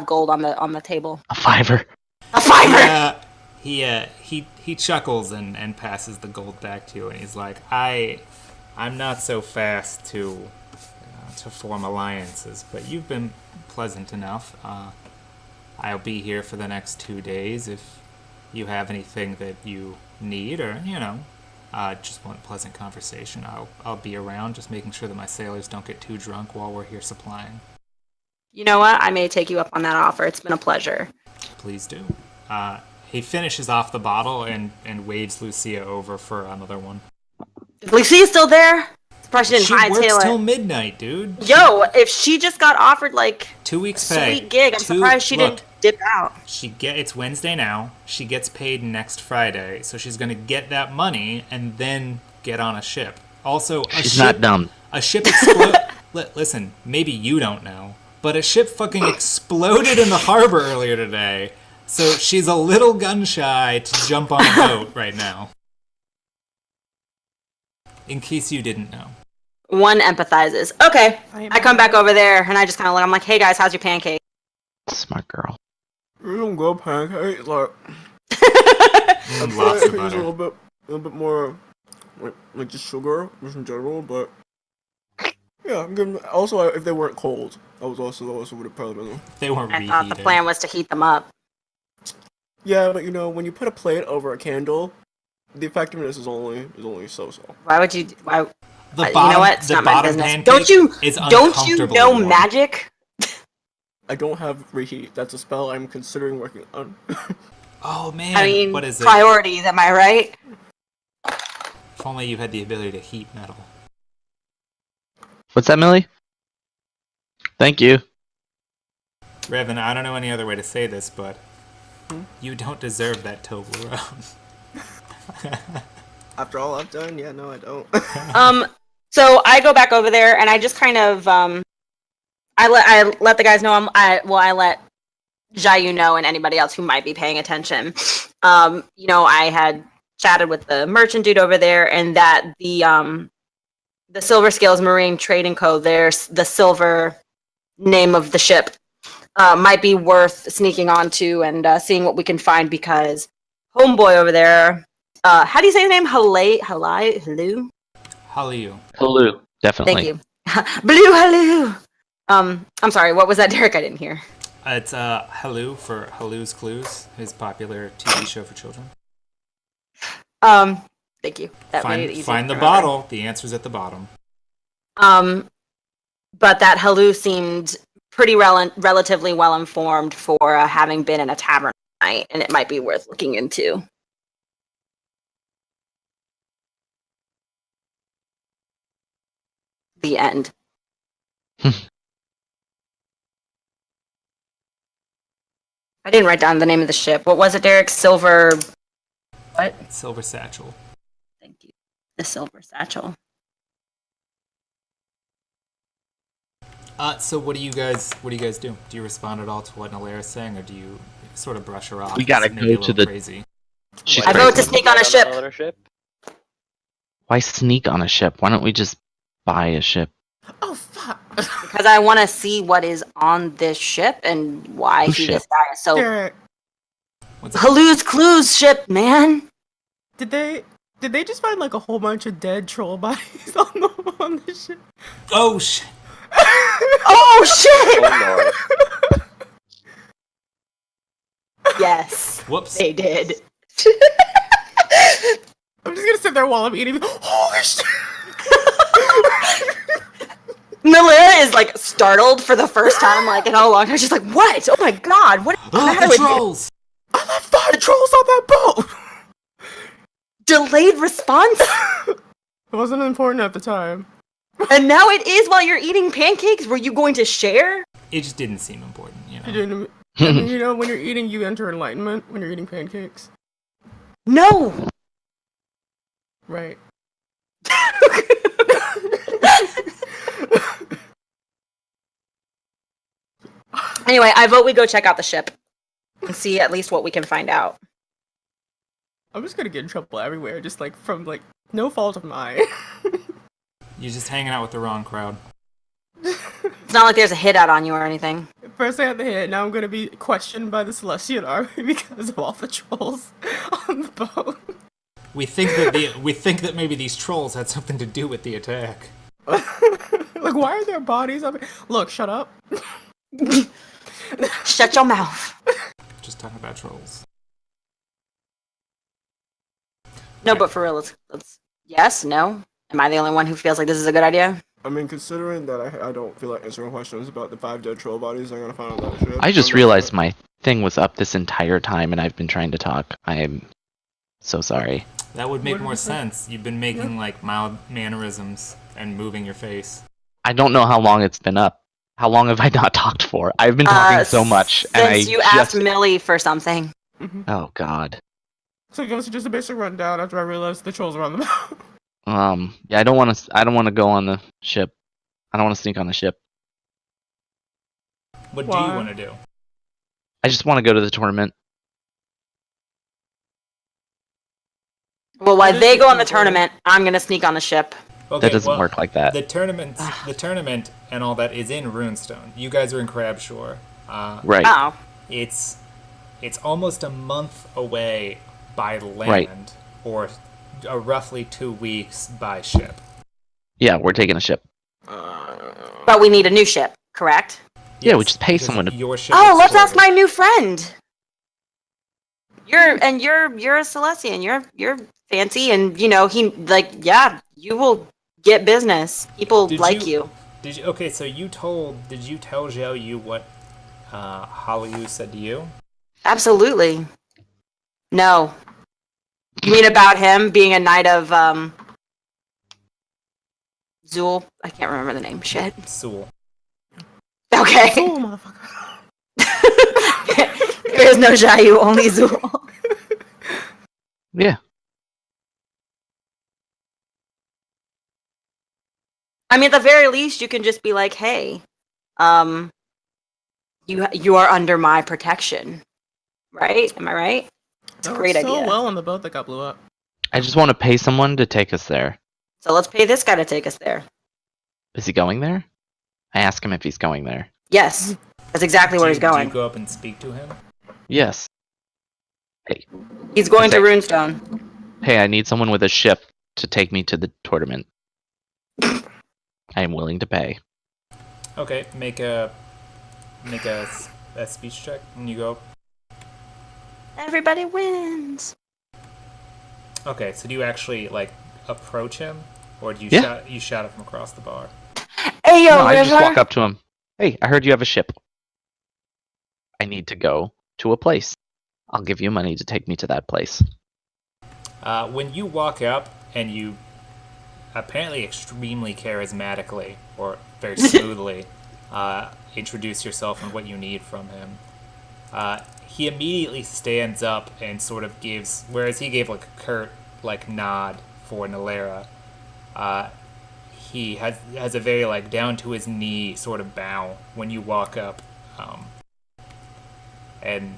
gold on the table. A fiver. A fiver. He chuckles and passes the gold back to you, and he's like, I'm not so fast to form alliances, but you've been pleasant enough. I'll be here for the next 2 days if you have anything that you need, or just want a pleasant conversation. I'll be around, just making sure that my sailors don't get too drunk while we're here supplying. You know what? I may take you up on that offer. It's been a pleasure. Please do. He finishes off the bottle and wades Lucia over for another one. Is Lucia's still there? Surprised she didn't She hightail works it. till midnight, dude. Yo, if she just got offered like 2 weeks a pay. sweet gig, I'm surprised she didn't dip out. It's Wednesday now. She gets paid next Friday, so she's gonna get that money and then get on a ship. Also, She's not dumb. A ship exploded. Listen, maybe you don't know, but a ship fucking exploded in the harbor earlier today. So she's a little gun shy to jump on a boat right now. In case you didn't know. One empathizes. Okay, I come back over there and I just kind of look. I'm like, hey guys, how's your pancake? Smart girl. You don't go pancakes, like Lots of a butter. little bit more like just sugar just in general, but yeah, I'm good. Also, if they weren't cold, I also would have probably been. They weren't I reheated. thought the plan was to heat them up. Yeah, but when you put a plate over a candle, the effectiveness is only so. Why would you? Why? The you know what? It's not my business. pancake Don't you uncomfortably know warm. magic? I don't have reheat. That's a spell I'm considering working on. Oh man, I mean, what is it? priorities. Am I right? If only you had the ability to heat metal. What's that, Millie? Thank you. Revan, I don't know any other way to say this, but you don't deserve that Toblerone. After all I've done, yeah, no, I don't. So I go back over there and I just kind of I let the guys know I let Jayu know and anybody else who might be paying attention. I had chatted with the merchant dude over there, and that the Silver Scales Marine Trading Co. There's the silver name of the ship might be worth sneaking onto and seeing what we can find, because homeboy over there. How do you say his name? Halu? Hallyu. Hello. Definitely. Thank you. Blue Halu. I'm sorry, what was that, Derek? I didn't hear. It's Halu for Halu's Clues, his popular TV show for children. Thank you. That made it easy. Find the to remember. bottle. The answer's at the bottom. But that Halu seemed pretty relatively well informed for having been in a tavern tonight, and it might be worth looking into. The end. I didn't write down the name of the ship. What was it, Derek? Silver. What? Silver Satchel. Thank you. The Silver Satchel. So what do you guys do? Do you respond at all to what Nalera's saying, or do you sort of brush her off? We gotta It's maybe go a to little the- crazy. She's I crazy. vote to sneak on a ship. Another ship? Why sneak on a ship? Why don't we just buy a ship? Oh fuck! Because I want to see what is on this ship and why Whose this guy is so. Derek, What's that? Halu's Clues ship, man. did they just find like a whole bunch of dead troll bodies on the ship? Oh shit! Oh shit! Oh lord. Yes, Whoops! they did. I'm just gonna sit there while I'm eating. Holy shit! Nalera is like startled for the first time, like in a long time. She's like, "What? Oh my god! What is the Oh, matter the with you?" trolls! I left 5 trolls on that boat. Delayed response. It wasn't important at the time. And now it is while you're eating pancakes? Were you going to share? It just didn't seem important, you know. You didn't- I mean, you know, when you're eating, you enter enlightenment when you're eating pancakes. No! Right. Anyway, I vote we go check out the ship and see at least what we can find out. I'm just gonna get in trouble everywhere, just like from like no fault of mine. You're just hanging out with the wrong crowd. It's not like there's a hit out on you or anything. First I had the hit, now I'm gonna be questioned by the Celestial Army because of all the trolls on the boat. We think that maybe these trolls had something to do with the attack. Like, why are there bodies up here? Look, shut up. Shut your mouth. Just talking about trolls. No, but for real, let's. Yes, no. Am I the only one who feels like this is a good idea? I mean, considering that I don't feel like answering questions about the 5 dead troll bodies I'm gonna find on that ship. I just I'm not realized gonna- my thing was up this entire time, and I've been trying to talk. I am so sorry. That would make What did more you say? sense. You've been making like mild mannerisms and moving your face. I don't know how long it's been up. How long have I not talked for? I've been talking so much, and I Since you asked just... Millie for something. Oh God. So give us just a basic rundown after I realized the trolls are on the boat. Yeah, I don't want to. I don't want to go on the ship. I don't want to sneak on the ship. What do Why? you want to do? I just want to go to the tournament. Well, while What they is go it on the you do? tournament, I'm gonna sneak on the ship. Okay, That doesn't well, work like that. The tournament and all that is in Runestone. You guys are in Crabshore. Right. Oh. It's almost a month away by land, Right. or roughly 2 weeks by ship. Yeah, we're taking a ship. But we need a new ship, correct? Yeah, we Yes, just pay because someone to- Your ship Oh, is let's ask shorter. my new friend. You're a Celestian. You're fancy, and you know you will get business. People Did like you. Did you? Okay, so did you tell Zhao Yu what Hallyu said to you? Absolutely. No. You mean about him being a knight of Zool? I can't remember the name. Shit. Sewell. Okay. Oh, motherfucker. There is no Jayu, only Zool. Yeah. I mean, at the very least, you can just be like, "Hey, you are under my protection." Right? Am I right? It's a That great worked so idea. well on the boat that got blew up. I just want to pay someone to take us there. So let's pay this guy to take us there. Is he going there? I ask him if he's going there. Yes, that's exactly where he's Do going. you go up and speak to him? Yes. He's going to Okay. Runestone. Hey, I need someone with a ship to take me to the tournament. I am willing to pay. Okay, make a speech check, and you go. Everybody wins. Okay, so do you actually like approach him, or do you Yeah. shout it from across the bar? Hey, yo, No, I just River. walk up to him. Hey, I heard you have a ship. I need to go to a place. I'll give you money to take me to that place. When you walk up and you apparently extremely charismatically or very smoothly introduce yourself and what you need from him, he immediately stands up and sort of gives, whereas he gave like a curt like nod for Nalera, he has a very like down to his knee sort of bow when you walk up, and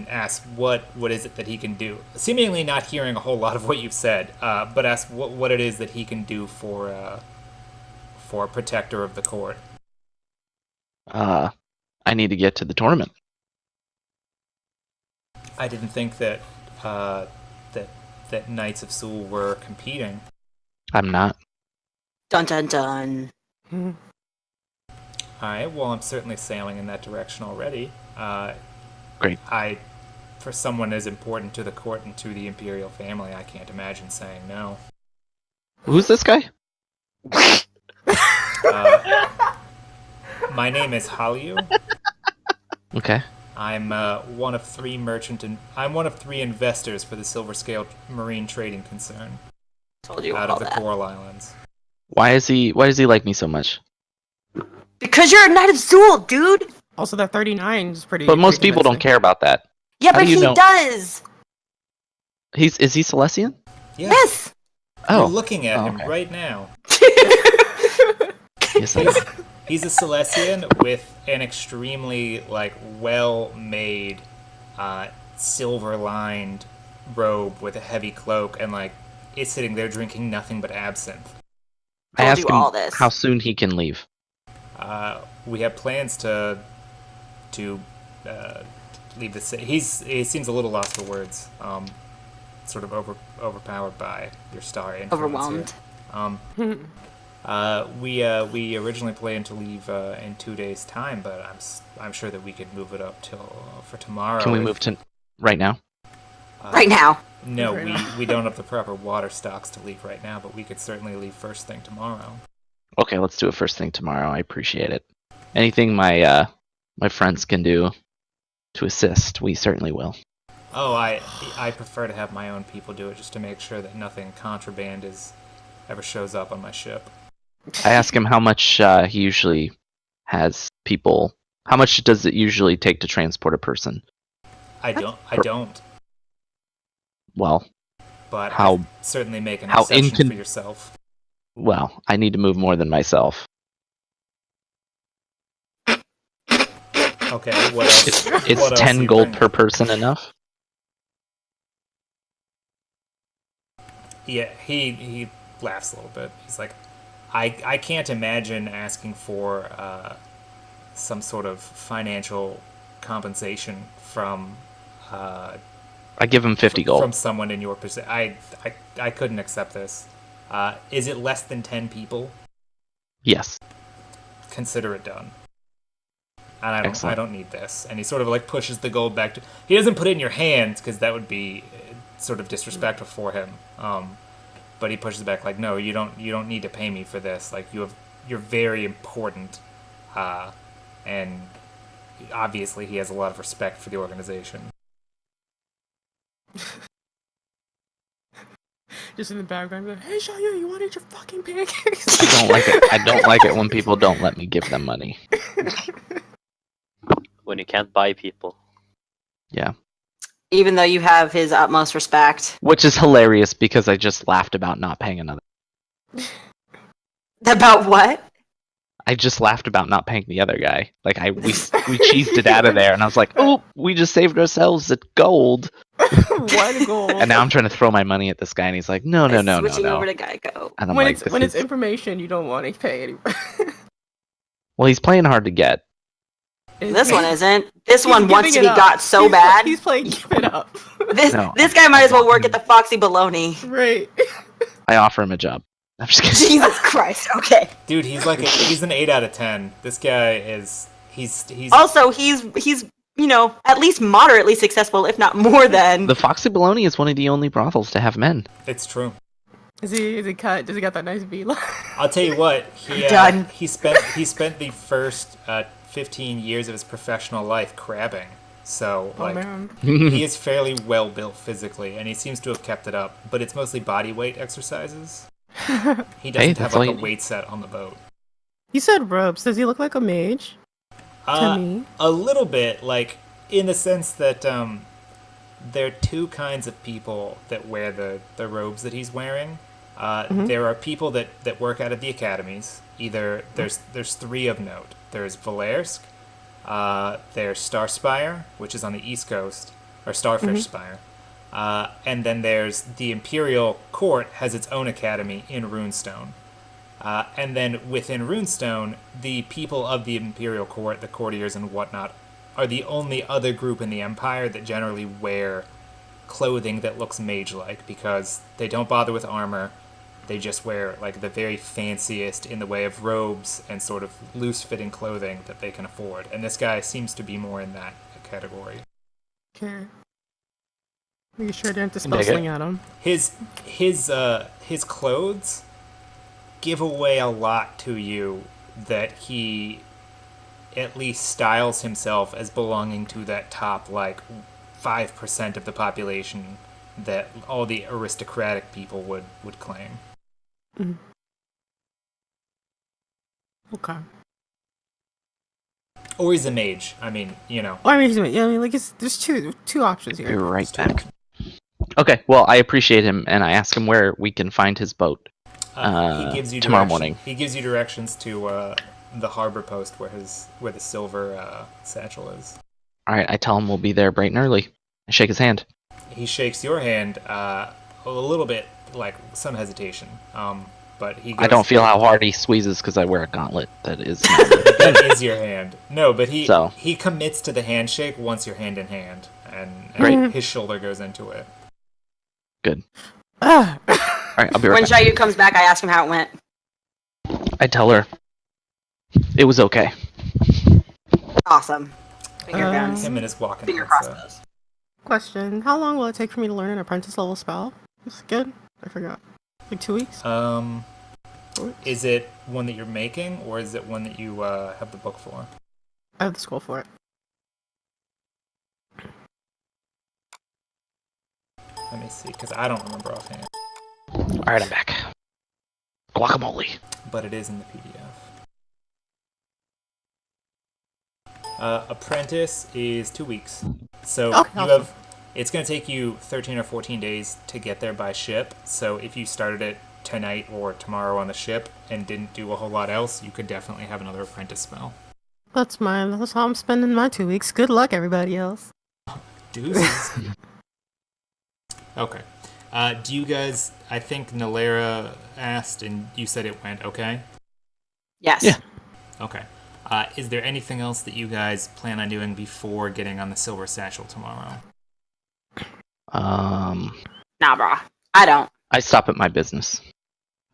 asks what is it that he can do, seemingly not hearing a whole lot of what you've said, but asks what it is that he can do for a protector of the court. I need to get to the tournament. I didn't think that that Knights of Seoul were competing. I'm not. Dun dun dun. All right, well, I'm certainly sailing in that direction already. Great. For someone as important to the court and to the imperial family, I can't imagine saying no. Who's this guy? My name is Hallyu. Okay. I'm one of three investors for the Silver Scale Marine Trading Concern Told you out all of the that. Coral Islands. Why does he like me so much? Because you're a Knight of Zool, dude. Also, that 39 is pretty. But most pretty people don't convincing. care about that. Yeah, How but do you he know? does. Is he Celestian? Yeah. Yes. You're Oh, looking at Oh, him okay. right now. Yes, I am. He's a Celestian with an extremely well-made, silver-lined robe with a heavy cloak, and is sitting there drinking nothing but absinthe. I Told asked you him all this. how soon he can leave. We have plans to leave the city. He seems a little lost for words. Sort of overpowered by your star influence. Overwhelmed. Here. We originally planned to leave in 2 days' time, but I'm sure that we could move it up for tomorrow. Can we move to right now? Right now. No, Right we don't have the proper water stocks to leave right now, but we could certainly leave first thing tomorrow. Okay, let's do it first thing tomorrow. I appreciate it. Anything my friends can do to assist, we certainly will. Oh, I prefer to have my own people do it just to make sure that nothing contraband ever shows up on my ship. I ask him how much he usually has people. How much does it usually take to transport a person? I don't. Well, But How- I certainly make an how exception for yourself. well, I need to move more than myself. Okay, what else? It's what else 10 do you gold bring? per person enough? Yeah, he laughs a little bit. He's like, I can't imagine asking for some sort of financial compensation from I give him 50 gold. from someone in your position. I couldn't accept this. Is it less than 10 people? Yes. Consider it done. And I Excellent. don't need this. And he sort of pushes the gold back to. He doesn't put it in your hands because that would be sort of disrespectful for him. But he pushes it back no, you don't need to pay me for this. You're very important, and obviously he has a lot of respect for the organization. Just in the background, like, hey, Xiaoyu, you want to eat your fucking pancakes? I don't like it. I don't like it when people don't let me give them money. When you can't buy people. Yeah. Even though you have his utmost respect. Which is hilarious because I just laughed about not paying another. About what? I just laughed about not paying the other guy. We cheesed it out of there, and I was like, "Oh, we just saved ourselves at gold." One gold. And now I'm trying to throw my money at this guy, and he's like, "No." Switching over to Geico. And I'm when like, it's information, you don't want to pay anybody. well, he's playing hard to get. This one isn't. This He's one wants to giving be it got up. so bad. He's playing give it up. No. This guy might as well work at the Foxy Bologna. Right. I offer him a job. I'm just kidding. Jesus Christ. Okay. Dude, he's an 8 out of 10. This guy is he's Also, he's at least moderately successful, if not more than. The Foxy Bologna is one of the only brothels to have men. It's true. Is he cut? Does he got that nice V line? I'll tell you what, Done. he spent the first 15 years of his professional life crabbing. So Oh man. he is fairly well built physically, and he seems to have kept it up. But it's mostly body weight exercises. He doesn't that's have all a you need. weight set on the boat. You said ropes. Does he look like a mage? To me. A little bit, in the sense that there are two kinds of people that wear the robes that he's wearing. There are people that work out of the academies. Either there's three of note. There's Valersk, there's Starspire, which is on the East Coast, or Starfish Spire, and then there's the Imperial Court has its own academy in Runestone. And then within Runestone, the people of the Imperial Court, the courtiers and whatnot, are the only other group in the Empire that generally wear clothing that looks mage-like, because they don't bother with armor. They just wear the very fanciest in the way of robes and sort of loose-fitting clothing that they can afford. And this guy seems to be more in that category. Okay. Making sure I didn't have to spell Dig it. sling at him. His clothes give away a lot to you that he at least styles himself as belonging to that top 5% of the population that all the aristocratic people would claim. Okay. Or he's a mage. I mean, you know. Well, I mean, like there's two options Be here. right back. Okay, well, I appreciate him, and I ask him where we can find his boat. He gives you tomorrow direction- morning. He gives you directions to the harbor post where the silver satchel is. All right, I tell him we'll be there bright and early. I shake his hand. He shakes your hand a little bit, like some hesitation. But he. Goes, I don't feel how hard he squeezes because I wear a gauntlet that is. That is your hand. No, but he commits to the handshake once you're hand in hand, and Great. his shoulder goes into it. Good. Ah. All right, I'll be right When back. Shayu comes back, I ask him how it went. I tell her it was okay. Awesome. Finger guns. Him and his walking. Finger headset. crossbows. Question: how long will it take for me to learn an apprentice level spell? Is it good? I forgot. Like 2 weeks? Is it one that you're making, or is it one that you have the book for? I have the scroll for it. Let me see, because I don't remember offhand. All right, I'm back. Guacamole. But it is in the PDF. Apprentice is 2 weeks. So Okay, you awesome. have. It's going to take you 13 or 14 days to get there by ship. So if you started it tonight or tomorrow on the ship and didn't do a whole lot else, you could definitely have another apprentice spell. That's mine. That's how I'm spending my 2 weeks. Good luck, everybody else. Deuces. Okay. Do you guys? I think Nalera asked, and you said it went okay. Yes. Yeah. Okay. Is there anything else that you guys plan on doing before getting on the Silver Satchel tomorrow? Nah, brah. I don't. I stop at my business.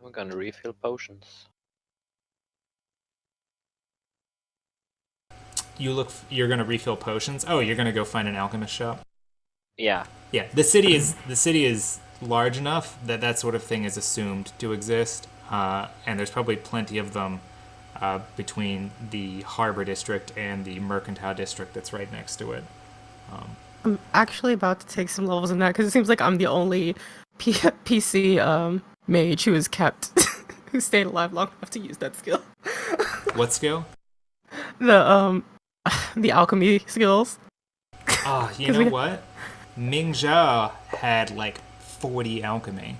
I'm gonna refill potions. You're gonna refill potions. Oh, you're gonna go find an alchemist shop. Yeah. Yeah, the city is large enough that that sort of thing is assumed to exist, and there's probably plenty of them between the harbor district and the mercantile district that's right next to it. I'm actually about to take some levels in that because it seems like I'm the only PC mage who is kept, who stayed alive long enough to use that skill. What skill? The alchemy skills. Oh, you 'Cause know we- what? Ming Zhao had like 40 alchemy.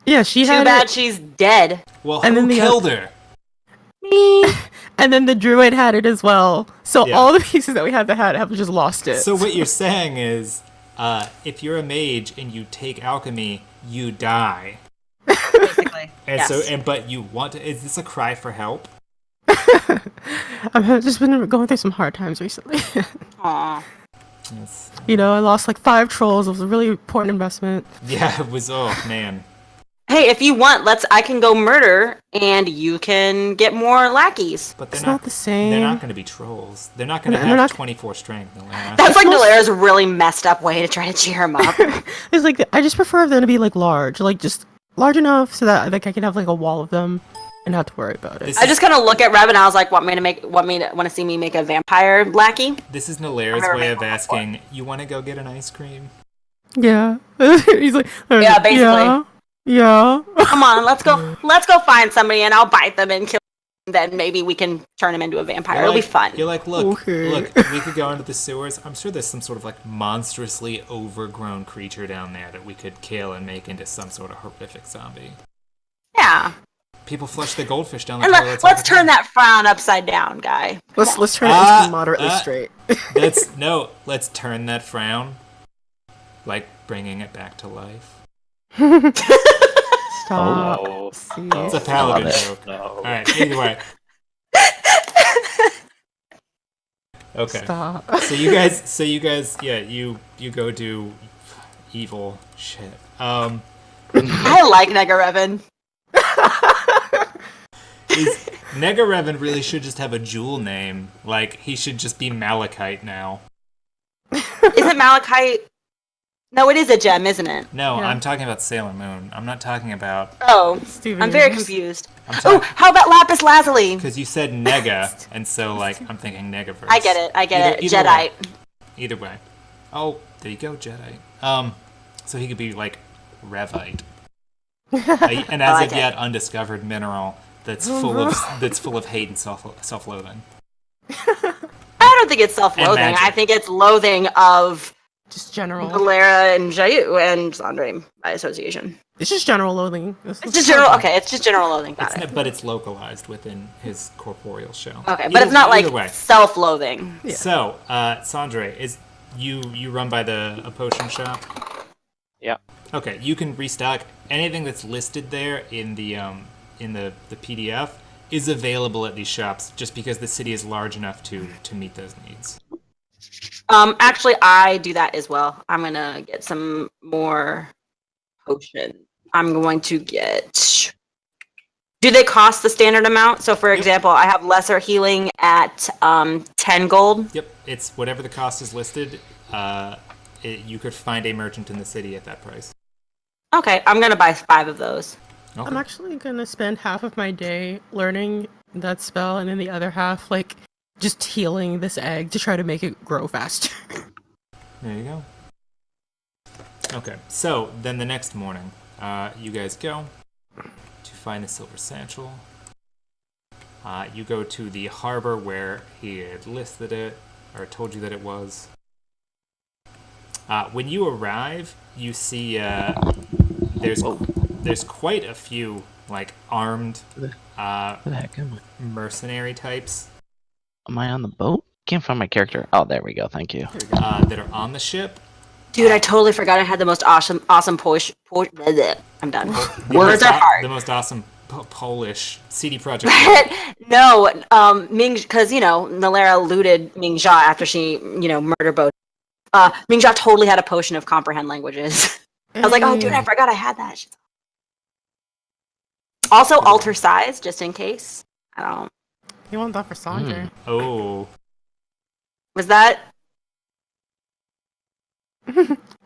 Yeah, she Too had bad it, she's dead. Well, And who then the killed her? and then the druid had it as well. So Yeah. all the pieces that we had that had have just lost it. So what you're saying is, if you're a mage and you take alchemy, you die. Basically. And yes. but you want to. Is this a cry for help? I've just been going through some hard times recently. Aw. Yes. You know, I lost like 5 trolls. It was a really important investment. Yeah, it was. Oh man. Hey, if you want, I can go murder, and you can get more lackeys. But they're It's not the same. They're not going to be trolls. They're not going to They're have not- 24 strength. Nalera. That's like Nalera's really messed up way to try to cheer him up. It's like I just prefer them to be like large, like just large enough so that like I can have like a wall of them and not have to worry about it. This I just kind of look at Rev and I was like, want to see me make a vampire lackey? This is Nalera's never way made of one before. asking. You want to go get an ice cream? Yeah. He's like, Yeah, basically. Yeah. Yeah. Come on, let's go find somebody and I'll bite them and kill them. Then maybe we can turn him into a vampire. It'll be fun. You're like, look, Okay. look. We could go into the sewers. I'm sure there's some sort of like monstrously overgrown creature down there that we could kill and make into some sort of horrific zombie. Yeah. People flush the goldfish down the And toilets. let's turn that frown upside down, guy. Let's turn it Ah, into moderately ah. straight. Let's turn that frown, like bringing it back to life. Stop. No. See? It's a paladin it. joke. No. All right. Either way. Okay. Stop. So you guys, yeah, you go do evil shit. I like Negarevan. Negarevan really should just have a jewel name. Like he should just be Malachite now. Isn't Malachite? No, it is a gem, isn't it? No, Yeah. I'm talking about Sailor Moon. I'm not talking about. Oh, Steven, I'm very you're- confused. I'm Oh, talking how about Lapis Lazuli? because you said Nega, and so like I'm thinking Negaverse. I get it. Either Jedi. way. Either way. Oh, there you go, Jedi. So he could be like Revite, an as like of it. yet undiscovered mineral that's full of hate and self-loathing. I don't think it's self-loathing. magic. I think it's loathing of Just general. Valera and Jayu and Sandre by association. It's just general loathing. It's just general. Okay, it's just general loathing. Got it. But it's localized within his corporeal shell. Okay, but it's not Either like way. self-loathing. Yeah. So, Sandre, is you run by a potion shop? Yeah. Okay, you can restock anything that's listed there in the PDF is available at these shops just because the city is large enough to meet those needs. Actually, I do that as well. I'm gonna get some more potion. I'm going to get. Do they cost the standard amount? So, for example, I have lesser healing at 10 gold. Yep, it's whatever the cost is listed. You could find a merchant in the city at that price. Okay, I'm gonna buy 5 of those. Okay. I'm actually gonna spend half of my day learning that spell, and then the other half, like, just healing this egg to try to make it grow faster. There you go. Okay, so then the next morning, you guys go to find the silver satchel. You go to the harbor where he had listed it, or told you that it was. When you arrive, you see there's quite a few like armed Where the heck am I? mercenary types Am I on the boat? Can't find my character. Oh, there we go. Thank you. that are on the ship. Dude, I totally forgot I had the most awesome Polish. I'm done. The Words most are hard. The most awesome Polish CD Projekt Red. No, Ming, because Nalera looted Ming-Jia after she, murdered both. Ming-Jia totally had a potion of comprehend languages. I was like, oh, dude, I forgot I had that. Shit. Also, alter size, just in case. I don't. You want that for Sandra? Oh, Was that?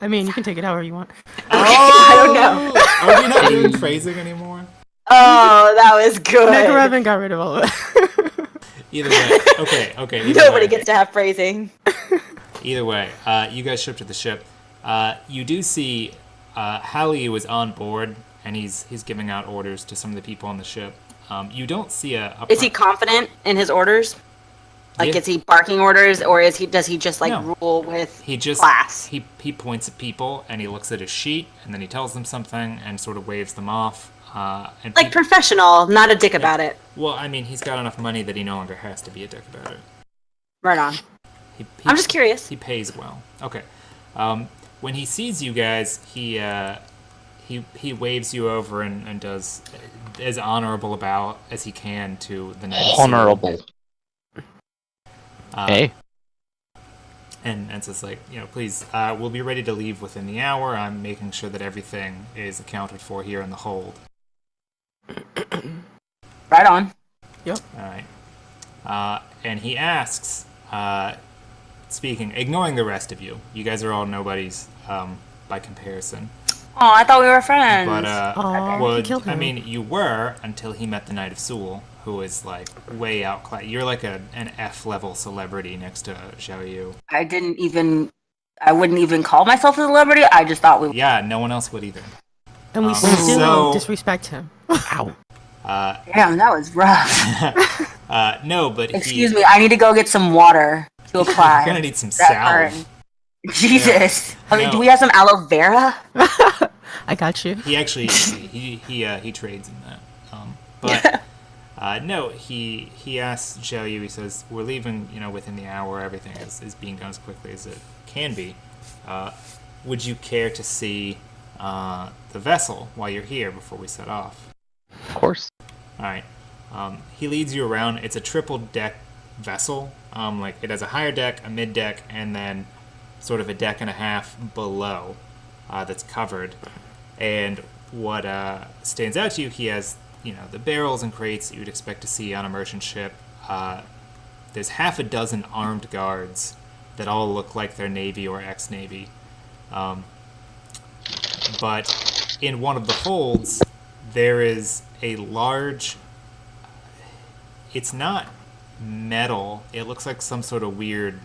I mean, you can take it however you want. I don't know. Are we not doing phrasing anymore? Oh, that was good. Negarevan got rid of all of it. Either way, okay. Either Nobody way. gets to have phrasing. Either way, you guys ship to the ship. You do see Hallie was on board, and he's giving out orders to some of the people on the ship. You don't see Is he confident in his orders? Like, Yeah. is he barking orders, or does he just No. rule with He just class? he points at people and he looks at his sheet and then he tells them something and sort of waves them off. And Like professional, not a dick about it. well, I mean, he's got enough money that he no longer has to be a dick about it. Right on. He I'm just curious. He pays well. Okay. When he sees you guys, he waves you over and does as honorable a bow as he can to the Knight of Sword. Honorable. Hey. And says please, we'll be ready to leave within the hour. I'm making sure that everything is accounted for here in the hold. Right on. All right. And he asks, ignoring the rest of you. You guys are all nobodies by comparison. Oh, I thought we were friends. But you killed him. I mean, you were until he met the Knight of Sewell, who is like way outclassed. You're like an F level celebrity next to Xiao Yu. I wouldn't even call myself a celebrity. I just thought we. Yeah, no one else would either. And we So- still disrespect him. Ow. Damn, that was rough. No, but Excuse me, I need to go get some water to apply. You're gonna need some that salve. burn. Jesus. I mean, No. do we have some aloe vera? I got you. He actually he trades in that. But no, he asks Xiao Yu. He says, "We're leaving, within the hour. Everything is being done as quickly as it can be. Would you care to see the vessel while you're here before we set off?" Of course. All right. He leads you around. It's a triple deck vessel. It has a higher deck, a mid deck, and then sort of a deck and a half below that's covered. And what stands out to you, he has the barrels and crates that you would expect to see on a merchant ship. There's half a dozen armed guards that all look like they're Navy or ex-Navy. But in one of the holds, there is a large... It's not metal. It looks like some sort of weird...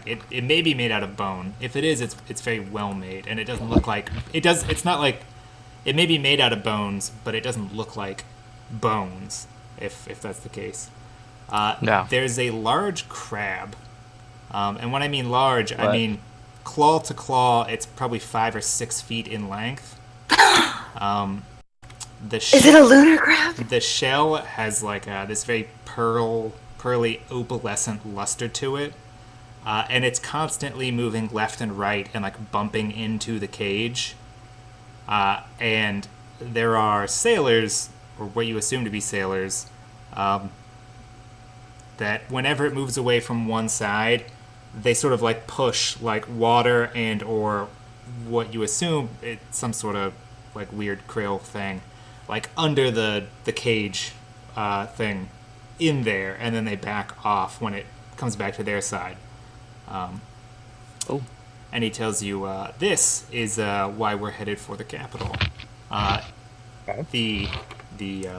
it may be made out of bone. If it is, it's very well made, and it doesn't look like... It's not like... It may be made out of bones, but it doesn't look like bones. if that's the case. No. There's a large crab, and when I mean large, I What? mean claw to claw. It's probably 5 or 6 feet in length. Is it a lunar crab? The shell has like this very pearly opalescent luster to it, and it's constantly moving left and right and like bumping into the cage. And there are sailors, or what you assume to be sailors, that whenever it moves away from one side, they sort of like push like water and or what you assume it's some sort of like weird krill thing, like under the cage thing in there, and then they back off when it comes back to their side. Oh. And he tells you this is why we're headed for the capital. The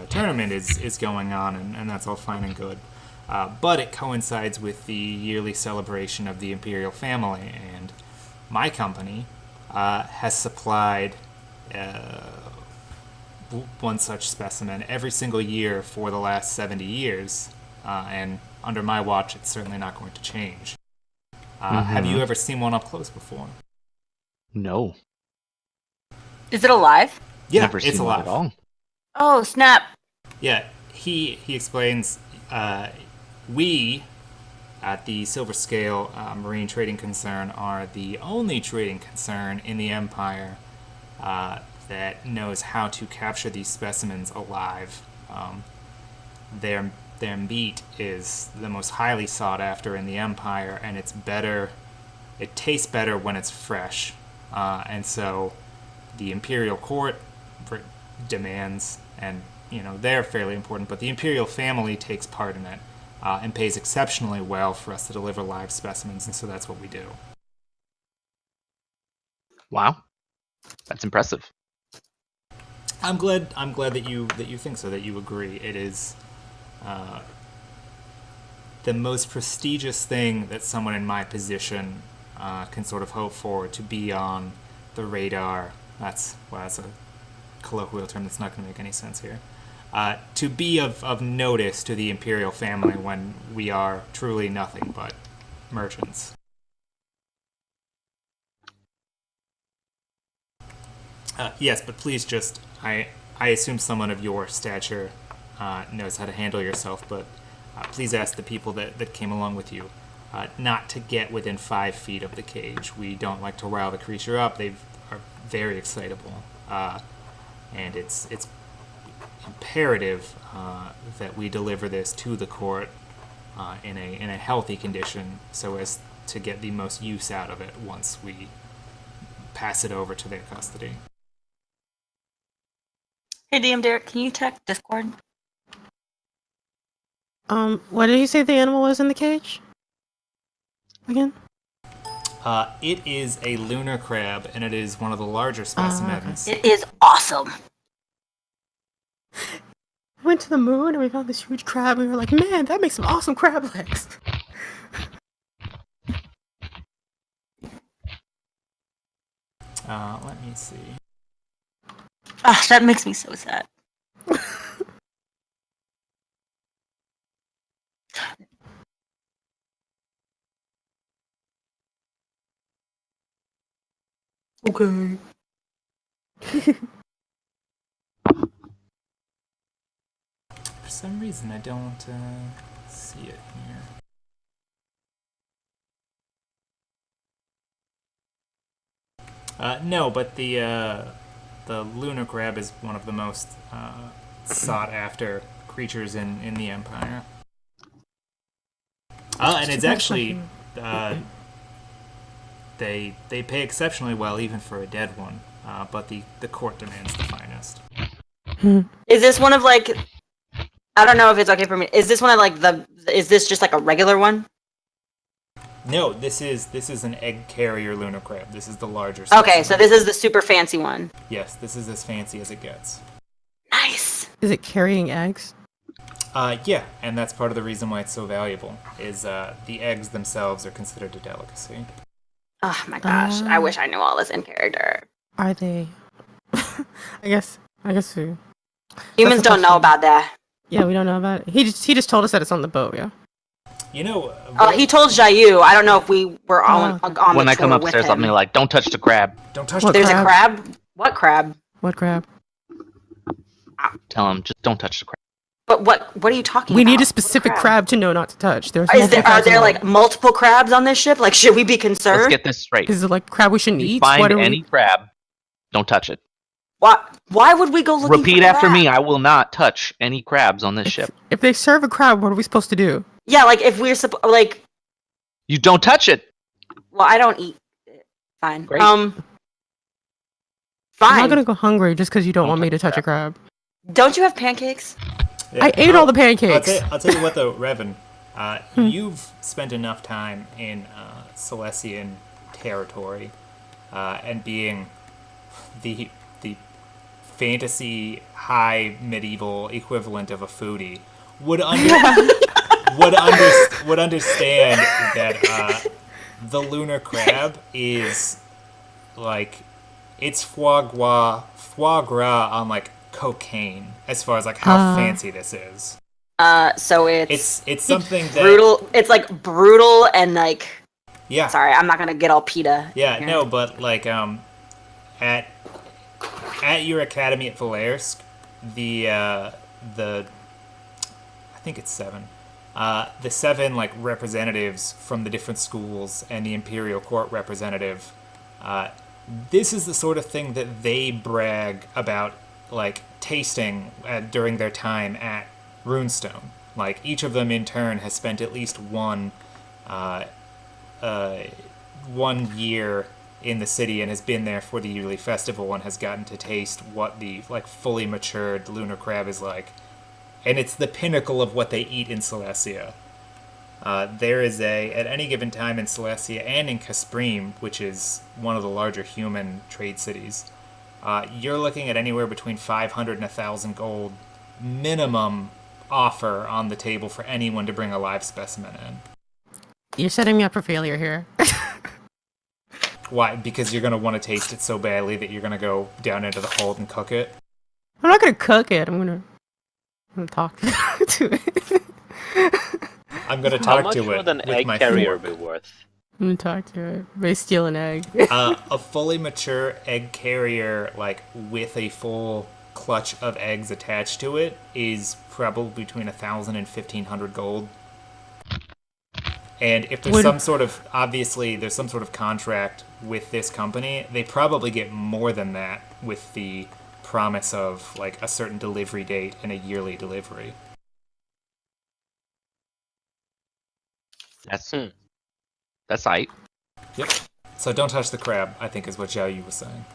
tournament is going on, and that's all fine and good. But it coincides with the yearly celebration of the imperial family, and my company has supplied one such specimen every single year for the last 70 years, and under my watch, it's certainly not going to change. Have you ever seen one up close before? No. Is it alive? Yeah, Never it's seen one alive. at all. Oh, snap. Yeah, he explains, we at the Silver Scale Marine Trading Concern are the only trading concern in the Empire that knows how to capture these specimens alive. Their meat is the most highly sought after in the Empire, and it's better. It tastes better when it's fresh, and so the Imperial Court demands, and they're fairly important, but the Imperial family takes part in it and pays exceptionally well for us to deliver live specimens, and so that's what we do. Wow. That's impressive. I'm glad that you think so, that you agree. It is the most prestigious thing that someone in my position can sort of hope for, to be on the radar. That's a colloquial term that's not going to make any sense here. To be of notice to the Imperial family when we are truly nothing but merchants. Yes, but please just, I assume someone of your stature knows how to handle yourself, but please ask the people that came along with you not to get within 5 feet of the cage. We don't like to rile the creature up. They are very excitable. And it's imperative that we deliver this to the court in a healthy condition, so as to get the most use out of it once we pass it over to their custody. Hey, DM Derek, can you check Discord? What did he say the animal was in the cage? Again? It is a lunar crab, and it is one of the larger specimens. It is awesome. We went to the moon and we found this huge crab and we were like, man, that makes some awesome crab legs. Let me see. Ah, that makes me so sad. Okay. For some reason, I don't see it here. No, but the lunar crab is one of the most sought after creatures in the Empire. And it's actually they pay exceptionally well even for a dead one. But the court demands the finest. Is this one of like? I don't know if it's okay for me. Is this one of like the? Is this just like a regular one? No, this is an egg carrier lunar crab. This is the larger. Okay, so this is the super fancy one. Yes, this is as fancy as it gets. Nice. Is it carrying eggs? Yeah, and that's part of the reason why it's so valuable. Is the eggs themselves are considered a delicacy. Oh my gosh, I wish I knew all this in character. Are they? I guess we. Humans don't know about that. Yeah, we don't know about it. He just told us that it's on the boat. Yeah. You know, He told Jayu. I don't know if we were on When the I come tour with upstairs, I'll him. be like, "Don't touch the crab." don't touch What the There's crab. a crab. What crab? What crab? Tell him just don't touch the crab. But what are you talking We about? need a What specific crab to know not to touch. There's Are there like multiple multiple crabs on this ship? Like, should we be Let's concerned? get this straight. Is it like crab we shouldn't If you eat? Why find do any crab, don't touch it. Why would we go looking Repeat for after me. crabs? I will not touch any crabs on this ship. If they serve a crab, what are we supposed to do? Yeah, like if we're like, You don't touch it. well, I don't eat it. Fine. Great. I'm Fine. not gonna go hungry just because you don't Don't want me to touch touch a crab. Don't you have pancakes? Yeah. I ate all the pancakes. I'll tell you what, though, Revan, you've spent enough time in Silesian territory, and being the fantasy high medieval equivalent of a foodie would understand that the lunar crab is like it's foie gras on like cocaine as far as like how fancy this is. So it's something that brutal. It's like brutal and like. yeah Sorry, I'm not gonna get all PETA. yeah here. no but like at your academy at Valersk, the I think it's 7. The 7 like representatives from the different schools and the Imperial Court representative. This is the sort of thing that they brag about, like tasting during their time at Runestone. Like each of them in turn has spent at least one year in the city and has been there for the yearly festival and has gotten to taste what the like fully matured lunar crab is like. And it's the pinnacle of what they eat in Silesia. There is at any given time in Silesia and in Casprim, which is one of the larger human trade cities, you're looking at anywhere between 500 and 1,000 gold minimum offer on the table for anyone to bring a live specimen in. You're setting me up for failure here. Why? Because you're going to want to taste it so badly that you're going to go down into the hold and cook it? I'm not gonna cook it. I'm gonna talk to it. I'm going to How talk much to it would an with egg my carrier fork. be worth? I'm gonna talk to it. They steal an egg. A fully mature egg carrier, like with a full clutch of eggs attached to it, is probably between 1,000 and 1,500 gold. And if there's some sort of contract with this company, they probably get more than that with the promise of like a certain delivery date and a yearly delivery. That's right. Yep. So don't touch the crab, I think is what Zhao Yu was saying.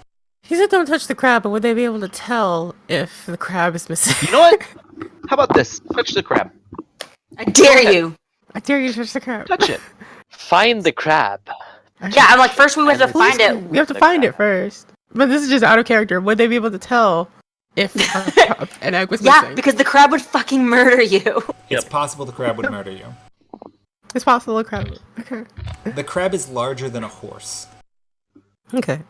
He said don't touch the crab, but would they be able to tell if the crab is missing? You know what? How about this? Touch the crab. I dare you. I dare you to touch the crab. Touch it. Find the crab. Yeah, I'm like, first we have to find it. We have to find it first. But this is just out of character. Would they be able to tell if an egg was Yeah, missing? because the crab would fucking murder you. It's possible the crab would murder you. It's possible a crab. Okay. The crab is larger than a horse. Okay.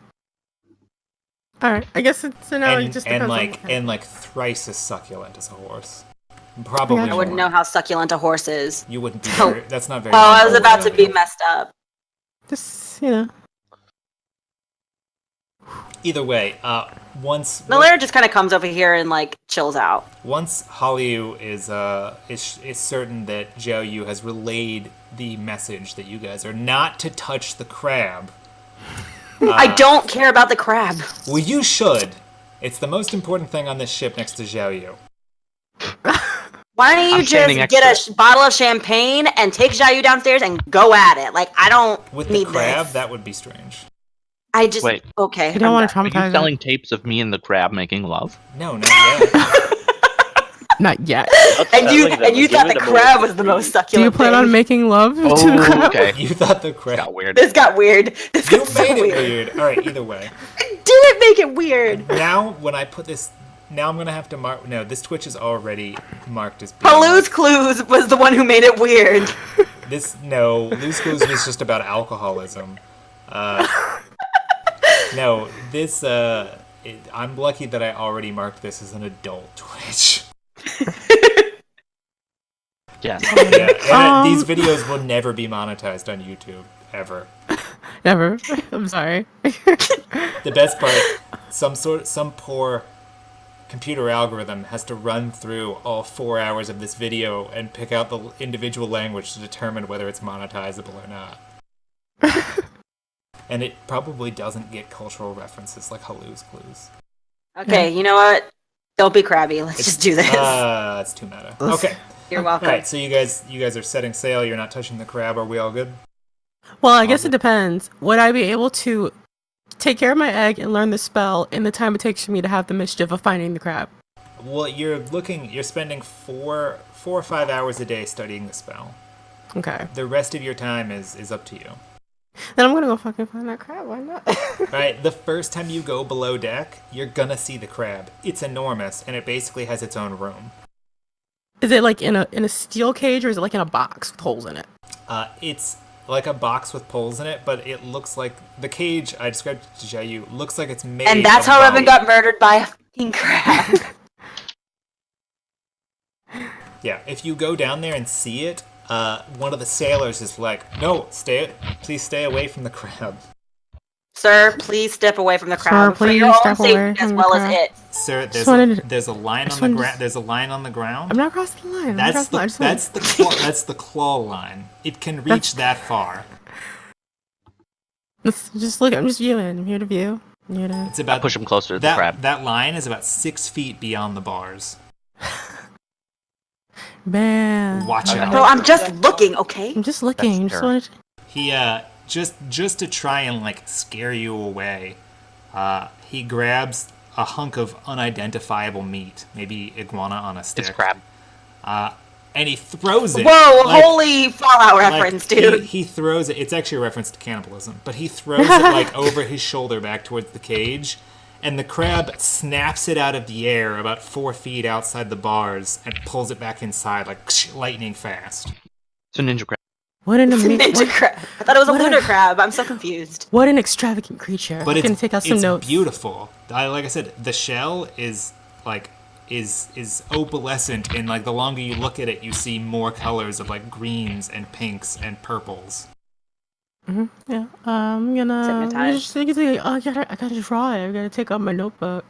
Alright, I guess it's an hour. And, Just and depends on like the crab. and like thrice as succulent as a horse. Probably Yeah. I wouldn't know more. how succulent a horse is. You wouldn't be Oh. very, that's not very Oh, I was helpful. about to be messed up. Just, you know. Either way, once Nalair just kind of comes over here and like chills out. once Hallyu is certain that Zhao Yu has relayed the message that you guys are not to touch the crab. I don't care about the crab. Well, you should. It's the most important thing on this ship next to Zhao Yu. Why don't you I'm standing just next get to a bottle of champagne and take Jayu downstairs and go at it? Like, I don't With the need crab, this. that would be strange. I just Wait. okay. You don't I'm want to done. Are you traumatize selling tapes of me and the crab making love? No, not yet. it? Not yet. And you thought the crab was the most Do succulent. you plan thing. on making love to the Oh, crab? okay. You thought the crab. Got weird. This got weird. This You got so made it weird. weird. All right. Either way. I didn't make it weird. Now, when I put this, now I'm gonna have to mark. No, this Twitch is already marked as. being Palu's Clues was the one who made it weird. Loose Clues was just about alcoholism. No, this. I'm lucky that I already marked this as an adult Twitch. Yes. Yeah, and these videos will never be monetized on YouTube ever. Never. I'm sorry. The best part, some poor computer algorithm has to run through all 4 hours of this video and pick out the individual language to determine whether it's monetizable or not. And it probably doesn't get cultural references like Hallou's Clues. Okay, you know what? Don't be crabby. Let's just do this. It's too meta. Okay. You're welcome. All right, so you guys are setting sail. You're not touching the crab. Are we all good? Well, I guess it depends. Would I be able to take care of my egg and learn the spell in the time it takes for me to have the mischief of finding the crab? Well, you're spending 4 or 5 hours a day studying the spell. Okay. The rest of your time is up to you. Then I'm gonna go fucking find that crab. Why not? Right, the first time you go below deck, you're gonna see the crab. It's enormous, and it basically has its own room. Is it like in a steel cage, or is it like in a box with holes in it? It's like a box with poles in it, but it looks like the cage I described to Jayu looks like it's made. And that's of how bone. Revan got murdered by a fucking crab. Yeah, if you go down there and see it, one of the sailors is like, "No, please stay away from the crab." Sir, please step away from the Sir, crab for your please own step away safety as from the well crab. as it. Sir, there's a line on the ground. There's a line on the ground. I'm not crossing the line. That's the claw line. It can reach that far. Just look. I'm just viewing. I'm here to view. I'm here to... It's about Push him closer to the crab. That line is about 6 feet beyond the bars. Man. Watch out. Bro, I'm just looking, okay? I'm just looking. That's Just wanted to... He just to try and like scare you away, he grabs a hunk of unidentifiable meat, maybe iguana on a stick. It's crab. And he throws it. Whoa, like- holy Fallout reference, dude. He throws it. It's actually a reference to cannibalism, but he throws it like over his shoulder back towards the cage, and the crab snaps it out of the air about 4 feet outside the bars and pulls it back inside like lightning fast. It's a ninja crab. What an It's a amazing... ninja crab. I thought it was a what a- lunar crab. I'm so confused. What an extravagant creature. But I'm gonna take out some notes. Beautiful. Like I said, the shell is opalescent, and like the longer you look at it, you see more colors of like greens and pinks and purples. Mm-hmm. Yeah. I'm gonna Hypnotized. I gotta draw it. I gotta take out my notebook.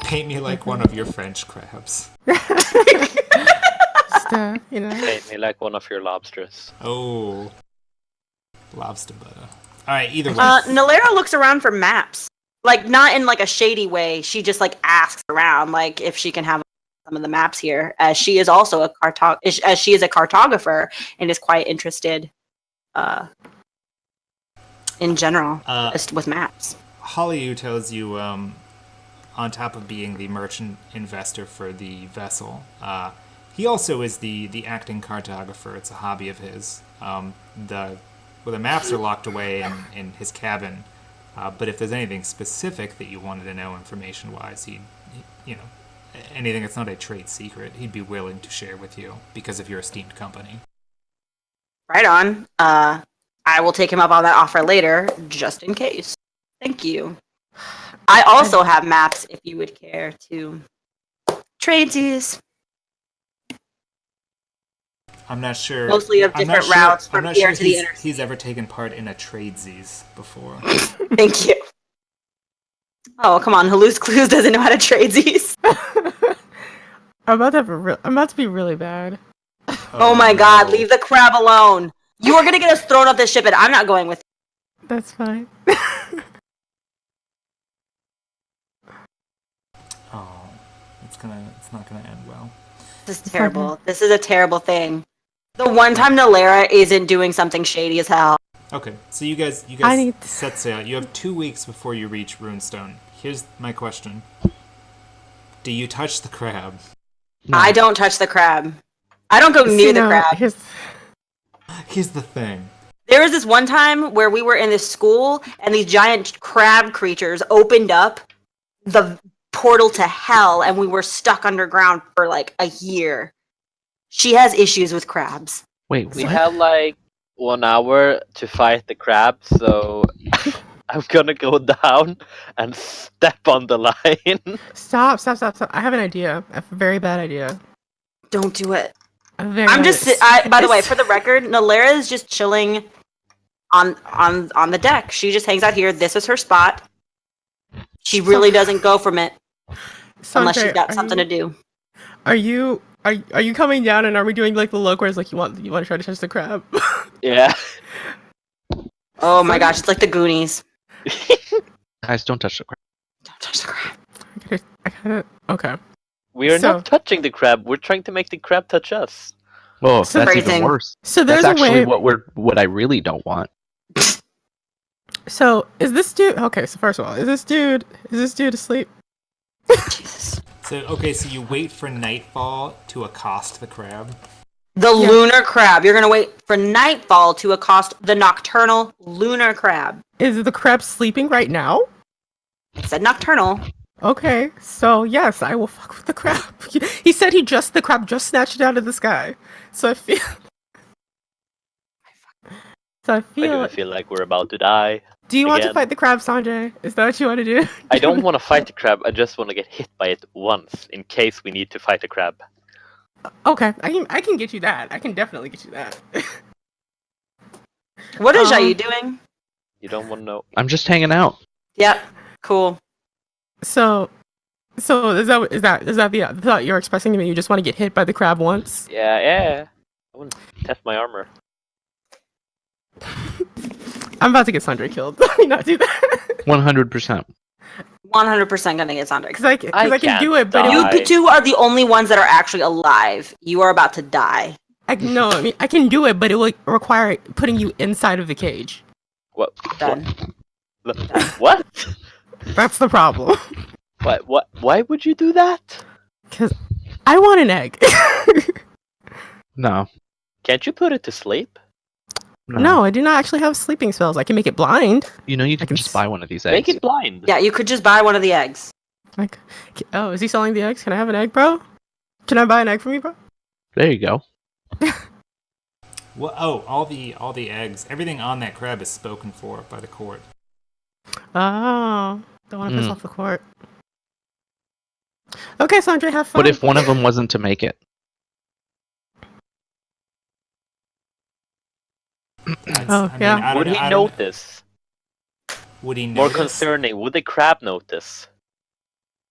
Paint me like one of your French crabs. Just, you know. Paint me like one of your lobsters. Oh, lobster butter. All right, either way. Nalera looks around for maps. Like, not in like a shady way. She just like asks around, like if she can have some of the maps here, as she is also a cartographer and is quite interested, in general, just with maps. Hollywood tells you, on top of being the merchant investor for the vessel, he also is the acting cartographer. It's a hobby of his. The maps are locked away in his cabin. But if there's anything specific that you wanted to know information-wise, he'd anything that's not a trade secret, he'd be willing to share with you because of your esteemed company. Right on. I will take him up on that offer later, just in case. Thank you. I also have maps if you would care to trade these. I'm not sure. Mostly of different routes from here to the interstate. He's ever taken part in a tradesies before. Thank you. Oh, come on. Hallou's Clues doesn't know how to trade these. I'm about to be really bad. Oh my god, leave the crab alone. You are going to get us thrown off this ship and I'm not going with you. That's fine. Oh, it's not gonna end well. This is terrible. This is a terrible thing. The one time Nalera isn't doing something shady as hell. Okay, so you guys I set sail. You have 2 weeks before you reach Runestone. Here's my question: do you touch the crab? No. I don't touch the crab. I don't go near the crab. Here's the thing. There was this one time where we were in this school and these giant crab creatures opened up the portal to hell and we were stuck underground for like a year. She has issues with crabs. Wait, We what? have like 1 hour to fight the crab, so I'm gonna go down and step on the line. Stop. I have an idea. I have a very bad idea. Don't do it. Very I'm just. nice. By the way, for the record, Nalera is just chilling on the deck. She just hangs out here. This is her spot. She really doesn't go from it unless she's got something to do. Are you coming down and are we doing like the look where it's like you want to try to touch the crab? Yeah. Oh my gosh, it's like the Goonies. Guys, don't touch the crab. Don't touch the crab. I gotta. Okay. We are So- not touching the crab. We're trying to make the crab touch us. Oh, So that's phrasing. even worse. So That's there's a actually way. what I really don't want. So is this dude? Okay. So first of all, is this dude asleep? Jesus. So you wait for nightfall to accost the crab. The lunar crab. You're gonna wait for nightfall to accost the nocturnal lunar crab. Is the crab sleeping right now? It said nocturnal. Okay, so yes, I will fuck with the crab. He said the crab just snatched it out of the sky. So I feel. Why do I feel like we're about to die? Do you want to again? fight the crab, Sanjay? Is that what you want to do? I don't want to fight the crab. I just want to get hit by it once in case we need to fight the crab. Okay, I can get you that. I can definitely get you that. What is you doing? You don't want to know. I'm just hanging out. Yep. Cool. So is that the thought you're expressing to me? You just want to get hit by the crab once? Yeah. I want to test my armor. I'm about to get Sanjay killed. Let me not do that. 100%. 100% gonna get Sandra. Because I can can't do it, but die. You two are the only ones that are actually alive. You are about to die. I mean I can do it, but it will require putting you inside of the cage. What? Done. What? That's the problem. What? Why would you do that? Because I want an egg. No. Can't you put it to sleep? No, I do not actually have sleeping spells. I can make it blind. You know, you can can just buy one of these eggs. Make it blind. Yeah, you could just buy one of the eggs. Like, oh, is he selling the eggs? Can I have an egg, bro? Can I buy an egg from you, bro? There you go. Well, all the eggs, everything on that crab is spoken for by the court. Oh, don't want to piss off the court. Okay, Sanjay, have fun. What if one of them wasn't to make it? Would he notice? Would he More notice? concerning, would the crab notice?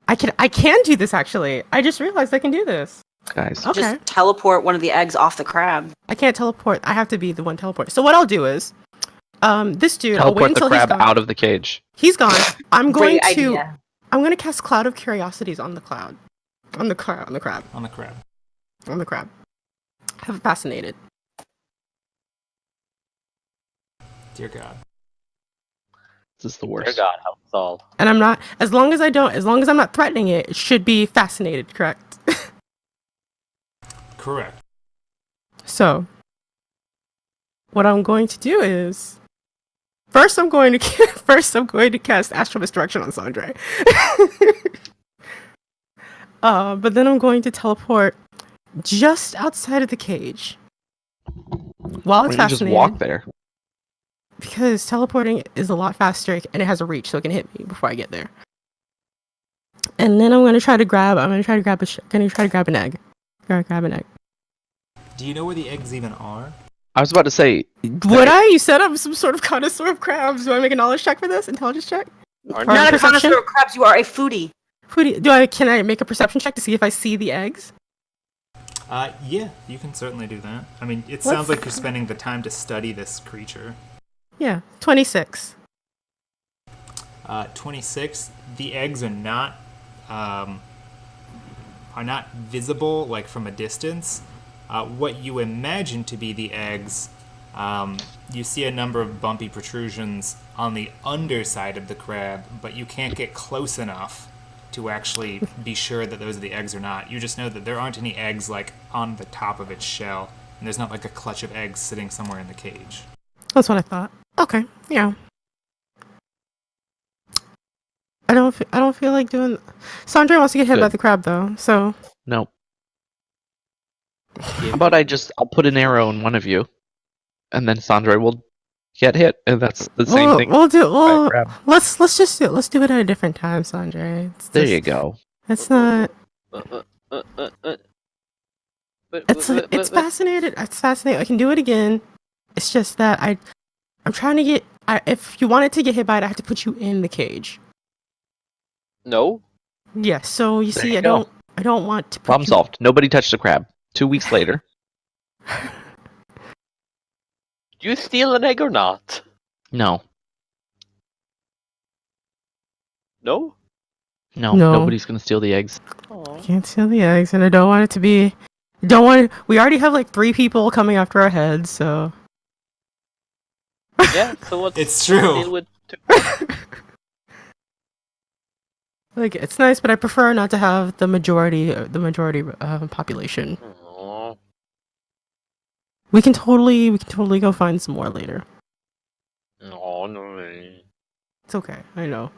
I can do this actually. I just realized I can do this. Guys, Okay. Just teleport one of the eggs off the crab. I can't teleport. I have to be the one teleport. So what I'll do is, this dude. I'll wait teleport the until crab he's gone. out of the cage. He's gone. I'm going Great to. idea. I'm going to cast Cloud of Curiosities on the cloud. On the crab. On the crab. On the crab. Have it fascinated. Dear God. This is the Dear worst. God, help us all. And I'm not. As long as I'm not threatening it, it should be fascinated. Correct. Correct. So, what I'm going to do is, first I'm going to cast Astral Misdirection on Sandre. But then I'm going to teleport just outside of the cage while it's Why don't you just fascinated. walk there? Because teleporting is a lot faster and it has a reach, so it can hit me before I get there. And then I'm gonna try to grab an egg. Gotta grab an egg. Do you know where the eggs even are? I was about to say, Would I? You said I'm some sort of connoisseur of crabs. Do I make a knowledge check for this? Intelligence check? Aren't Or You're not a perception? connoisseur of crabs, you are a foodie. Can I make a perception check to see if I see the eggs? Yeah, you can certainly do that. I mean, it sounds like you're spending the time to study this creature. Yeah, 26. 26. The eggs are not visible like from a distance. What you imagine to be the eggs, you see a number of bumpy protrusions on the underside of the crab, but you can't get close enough to actually be sure that those are the eggs or not. You just know that there aren't any eggs like on the top of its shell, and there's not like a clutch of eggs sitting somewhere in the cage. That's what I thought. Okay, yeah. I don't feel like doing. Sandra wants to get hit Good. by the crab though, so no. How about I'll put an arrow in one of you, and then Sandra will get hit, and that's the same thing. We'll do. by a crab. Let's just do it. Let's do it at a different time, Sandra. There you go. It's not. It's fascinating. It's fascinating. I can do it again. It's just that I'm trying to get. If you wanted to get hit by it, I have to put you in the cage. No. Yes. So you There see, you I go. don't want to. Problem solved. Nobody touched the crab. 2 weeks later. Do you steal an egg or not? No. No? No. No. Nobody's gonna steal the eggs. I can't steal the eggs, and I don't want it to be. Don't want. We already have like 3 people coming after our heads, so. Yeah, so what's It's the true. deal with Like it's nice, but I prefer not to have the majority population. Aw. We can totally go find some more later. No, no. It's okay. I know.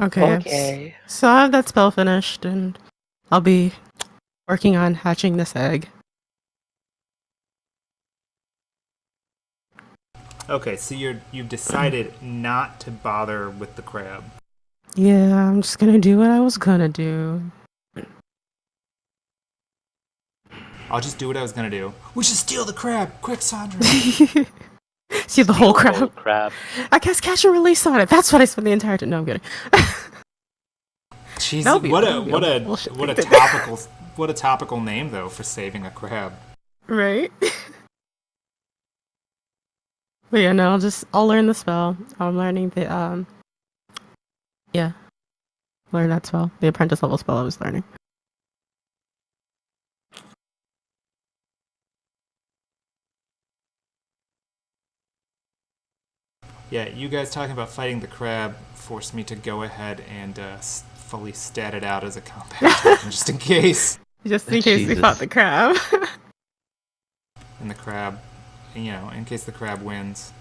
Okay. Okay. So I have that spell finished, and I'll be working on hatching this egg. Okay, so you've decided not to bother with the crab. Yeah, I'm just gonna do what I was gonna do. I'll just do what I was gonna do. We should steal the crab! Quick, Sandra! See the whole Steal crab. crab. I cast catch and release on it. That's what I spent the entire time. No, I'm kidding. Jeez, That'll be- what that'll be a a bullshit what a thing to- topical name though for saving a crab. Right? But yeah, no, I'll learn the spell. I'm learning the yeah. Learn that spell. The apprentice level spell I was learning. Yeah, you guys talking about fighting the crab forced me to go ahead and fully stat it out as a combat token, just in case. Just in case we Jesus. fought the crab. And the crab, in case the crab wins.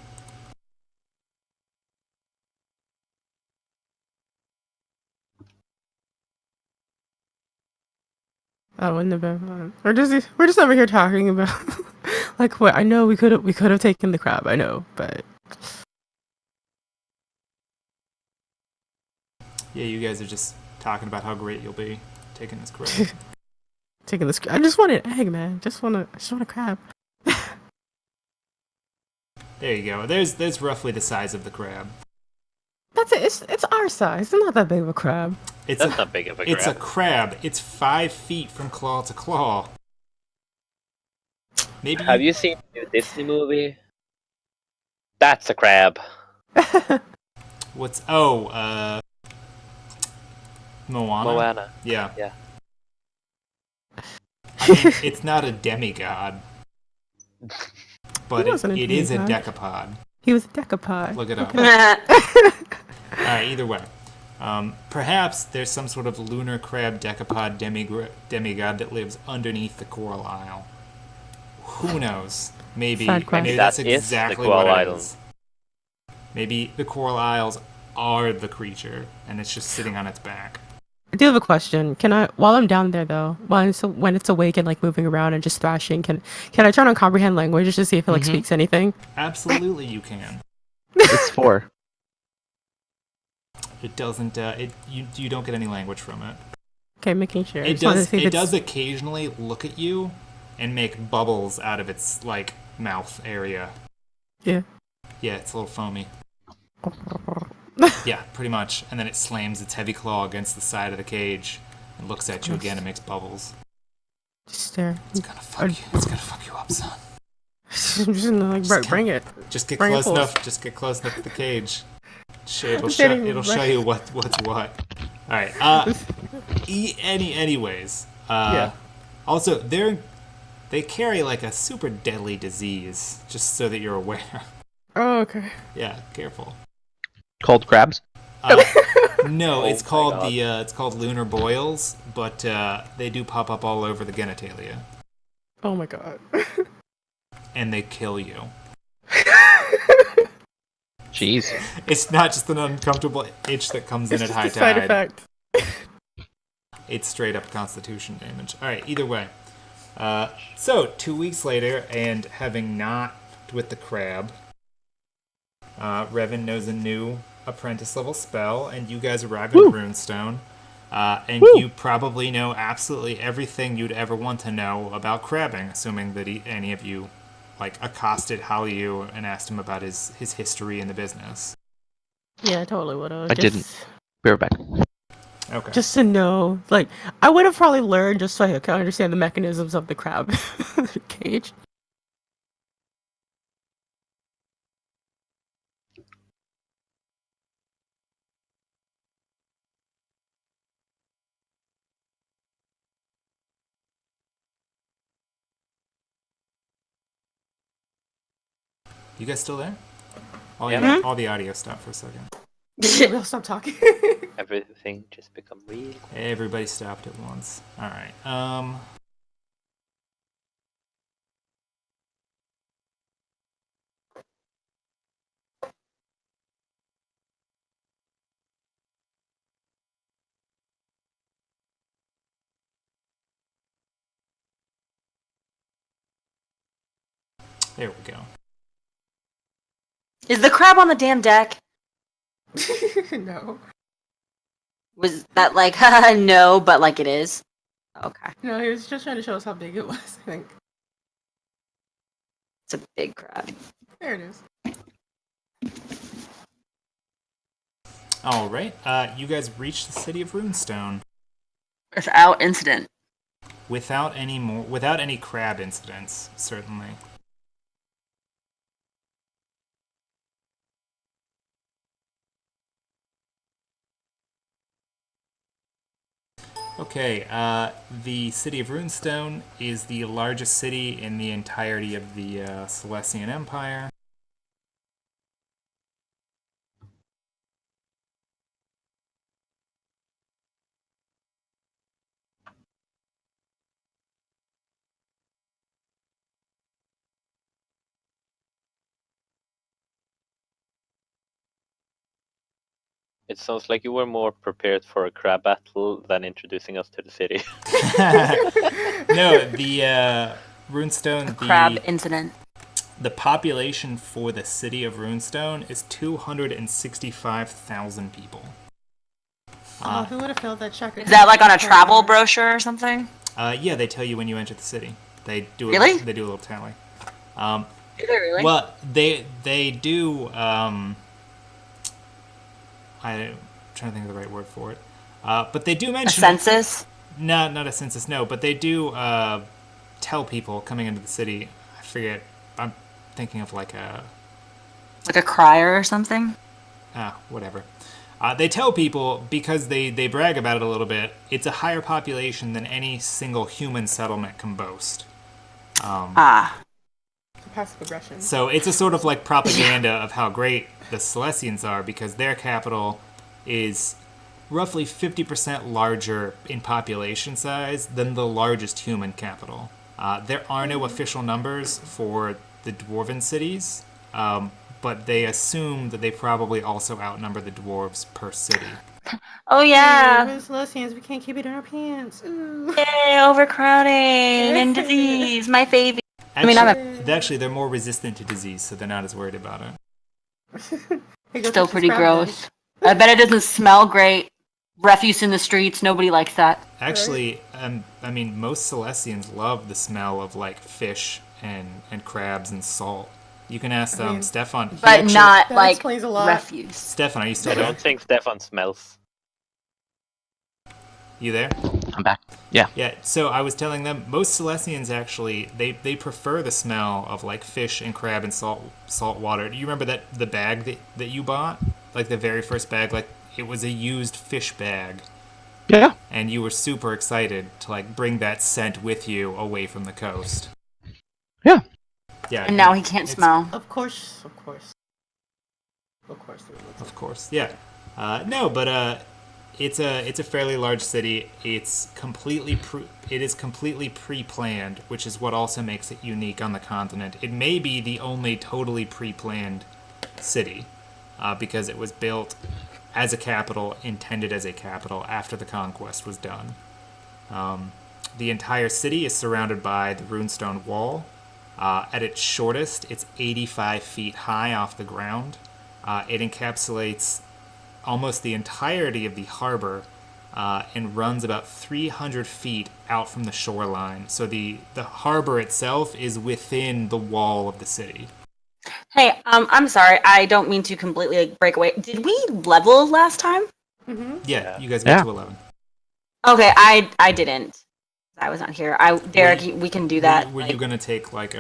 That wouldn't have been fun. We're just over here talking about like what I know we could have taken the crab, I know, but Yeah, you guys are just talking about how great you'll be taking this crab. taking this I just want an egg, man. I just want a crab. There you go. There's roughly the size of the crab. That's it. It's our size. It's not that big of a crab. It's That's not big of a crab. It's a crab. It's 5 feet from claw to claw. Maybe Have you seen the new Disney movie? That's a crab. What's Moana? Moana. Yeah. Yeah. I mean, it's not a demigod, but He wasn't a it is a demigod. decapod. He was a decapod. Look it up. Okay. Alright, either way. Perhaps there's some sort of lunar crab decapod demigod that lives underneath the Coral Isle. Who knows? Maybe. Side quest. Maybe That that's is the exactly Coral what it Island. is. Maybe the Coral Isles are the creature, and it's just sitting on its back. I do have a question. Can I, while I'm down there though, when it's awake and like moving around and just thrashing, can I turn on comprehend language just to see if it like Mhm. speaks anything? Absolutely, you can. It's 4. It doesn't. You don't get any language from it. Okay, making sure. I It just wanted to does. see if It it's- does occasionally look at you and make bubbles out of its like mouth area. Yeah. Yeah, it's a little foamy. Yeah, pretty much. And then it slams its heavy claw against the side of the cage and looks at you again and makes bubbles. Just stare. It's gonna fuck you. It's gonna fuck you up, son. I'm just gonna like, bro, bring it. Just get Bring it close close. enough. Just get close enough to the cage. It'll Getting show right. you what's what. All right. Anyways. Yeah. Also, they carry like a super deadly disease. Just so that you're aware. Oh, okay. Yeah, careful. Called crabs? No, Oh it's my called God. it's called lunar boils, but they do pop up all over the genitalia, Oh my god. and they kill you. Jeez. It's not just an uncomfortable itch that comes in It's at just high a side tide. effect. It's straight up constitution damage. All right, either way. So 2 weeks later, and having not with the crab, Revan knows a new apprentice level spell, and you guys arrive in Runestone. And you probably know absolutely everything you'd ever want to know about crabbing, assuming that any of you accosted Hallyu and asked him about his history in the business. Yeah, I totally would have. I didn't. Be right back. Okay. Just to know, I would have probably learned just so I could understand the mechanisms of the crab cage. You guys still there? All the audio stopped for a second. We'll stop talking. Everything just become real. Everybody stopped at once. All right. There we go. Is the crab on the damn deck? No. Was that like, haha, no, but like it is? Okay. No, he was just trying to show us how big it was, I think. It's a big crab. There it is. All right. You guys reached the city of Runestone Without incident. without any crab incidents, certainly. Okay, the city of Runestone is the largest city in the entirety of the Celestian Empire. It sounds like you were more prepared for a crab battle than introducing us to the city. No, the Runestone, Crab incident. the population for the city of Runestone is 265,000 people. Oh, who would have filled that check? Is that like on a travel brochure or something? Yeah, they tell you when you enter the city. They do. Really? They do a little tally. Is it really? Well, they do. I'm trying to think of the right word for it. But they do A mention census? No, not a census. No, but they do tell people coming into the city. I forget. I'm thinking of like a crier or something? whatever. They tell people because they brag about it a little bit. It's a higher population than any single human settlement can boast. Passive aggression. So it's a sort of like propaganda of how great the Celestians are because their capital is roughly 50% larger in population size than the largest human capital. There are no official numbers for the dwarven cities, but they assume that they probably also outnumber the dwarves per city. Oh yeah. Celestians, we can't keep it in our pants. Ooh. Yay, overcrowding and disease. My favorite. Actually, they're more resistant to disease, so they're not as worried about it. Still pretty gross. I bet it doesn't smell great. Refuse in the streets, nobody likes that. Actually, most Celestians love the smell of like fish and crabs and salt. You can ask Stefan. But not that like explains a lot. refuse. Stefan, are you I still there? don't think Stefan smells. You there? I'm back. Yeah. Yeah, so I was telling them most Celestians actually they prefer the smell of like fish and crab and salt water. Do you remember the bag that you bought? Like the very first bag, like it was a used fish bag. Yeah. And you were super excited to like bring that scent with you away from the coast. Yeah. Yeah. And now he can't smell. Of course. Of course. Yeah. No, but it's a fairly large city. It is completely pre-planned, which is what also makes it unique on the continent. It may be the only totally pre-planned city because it was built as a capital, intended as a capital after the conquest was done. The entire city is surrounded by the Runestone Wall. At its shortest, it's 85 feet high off the ground. It encapsulates almost the entirety of the harbor and runs about 300 feet out from the shoreline. So the harbor itself is within the wall of the city. Hey, I'm sorry. I don't mean to completely break away. Did we level last time? Yeah, you guys got Yeah. to 11. Okay, I didn't. I was not here. Derek, we can do that. Were you going to take like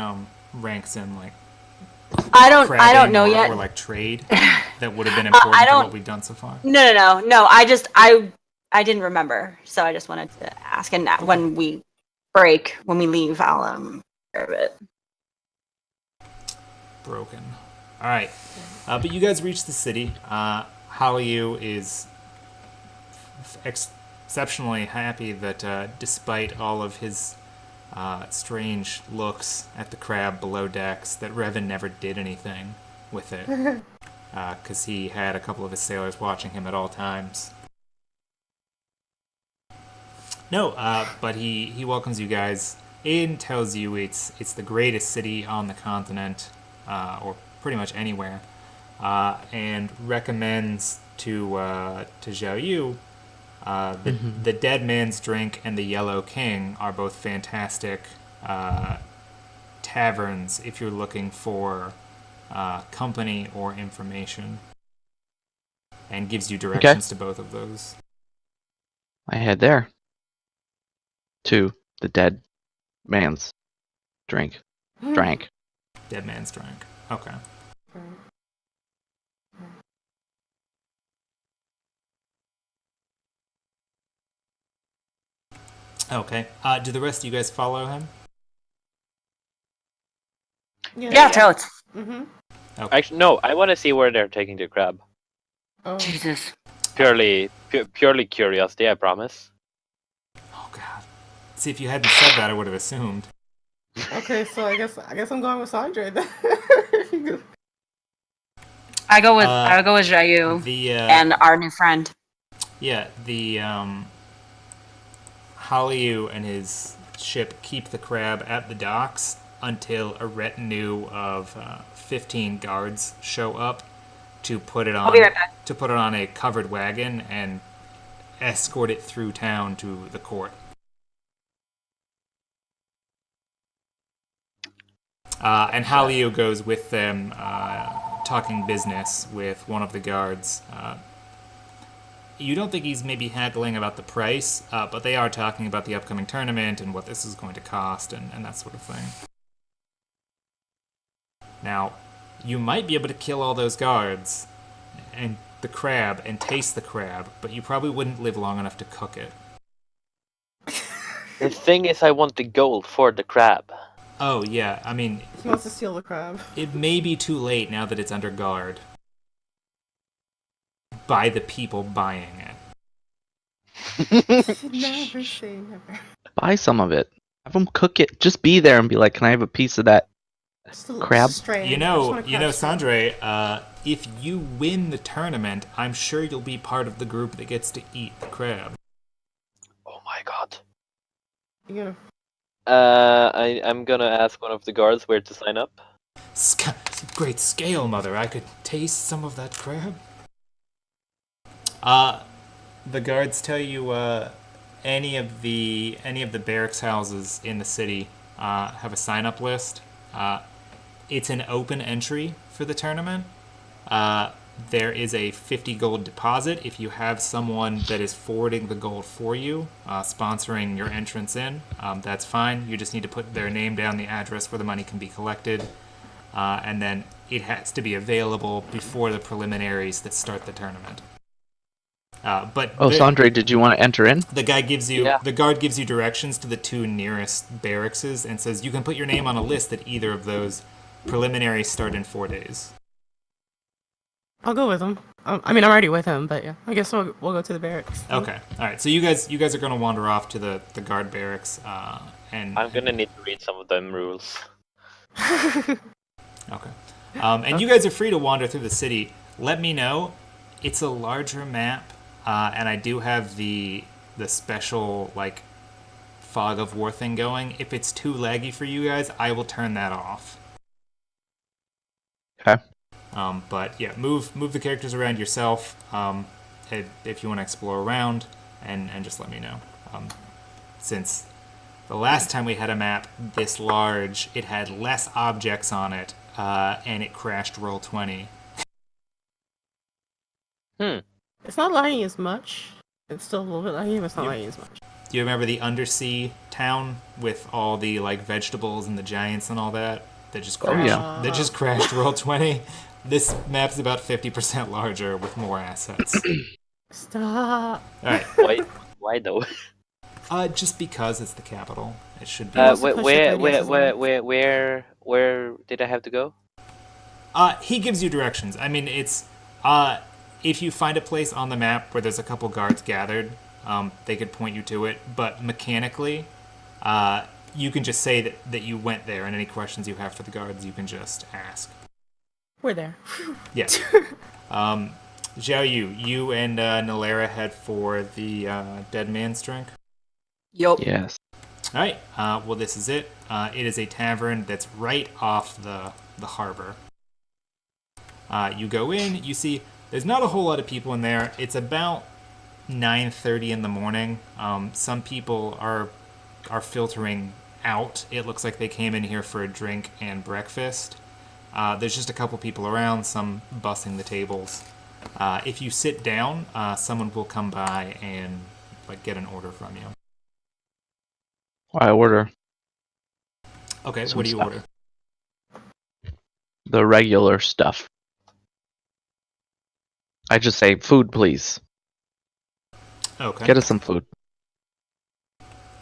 ranks in like I don't crabbing know or, yet. or like trade that would have been important to what we've done so far? No. I didn't remember, so I just wanted to ask. And when we leave, I'll grab it. Broken. All right, but you guys reach the city. Hallyu is exceptionally happy that despite all of his strange looks at the crab below decks, that Revan never did anything with it, because he had a couple of his sailors watching him at all times. No, but he welcomes you guys in, tells you it's the greatest city on the continent, or pretty much anywhere, and recommends to Zhao Yu the Dead Man's Drink and the Yellow King are both fantastic taverns if you're looking for company or information, and gives you directions to both of those. I head there. To the Dead Man's Drink. Drank. Dead Man's Drink. Okay. Okay. Do the rest of you guys follow him? Yeah, totes. Mm-hmm. Okay. Actually, no. I want to see where they're taking the crab. Oh. Jesus. Purely curiosity. I promise. Oh God. See, if you hadn't said that, I would have assumed. Okay, so I guess I'm going with Sandra then. I go with Jayu The and our new friend. yeah, the Hallyu and his ship keep the crab at the docks until a retinue of 15 guards show up to put it on. I'll be right back. To put it on a covered wagon and escort it through town to the court. And Hallyu goes with them, talking business with one of the guards. You don't think he's maybe haggling about the price, but they are talking about the upcoming tournament and what this is going to cost and that sort of thing. Now, you might be able to kill all those guards and the crab and taste the crab, but you probably wouldn't live long enough to cook it. The thing is, I want the gold for the crab. Oh, yeah, I mean, He wants to steal the crab. it may be too late now that it's under guard by the people buying it. Never say never. Buy some of it. Have them cook it. Just be there and be like, can I have a piece of that? Just a Crab? stray. You I just know, want a crab stray. Sandre, if you win the tournament, I'm sure you'll be part of the group that gets to eat the crab. Oh my god. You I'm gonna ask one of the guards where to sign up. Great scale, mother. I could taste some of that crab. The guards tell you any of the barracks houses in the city have a sign-up list. It's an open entry for the tournament. There is a 50 gold deposit if you have someone that is forwarding the gold for you, sponsoring your entrance in. That's fine. You just need to put their name down, the address where the money can be collected, and then it has to be available before the preliminaries that start the tournament. Sandre, did you want to enter in? The guy gives you, Yeah. the guard gives you directions to the two nearest barrackses and says you can put your name on a list at either of those. Preliminaries start in 4 days. I'll go with him. I mean, I'm already with him, but yeah, I guess we'll go to the barracks. Okay, all right. So you guys are gonna wander off to the guard barracks, and I'm gonna need to read some of them rules. okay, and you guys are free to wander through the city. Let me know. It's a larger map, and I do have the special like fog of war thing going. If it's too laggy for you guys, I will turn that off. Okay. But yeah, move the characters around yourself. if you want to explore around, and just let me know. Since the last time we had a map this large, it had less objects on it, and it crashed Roll20. It's not lagging as much. It's still a little bit laggy, but it's not lagging as much. Do you remember the undersea town with all the like vegetables and the giants and all that just crashed? yeah. That just crashed Roll20. This map's about 50% larger with more assets. Stop. All right. Why though? Just because it's the capital, it should be. wants to push it 30 Where did I have to go? He gives you directions. I mean, it's if you find a place on the map where there's a couple guards gathered, they could point you to it. But mechanically, you can just say that you went there, and any questions you have for the guards, you can just ask. We're there. Yeah. Xiao Yu, you and Nalera head for the Dead Man's Drink. Yup. Yes. All right. Well, this is it. It is a tavern that's right off the harbor. You go in. You see, there's not a whole lot of people in there. It's about 9:30 in the morning. Some people are filtering out. It looks like they came in here for a drink and breakfast. There's just a couple people around, some bussing the tables. If you sit down, someone will come by and like get an order from you. I order Okay, Some what do you stuff. order? the regular stuff. I just say, food, please. Okay. Get us some food.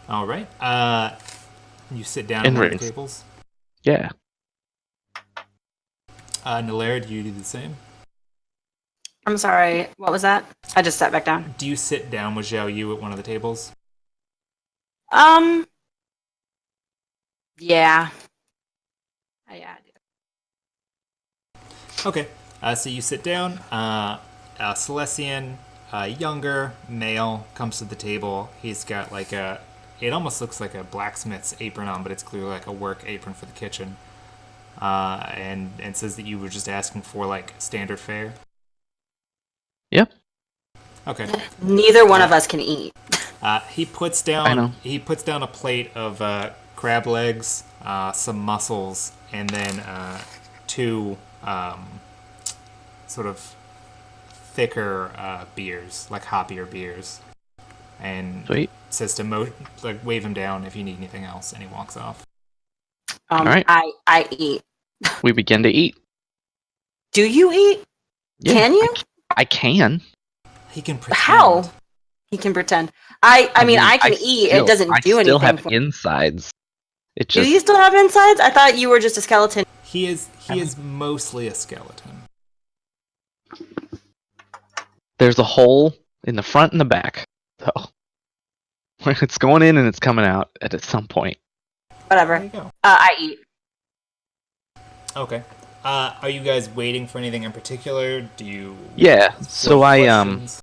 All right. You sit down In at one of the rings. tables. Yeah. Nalera, do you do the same? I'm sorry. What was that? I just sat back down. Do you sit down with Xiao Yu at one of the tables? Yeah. Yeah, I do. Okay. So you sit down. Celestian, younger male, comes to the table. He's got like it almost looks like a blacksmith's apron on, but it's clearly like a work apron for the kitchen. And says that you were just asking for like standard fare. Yep. Okay. Neither one of us can eat. He puts I know. down a plate of crab legs, some mussels, and then two sort of thicker beers, like hoppier beers. And Sweet. says to wave him down if you need anything else, and he walks off. All right. I eat. We begin to eat. Do you eat? Yeah, Can you? I can. He can pretend. How? He can pretend. I mean, I can eat. still- It doesn't I do anything. still have for me. insides. It Do just you still have insides? I thought you were just a skeleton. He is mostly a skeleton. there's a hole in the front and the back. So it's going in and it's coming out at some point. Whatever. There you go. I eat. Okay. Are you guys waiting for anything in particular? Do you? Yeah. So questions?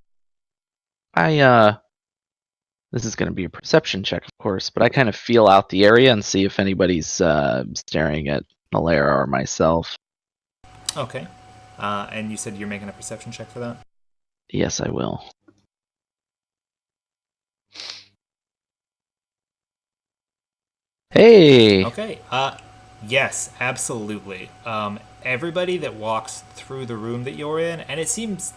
this is going to be a perception check, of course, but I kind of feel out the area and see if anybody's staring at Malera or myself. Okay. And you said you're making a perception check for that? Yes, I will. Hey. Okay. Yes, absolutely. Everybody that walks through the room that you're in, and it seems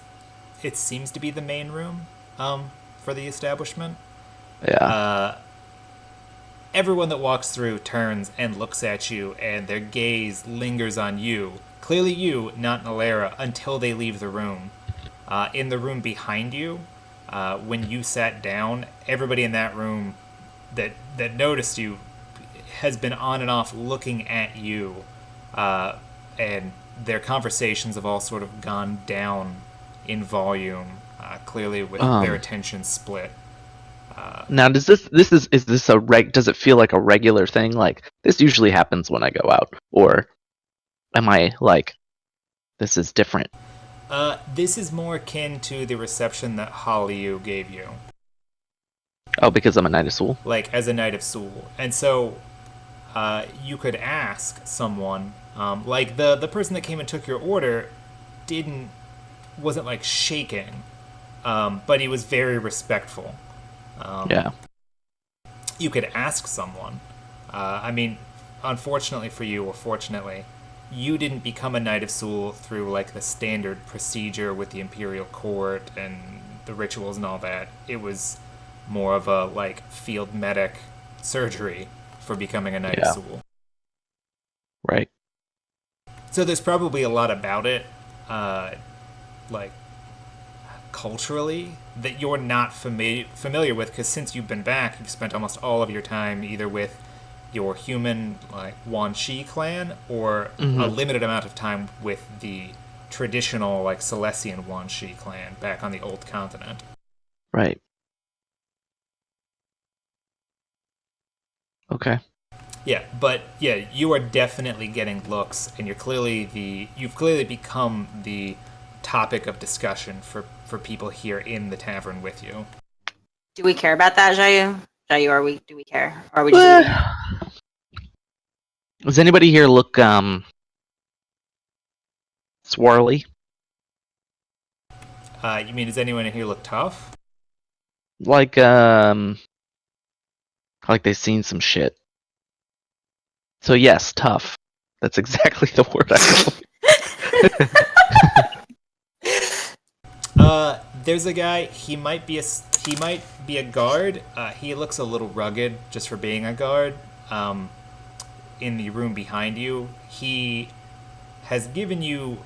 to be the main room for the establishment. Yeah. Everyone that walks through turns and looks at you, and their gaze lingers on you. Clearly you, not Nalera, until they leave the room. In the room behind you, when you sat down, everybody in that room that noticed you has been on and off looking at you, and their conversations have all sort of gone down in volume, clearly with their attention split. Now, does is this does it feel like a regular thing? Like, this usually happens when I go out, or am I like, this is different? This is more akin to the reception that Hallyu gave you, Oh, because I'm a Knight of Soul? like as a Knight of Soul, and so you could ask someone, like the person that came and took your order, wasn't like shaking. but he was very respectful. Yeah. You could ask someone. I mean, unfortunately for you, or fortunately, you didn't become a Knight of Sul through like the standard procedure with the Imperial Court and the rituals and all that. It was more of a like field medic surgery for becoming a Knight of Sul. Right. So there's probably a lot about it, like culturally, that you're not familiar with, because since you've been back, you've spent almost all of your time either with your human like Wan Shi clan or a limited amount of time with the traditional like Celestian Wan Shi clan back on the old continent. Right. Okay. Yeah, but yeah, you are definitely getting looks, and you've clearly become the topic of discussion for people here in the tavern with you. Do we care about that, Jayu? Jayu, do we care? Or are we just Does anybody here look swirly? You mean, does anyone in here look tough? Like they've seen some shit. So yes, tough. That's exactly the word I There's a guy. He might be a guard. He looks a little rugged just for being a guard. In the room behind you, he has given you.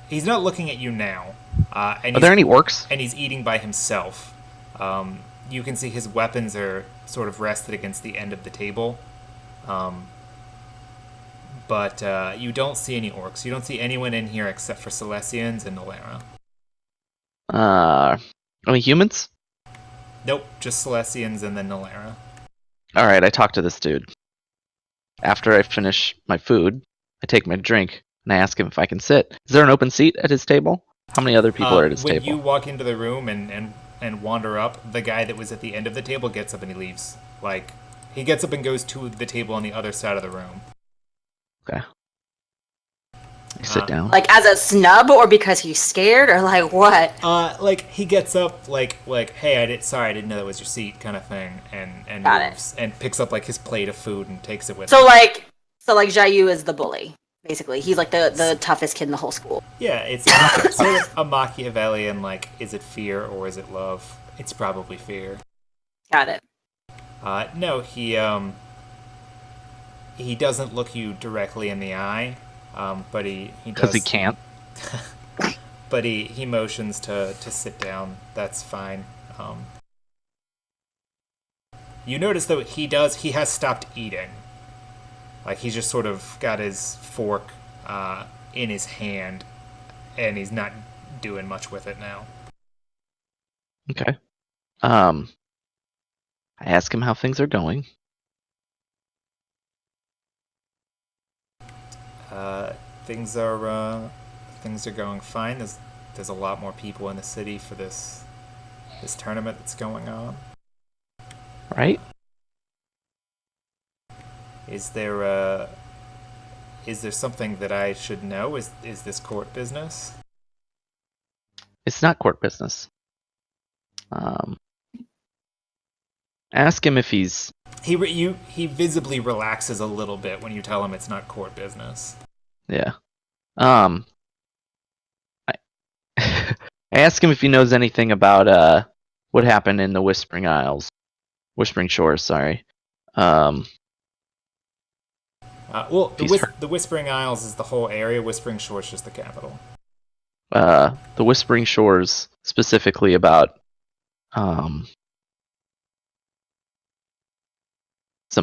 He's not looking at you now. Are there any orcs? And he's eating by himself. You can see his weapons are sort of rested against the end of the table. But you don't see any orcs. You don't see anyone in here except for Celestians and Nolera. Any humans? Nope, just Celestians and then Nolera. Alright, I talk to this dude. After I finish my food, I take my drink, and I ask him if I can sit. Is there an open seat at his table? How many other people are at his when table? When you walk into the room and wander up, the guy that was at the end of the table gets up and he leaves. Like, he gets up and goes to the table on the other side of the room. Okay. I sit down. like as a snub, or because he's scared, or like what? Like he gets up, like hey, I didn't know that was your seat, kind of thing, and Got moves and picks up like his plate of food and takes it with So him. like Jayu is the bully, basically. He's like the toughest kid in the whole school. Yeah, it's sort of a Machiavellian, like, is it fear or is it love? It's probably fear. Got it. No, he doesn't look you directly in the eye, but he does. Because he can't. But he motions to sit down. That's fine. You notice though he has stopped eating. Like he's just sort of got his fork in his hand, and he's not doing much with it now. Okay. I ask him how things are going. Things are going fine. There's a lot more people in the city for this tournament that's going on. Right? Is there something that I should know? Is this court business? It's not court business. Ask him if he's... He visibly relaxes a little bit when you tell him it's not court business. Yeah. I ask him if he knows anything about what happened in the Whispering Shores, sorry. Well, the Whispering Isles is the whole area. Whispering Shores is just the capital. The Whispering Shores, specifically about some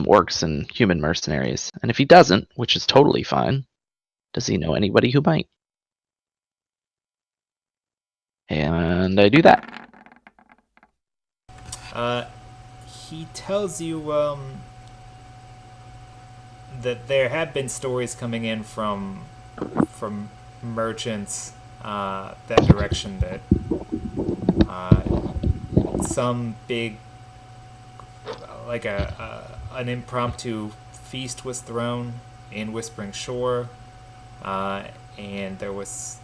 orcs and human mercenaries. And if he doesn't, which is totally fine, does he know anybody who might? And I do that. He tells you that there have been stories coming in from merchants that direction, that some big, like an impromptu feast was thrown in Whispering Shore, and there was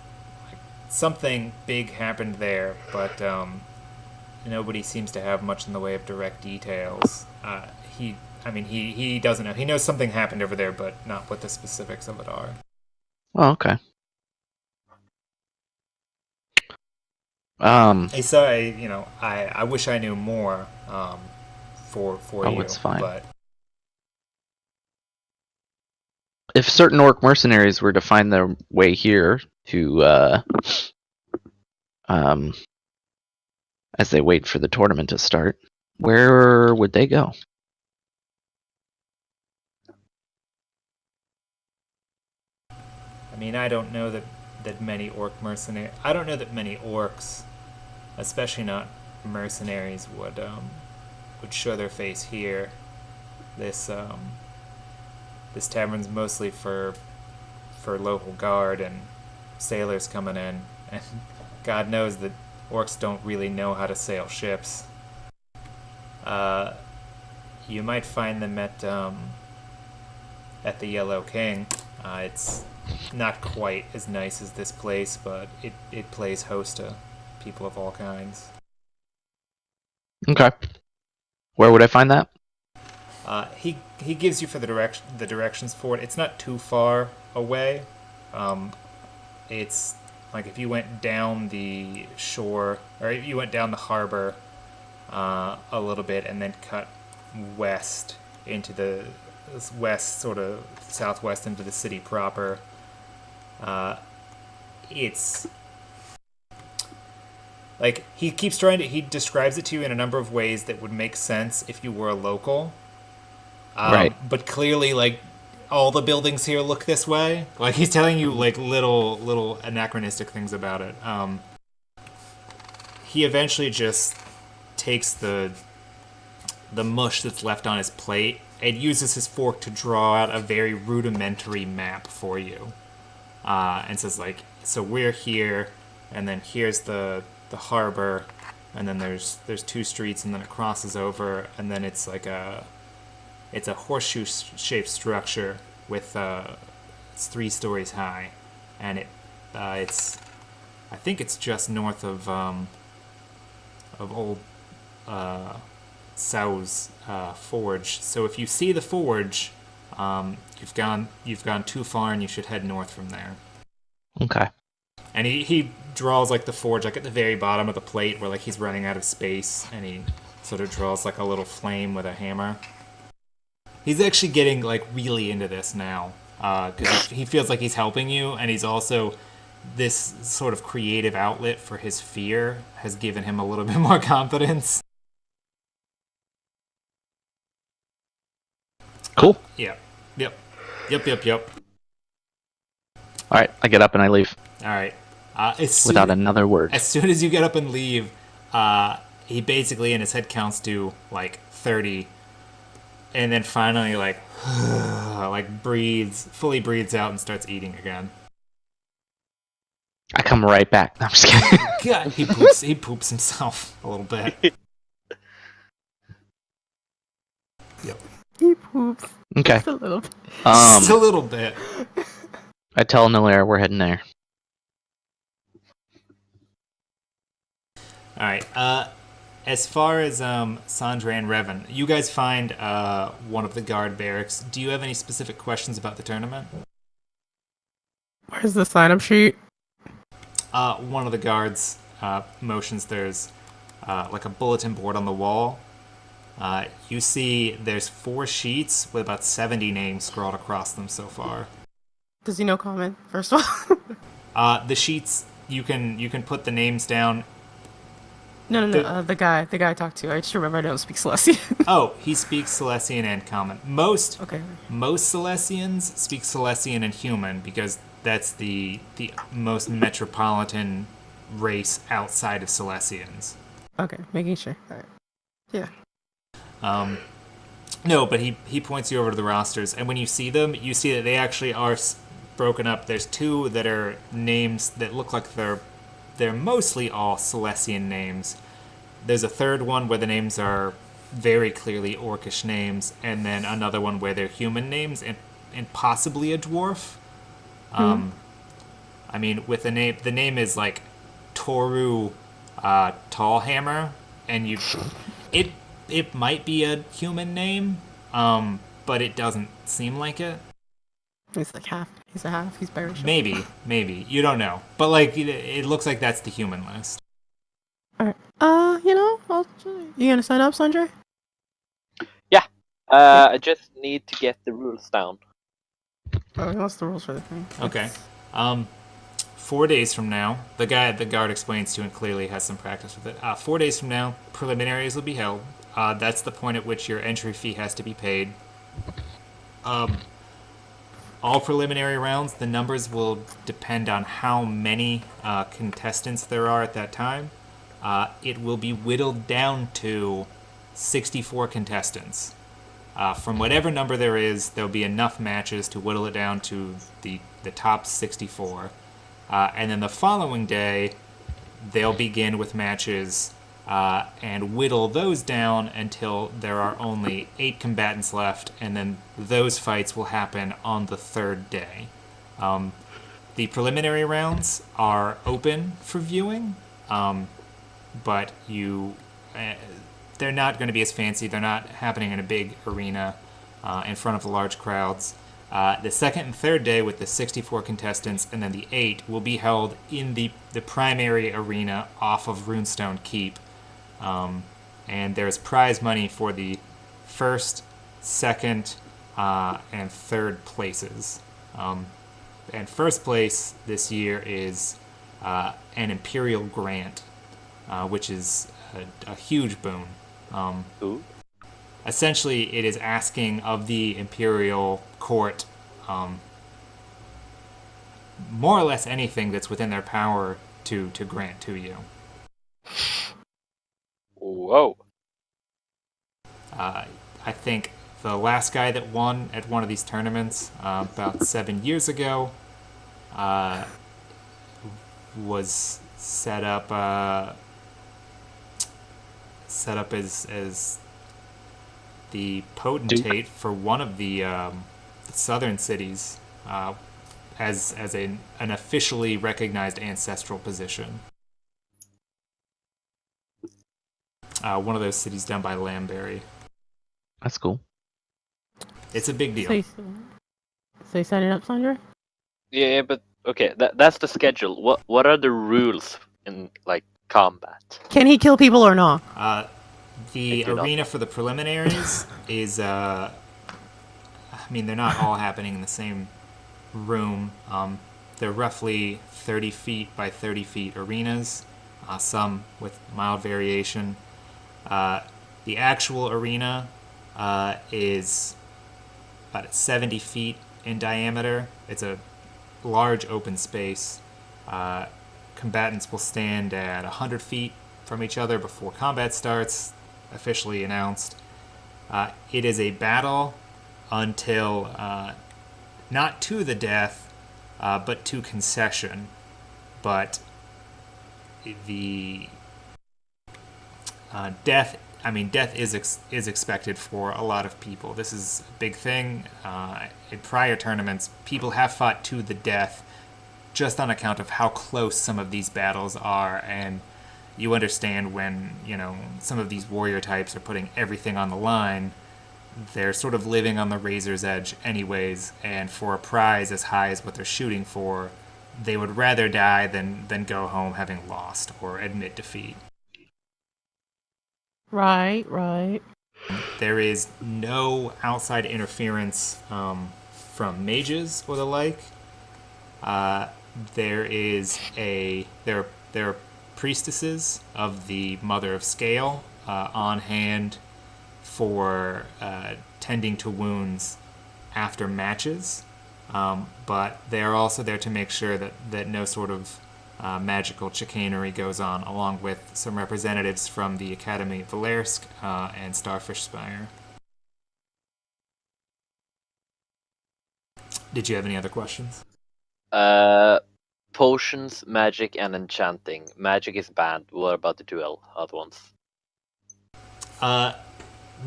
something big happened there, but nobody seems to have much in the way of direct details. He doesn't know. He knows something happened over there, but not what the specifics of it are. Oh, okay. I wish I knew more for you. It's fine. But if certain orc mercenaries were to find their way here to, as they wait for the tournament to start, where would they go? I mean, I don't know that many mercenaries. I don't know that many orcs, especially not mercenaries, would show their face here. This tavern's mostly for local guard and sailors coming in, and God knows that orcs don't really know how to sail ships. You might find them at the Yellow King. It's not quite as nice as this place, but it plays host to people of all kinds. Okay. Where would I find that? He gives you for the directions for it. It's not too far away. It's like if you went down the shore, or if you went down the harbor a little bit and then cut west into the sort of southwest into the city proper. It's like he describes it to you in a number of ways that would make sense if you were a local. Right. But clearly, like, all the buildings here look this way. Like, he's telling you, like, little anachronistic things about it. He eventually just takes the mush that's left on his plate and uses his fork to draw out a very rudimentary map for you. And says, like, so we're here, and then here's the harbor, and then there's 2 streets, and then it crosses over, and then it's like it's a horseshoe-shaped structure with it's 3 stories high, and I think it's just north of old Sow's forge. So if you see the forge, you've gone too far, and you should head north from there. Okay. And he draws like the forge like at the very bottom of the plate where like he's running out of space, and he sort of draws like a little flame with a hammer. He's actually getting like really into this now because he feels like he's helping you, and he's also this sort of creative outlet for his fear has given him a little bit more confidence. Cool. Yep. All right, I get up and I leave All right. without another word. As soon as you get up and leave, he basically in his head counts to like 30, and then finally like fully breathes out and starts eating again. I come right back. No, I'm just kidding. God, he poops himself a little bit. Yep. He poops. Okay. Just a little bit. Just a little bit. I tell Nalair we're heading there. All right. As far as Sandra and Revan, you guys find one of the guard barracks. Do you have any specific questions about the tournament? Where's the sign-up sheet? One of the guards motions. There's like a bulletin board on the wall. You see there's 4 sheets with about 70 names scrawled across them so far. Does he know common, first of all? The sheets, you can put the names down. No, the guy I talked to. I just remember I don't speak Celestian. Oh, he speaks Celestian and Common. Most Okay. Celestians speak Celestian and Human because that's the most metropolitan race outside of Celestians. Okay, making sure. Alright. Yeah. No, but he points you over to the rosters, and when you see them, you see that they actually are broken up. There's 2 that are names that look like they're mostly all Celestian names. There's a 3rd one where the names are very clearly Orcish names, and then another one where they're human names and possibly a dwarf. I mean, with the name is like Toru Tallhammer, and it might be a human name, but it doesn't seem like it. He's like half. He's a half. He's Biracial. Maybe you don't know, but like it looks like that's the human list. All right. You gonna sign up, Sanjay? Yeah. I just need to get the rules down. Oh, what's the rules for the thing? Okay. 4 days from now, the guy at the guard explains to and clearly has some practice with it. 4 days from now, preliminaries will be held. That's the point at which your entry fee has to be paid. All preliminary rounds, the numbers will depend on how many contestants there are at that time. It will be whittled down to 64 contestants. From whatever number there is, there'll be enough matches to whittle it down to the top 64. And then the following day, they'll begin with matches and whittle those down until there are only 8 combatants left, and then those fights will happen on the 3rd day. The preliminary rounds are open for viewing, but they're not going to be as fancy. They're not happening in a big arena in front of large crowds. The 2nd and 3rd day with the 64 contestants and then the 8 will be held in the primary arena off of Runestone Keep. And there's prize money for the 1st, 2nd, and 3rd places. And 1st place this year is an Imperial Grant, which is a huge boon. Ooh. Essentially, it is asking of the Imperial Court more or less anything that's within their power to grant to you. Whoa. I think the last guy that won at one of these tournaments about 7 years ago was set up as the potentate for one of the southern cities as an officially recognized ancestral position. One of those cities down by Lamberry. That's cool. It's a big deal. So you signing up, Sandra? Yeah, but okay, that's the schedule. What are the rules in like combat? Can he kill people or not? The I do not arena know. for the preliminaries is, I mean, they're not all happening in the same room. They're roughly 30 feet by 30 feet arenas, some with mild variation. The actual arena is about 70 feet in diameter. It's a large open space. Combatants will stand at 100 feet from each other before combat starts, officially announced. It is a battle until not to the death, but to concession. But the death is expected for a lot of people. This is a big thing. In prior tournaments, people have fought to the death just on account of how close some of these battles are, and you understand when, some of these warrior types are putting everything on the line, they're sort of living on the razor's edge anyways, and for a prize as high as what they're shooting for, they would rather die than go home having lost or admit defeat. Right. There is no outside interference from mages or the like. There are priestesses of the Mother of Scale on hand for tending to wounds after matches, but they are also there to make sure that no sort of magical chicanery goes on, along with some representatives from the Academy of Valersk and Starfish Spire. Did you have any other questions? Potions, magic, and enchanting. Magic is banned. What about the duel other ones?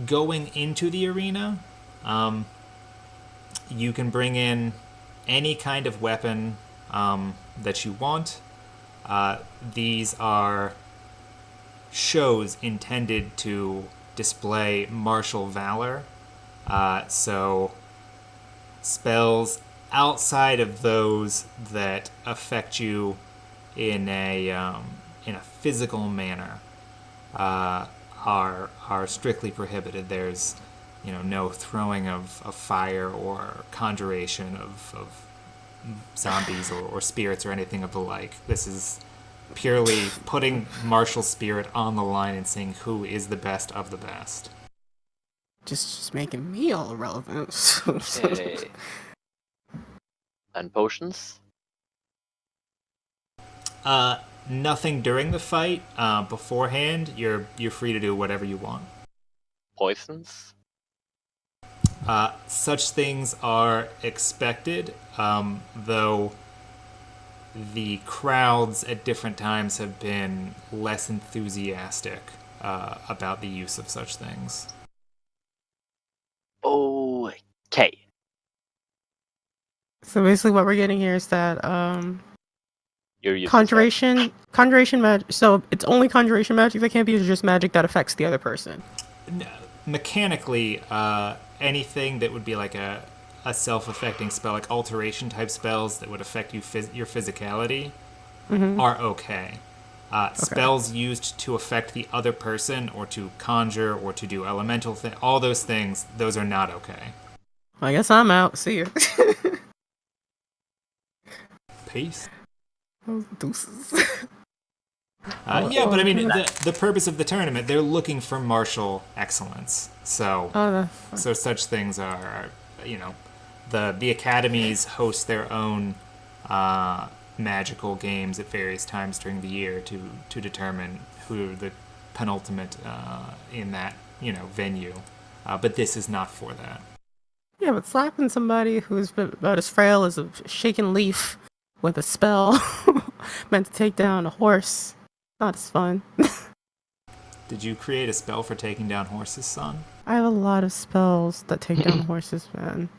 Going into the arena, you can bring in any kind of weapon that you want. These are shows intended to display martial valor. So spells outside of those that affect you in a physical manner are strictly prohibited. There's no throwing of fire or conjuration of zombies or spirits or anything of the like. This is purely putting martial spirit on the line and seeing who is the best of the best. Just making me all irrelevant. Okay. And potions? Nothing during the fight. Beforehand, you're free to do whatever you want. Poisons? Such things are expected, though the crowds at different times have been less enthusiastic about the use of such things. Okay. So basically, what we're getting here is that You're using conjuration magic. So it's only conjuration magic that can't be used, or just magic that affects the other person. Mechanically, anything that would be like a self-affecting spell, like alteration type spells that would affect your physicality, are okay. Spells used to affect the other person, or to conjure, or to do elemental things, all those things, those are not okay. I guess I'm out. See you. Peace. Deuces. Yeah, but I mean, the purpose of the tournament, they're looking for martial excellence. So, so such things are, the academies host their own magical games at various times during the year to determine who the penultimate in that venue. But this is not for that. Yeah, but slapping somebody who's about as frail as a shaken leaf with a spell meant to take down a horse, not as fun. Did you create a spell for taking down horses, son? I have a lot of spells that take down horses, man.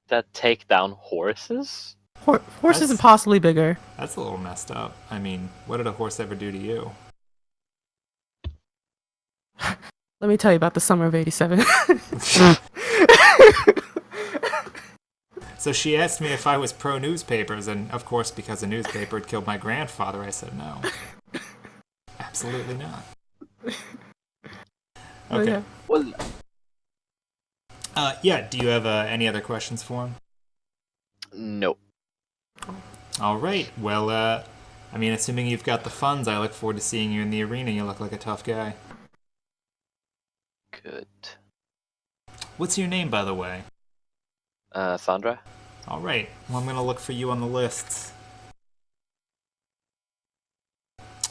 That take down horses? Horses are possibly bigger. That's a little messed up. I mean, what did a horse ever do to you? Let me tell you about the summer of '87. So she asked me if I was pro newspapers, and of course, because a newspaper had killed my grandfather, I said no. Absolutely not. Okay. Well, yeah, do you have any other questions for him? no. All right. Well, I mean, assuming you've got the funds, I look forward to seeing you in the arena. You look like a tough guy. Good. What's your name, by the way? Sandra? All right. Well, I'm going to look for you on the lists.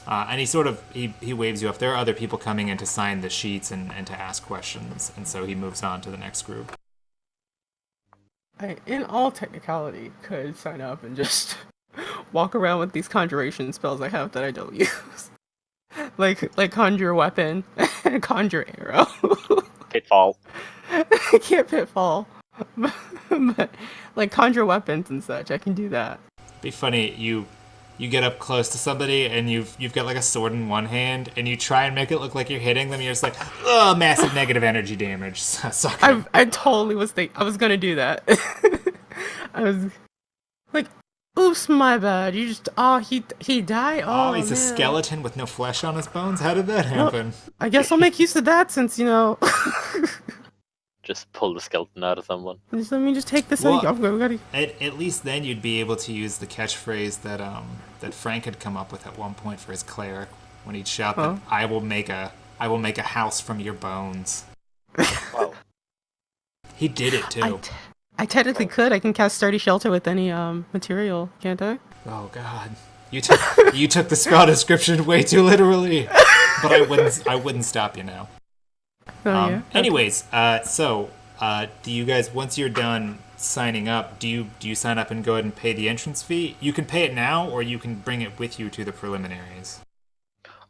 And he waves you off. There are other people coming in to sign the sheets and to ask questions, and so he moves on to the next group. I, in all technicality, could sign up and just walk around with these conjuration spells I have that I don't use. like conjure weapon and conjure arrow. Pitfall. I can't pitfall. But like conjure weapons and such, I can do that. Be funny, you get up close to somebody and you've got like a sword in one hand and you try and make it look like you're hitting them. You're just like, oh, massive negative energy damage. Suck it. I totally was I was gonna do that. I was like, oops, my bad. You just he died. Oh, he's a man. skeleton with no flesh on his bones. How did that happen? I guess I'll make use of that since Just pull the skeleton out of someone. Just let me just take this. Well, out. We gotta... At least then you'd be able to use the catchphrase that Frank had come up with at one point for his cleric when he'd shout that I will make a house from your bones. Wow. He did it too. I technically could. I can cast Sturdy Shelter with any material, can't I? Oh God, you took the spell description way too literally. But I wouldn't stop you now. Oh, yeah. Anyways, so do you guys, once you're done signing up, do you sign up and go ahead and pay the entrance fee? You can pay it now, or you can bring it with you to the preliminaries.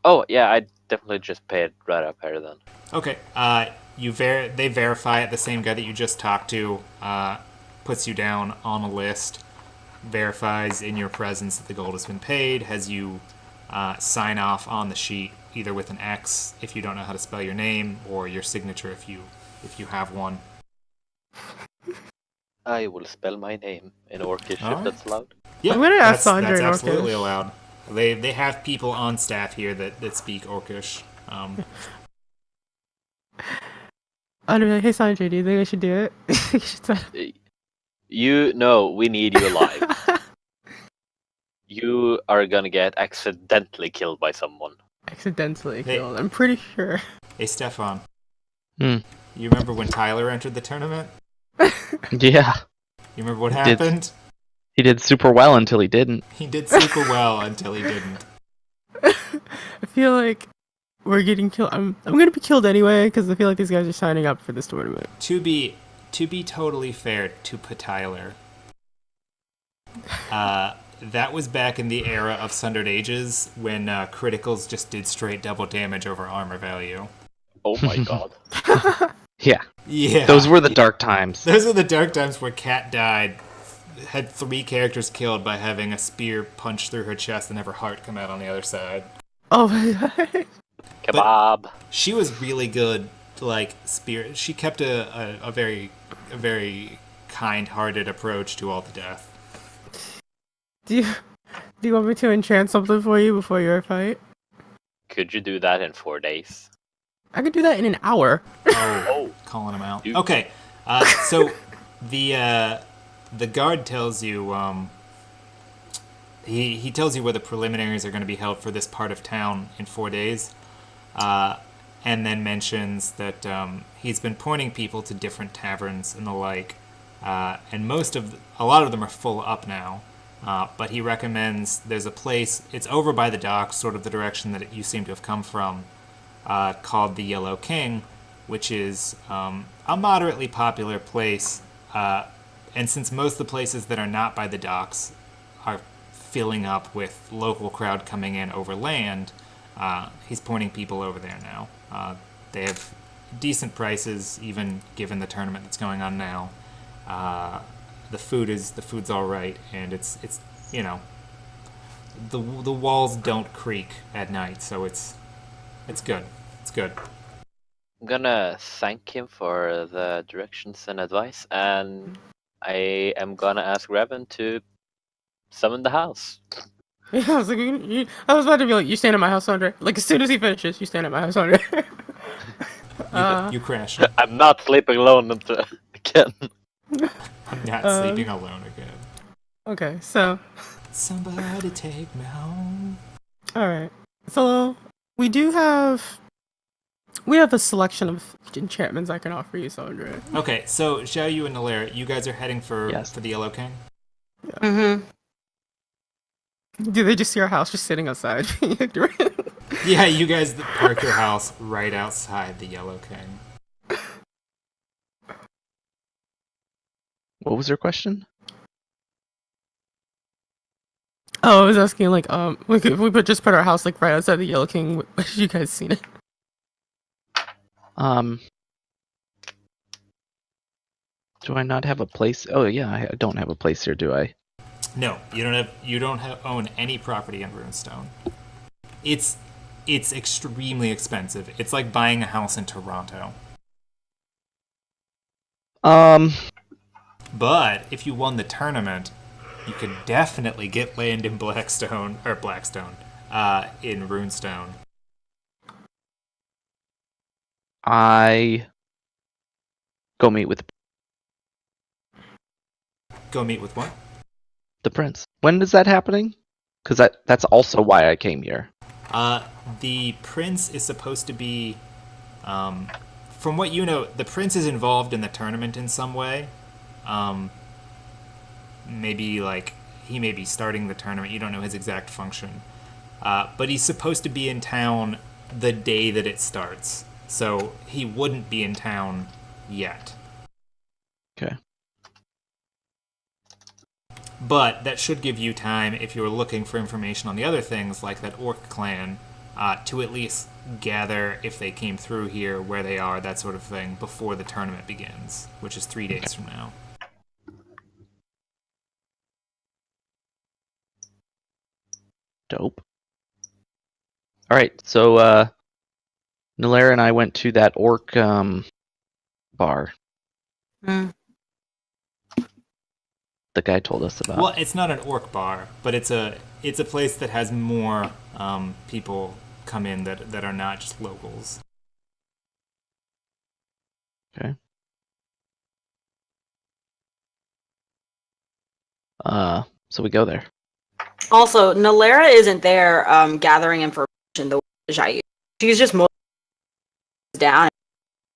Oh, yeah, I'd definitely just pay it right up here then. Okay. They verify it. The same guy that you just talked to puts you down on a list, verifies in your presence that the gold has been paid, has you sign off on the sheet, either with an X if you don't know how to spell your name, or your signature if you have one. I will spell my name in Orcish All if right. that's allowed. Yeah, I'm gonna ask Sandra that's in absolutely Orcish. allowed. They have people on staff here that speak Orcish. I'd be like, hey Sandra, do you think I should do it? You should set You know we need you alive. You are gonna get accidentally killed by someone. accidentally Hey. killed. I'm pretty sure. Hey, Stefan. Hmm. You remember when Tyler entered the tournament? Yeah, You remember what Did- happened? he did super well until he didn't. He did super well until he didn't. I feel like we're getting killed. I'm gonna be killed anyway because I feel like these guys are signing up for this tournament. To be totally fair to Tyler, that was back in the era of Sundered Ages when criticals just did straight double damage over armor value. Oh my god. Yeah, Yeah. those were the dark times. Those are the dark times where Kat died, had 3 characters killed by having a spear punch through her chest and have her heart come out on the other side. Oh my god. Kebab. She was really good, like, spear. She kept a very kind-hearted approach to all the death. Do you want me to enchant something for you before your fight? Could you do that in 4 days? I could do that in an hour. Oh, calling him out. Dude. Okay, so the guard tells you he tells you where the preliminaries are going to be held for this part of town in 4 days, and then mentions that he's been pointing people to different taverns and the like, and a lot of them are full up now. But he recommends there's a place. It's over by the docks, sort of the direction that you seem to have come from. Called the Yellow King, which is a moderately popular place. And since most of the places that are not by the docks are filling up with local crowd coming in over land, he's pointing people over there now. They have decent prices, even given the tournament that's going on now. The food's all right, and it's you know, the walls don't creak at night, so it's good. It's good. I'm gonna thank him for the directions and advice, and I am gonna ask Revan to summon the house. Yeah, I was like, I was about to be like, you stand at my house, Andre. Like as soon as he finishes, you stand at my house, Andre. You crash. I'm not sleeping alone again. I'm not sleeping alone again. Okay, so Somebody take me home. all right. So we have a selection of enchantments I can offer you, Sandra. Okay, so Xiao Yu and Nalair, you guys are heading for Yes. the Yellow King? Mm-hmm. Do they just see our house just sitting outside? Yeah, you guys park your house right outside the Yellow King. Oh, What was your question? I was asking like, we could just put our house like right outside the Yellow King. Have you guys seen it? Do I not have a place? Oh yeah, I don't have a place here, do I? No, you don't own any property in Runestone. It's extremely expensive. It's like buying a house in Toronto. But if you won the tournament, you could definitely get land in Blackstone in Runestone. I go meet with Go meet with what? the prince. When is that happening? Because that's also why I came here. The prince is supposed to be, from what you know, the prince is involved in the tournament in some way. Maybe like he may be starting the tournament. You don't know his exact function, but he's supposed to be in town the day that it starts. So he wouldn't be in town yet. Okay. But that should give you time, if you were looking for information on the other things, like that orc clan, to at least gather if they came through here, where they are, that sort of thing, before the tournament begins, which is 3 days from now. Dope. All right, so Nalaira and I went to that orc bar. Hmm. The guy told us about. Well, it's not an orc bar, but it's a place that has more people come in that are not just locals. Okay. So we go there. Also, Nalera isn't there gathering information the way Jai. She's just mowing down and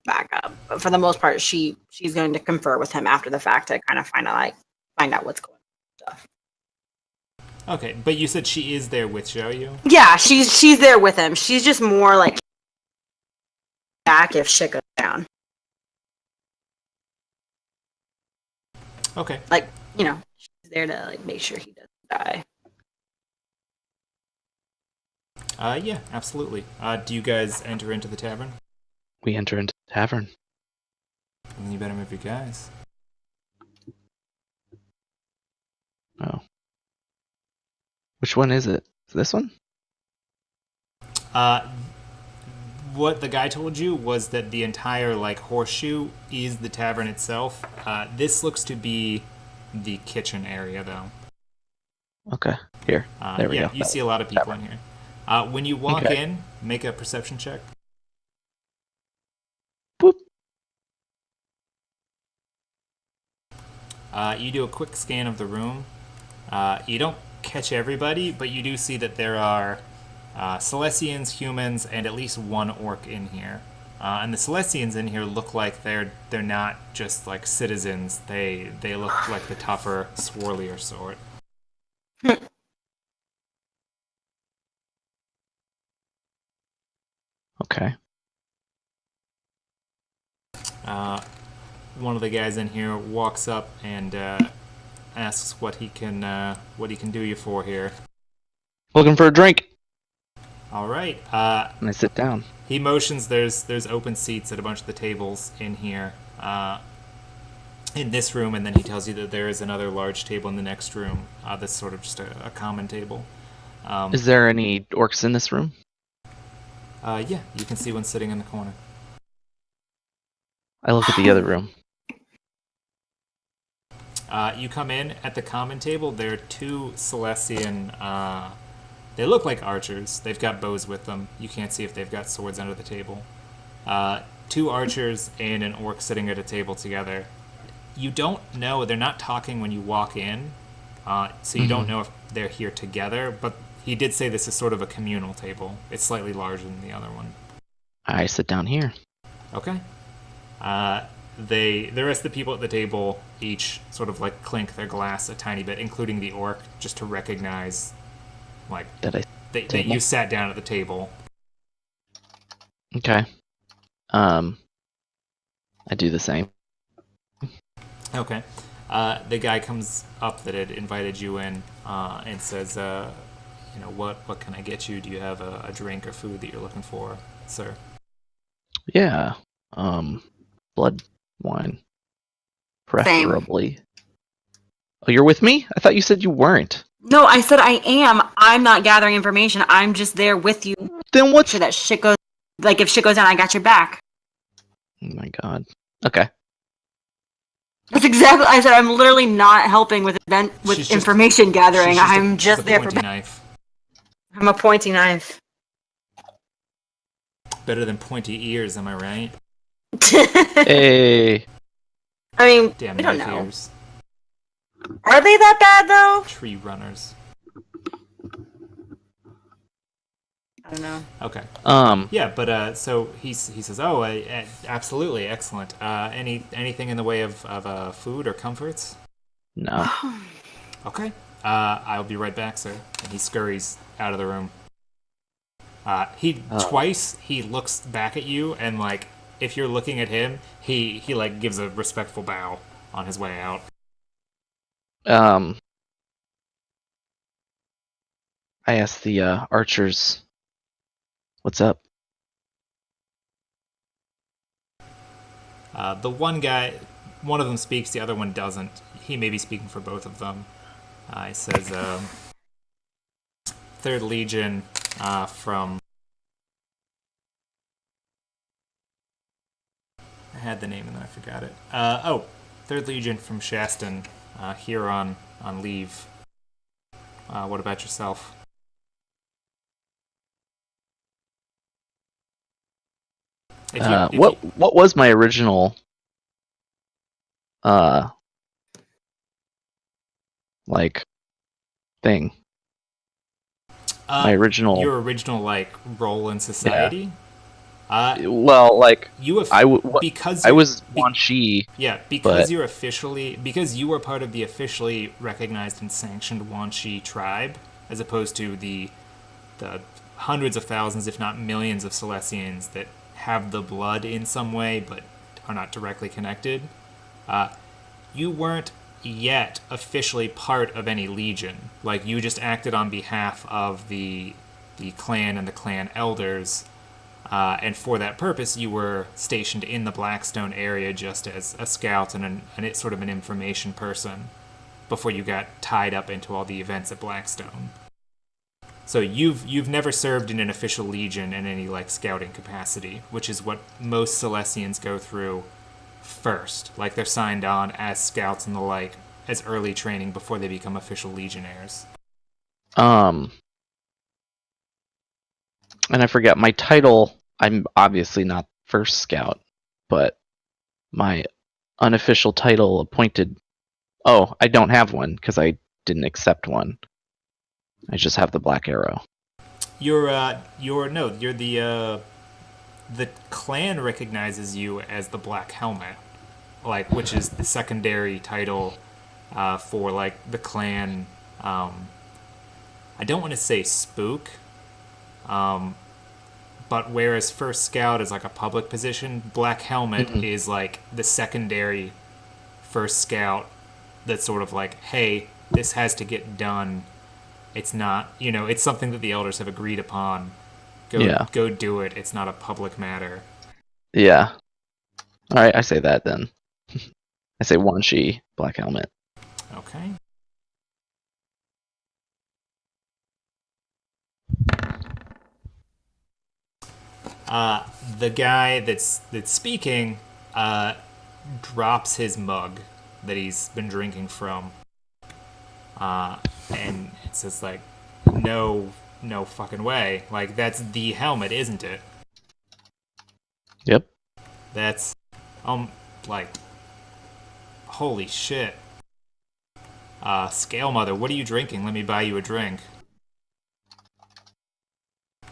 back up. But for the most part, she's going to confer with him after the fact to kind of find out what's going on. Stuff. Okay, but you said she is there with Xiaoyu? Yeah, she's there with him. She's just more like back if shit goes down. Okay. Like, she's there to like make sure he doesn't die. Yeah, absolutely. Do you guys enter into the tavern? We enter into the tavern. Then you better move your guys. Oh. Which one is it? Is this one? What the guy told you was that the entire horseshoe is the tavern itself. This looks to be the kitchen area, though. Okay. Here. There we go. You see a lot of people in here. When you walk in, make a perception check. Boop. You do a quick scan of the room. You don't catch everybody, but you do see that there are Celestians, humans, and at least one orc in here. And the Celestians in here look like they're not just like citizens. They look like the tougher, swirlier sort. Okay. One of the guys in here walks up and asks what he can do you for here. Looking for a drink. All right. And I sit down. He motions. There's open seats at a bunch of the tables in here, in this room, and then he tells you that there is another large table in the next room. That's sort of just a common table. Is there any orcs in this room? Yeah, you can see one sitting in the corner. I look at the other room. You come in at the common table. There are two Celestian. They look like archers. They've got bows with them. You can't see if they've got swords under the table. Two archers and an orc sitting at a table together. You don't know. They're not talking when you walk in, so you don't know if they're here together. But he did say this is sort of a communal table. It's slightly larger than the other one. I sit down here. Okay. The rest of the people at the table each sort of like clink their glass a tiny bit, including the orc, just to recognize that you sat down at the table. Okay. I do the same. Okay. The guy comes up that had invited you in and says, what can I get you? Do you have a drink or food that you're looking for, sir? Yeah. Blood wine. Preferably. Same. Oh, you're with me? I thought you said you weren't. No, I said I am. I'm not gathering information. I'm just there with you. Then what's... So that shit goes... Like, if shit goes down, I got your back. Oh my god. Okay. That's exactly... I said I'm literally not helping with information gathering. I'm just there for... Knife. I'm a pointy knife. Better than pointy ears, am I right? Hey. I mean, damn we don't know. Ears. Are they that bad, though? Tree runners. I don't know. Okay. Yeah, but so he says, "Oh, absolutely, excellent. Anything in the way of food or comforts?" No. Okay. I'll be right back, sir. And he scurries out of the room. Twice he looks back at you, and like if you're looking at him, he like gives a respectful bow on his way out. I asked the archers, "What's up?" The one guy, one of them speaks, the other one doesn't. He may be speaking for both of them. He says, 3rd Legion from I had the name and then I forgot it. Third Legion from Shaston, here on leave. What about yourself? What was my original like thing? My original your original like role in society. well, like You have I was Wan Shi. Yeah, because because you were part of the officially recognized and sanctioned Wan Shi tribe, as opposed to the hundreds of thousands, if not millions, of Celestians that have the blood in some way but are not directly connected. You weren't yet officially part of any legion. Like, you just acted on behalf of the clan and the clan elders. And for that purpose, you were stationed in the Blackstone area just as a scout and it's sort of an information person before you got tied up into all the events at Blackstone. So you've never served in an official legion in any like scouting capacity, which is what most Celestians go through first. Like, they're signed on as scouts and the like as early training before they become official legionnaires. And I forget my title. I'm obviously not first scout, but my unofficial title appointed. Oh, I don't have one because I didn't accept one. I just have the black arrow. You're the clan recognizes you as the Black Helmet, like, which is the secondary title for like the clan. I don't want to say spook, but whereas First Scout is like a public position, Black Helmet is like the secondary First Scout that's sort of like, hey, this has to get done. It's not, it's something that the elders have agreed upon. Go do it. It's not a public matter. Yeah. All right, I say that then. I say Wan Shi, Black Helmet. Okay. The guy that's speaking drops his mug that he's been drinking from, and it says like, no fucking way. Like, that's the helmet, isn't it? Yep. That's like, holy shit. Scale Mother, what are you drinking? Let me buy you a drink.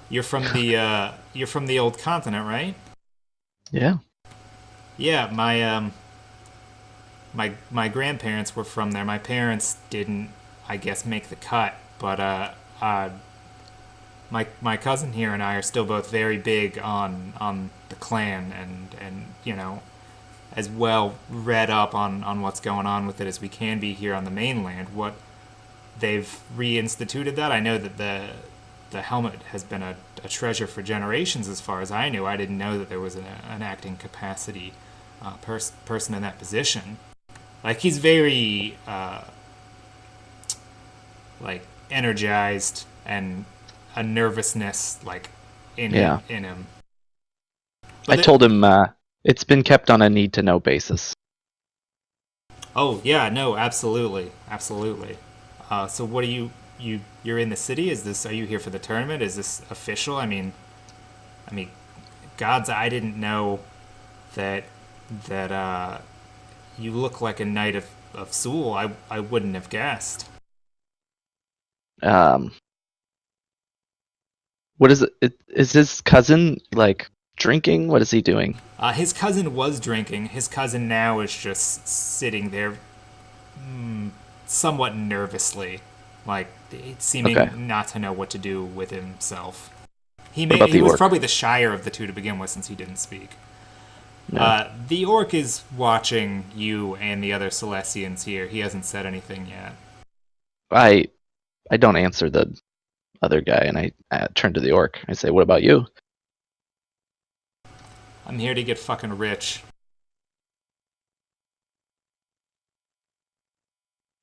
You're from the old continent, right? Yeah. Yeah, my grandparents were from there. My parents didn't, I guess, make the cut, but my cousin here and I are still both very big on the clan and as well read up on what's going on with it as we can be here on the mainland. What they've reinstituted that. I know that the helmet has been a treasure for generations as far as I knew. I didn't know that there was an acting capacity person in that position. Like, he's very like energized and a nervousness like in him. But I told him it's been kept on a need to know basis. Oh yeah, no, absolutely. So what are you're in the city? Are you here for the tournament? Is this official? I mean, gods, I didn't know that you look like a knight of Seoul. I wouldn't have guessed. What is it? Is his cousin like drinking? What is he doing? His cousin was drinking. His cousin now is just sitting there, somewhat nervously, like seeming not to know what to do with himself. He was probably the shyer of the two to begin with, since he didn't speak. No. The orc is watching you and the other Celestians here. He hasn't said anything yet. I don't answer the other guy, and I turn to the orc. I say, "What about you?" I'm here to get fucking rich.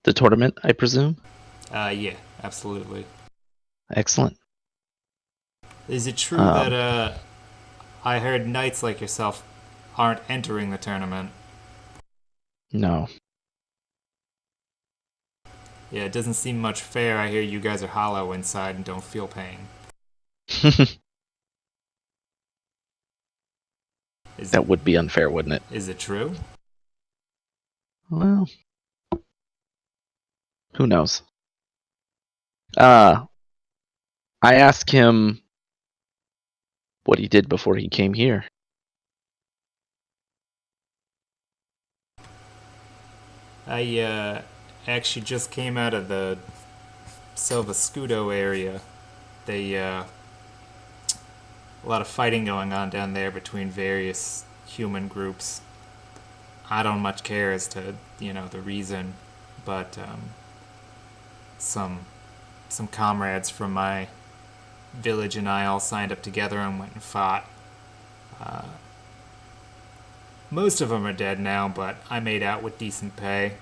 The tournament, I presume? Yeah, absolutely. Excellent. Is it true that I heard knights like yourself aren't entering the tournament. No. Yeah, it doesn't seem much fair. I hear you guys are hollow inside and don't feel pain. That would be unfair, wouldn't it? Is it true? Well, who knows? I asked him what he did before he came here. I actually just came out of the Silvascudo area. They a lot of fighting going on down there between various human groups. I don't much care as to the reason, but some comrades from my village and I all signed up together and went and fought. Most of them are dead now, but I made out with decent pay.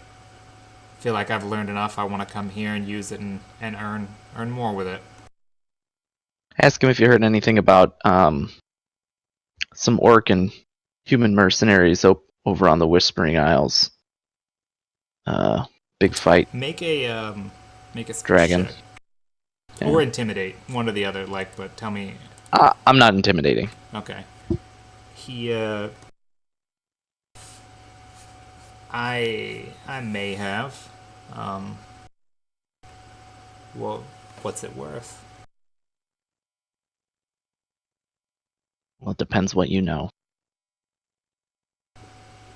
Feel like I've learned enough. I want to come here and use it and earn more with it. Ask him if you heard anything about some orc and human mercenaries over on the Whispering Isles. Big fight. Make a Dragon. check. Yeah. Or intimidate, one or the other. But tell me. I'm not intimidating. Okay. He I may have. Well, what's it worth? Well, it depends what you know.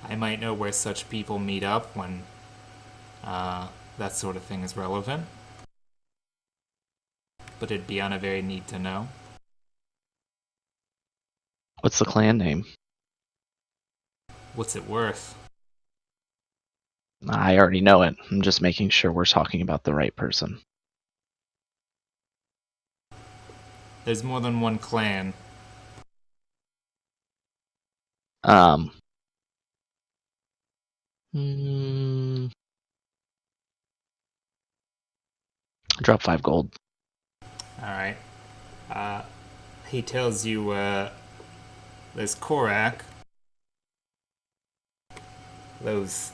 I might know where such people meet up when that sort of thing is relevant. But it'd be on a very need to know. What's the clan name? What's it worth? I already know it. I'm just making sure we're talking about the right person. There's more than one clan. Drop 5 gold. Alright. He tells you there's Korak. Those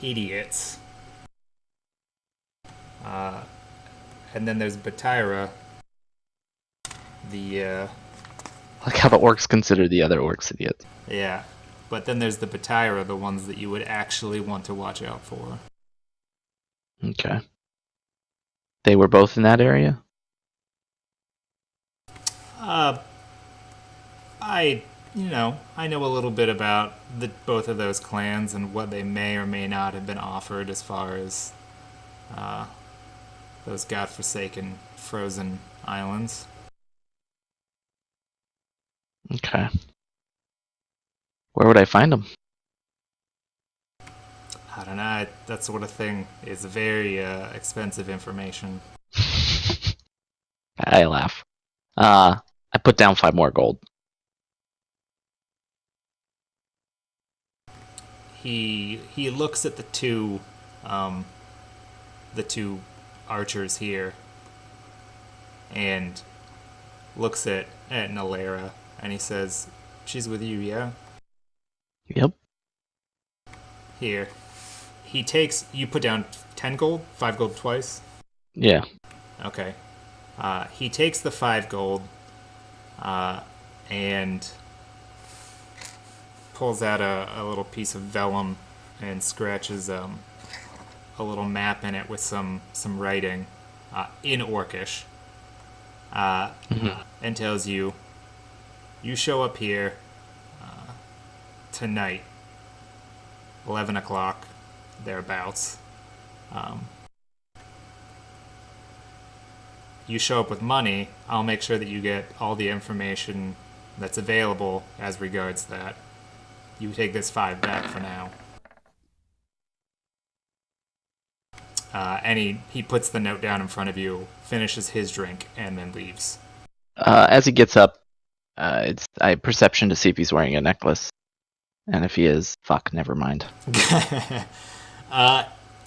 idiots. And then there's Batira. The Like how the orcs consider the other orcs idiots. yeah. But then there's the Batira, the ones that you would actually want to watch out for. Okay. They were both in that area? I know a little bit about both of those clans and what they may or may not have been offered as far as those godforsaken frozen islands. Okay. Where would I find them? I don't know. That sort of thing is very expensive information. I laugh. I put down 5 more gold. He looks at the two archers here, and looks at Nalera, and he says, "She's with you, yeah?" Yep. Here. He takes. You put down 10 gold, 5 gold twice. Yeah. Okay. He takes the 5 gold, and pulls out a little piece of vellum and scratches a little map in it with some writing in Orcish, and tells you, you show up here tonight, 11 o'clock, thereabouts. You show up with money, I'll make sure that you get all the information that's available as regards that. You take this 5 back for now. And he puts the note down in front of you, finishes his drink, and then leaves. As he gets up, I perception to see if he's wearing a necklace. And if he is, fuck, never mind.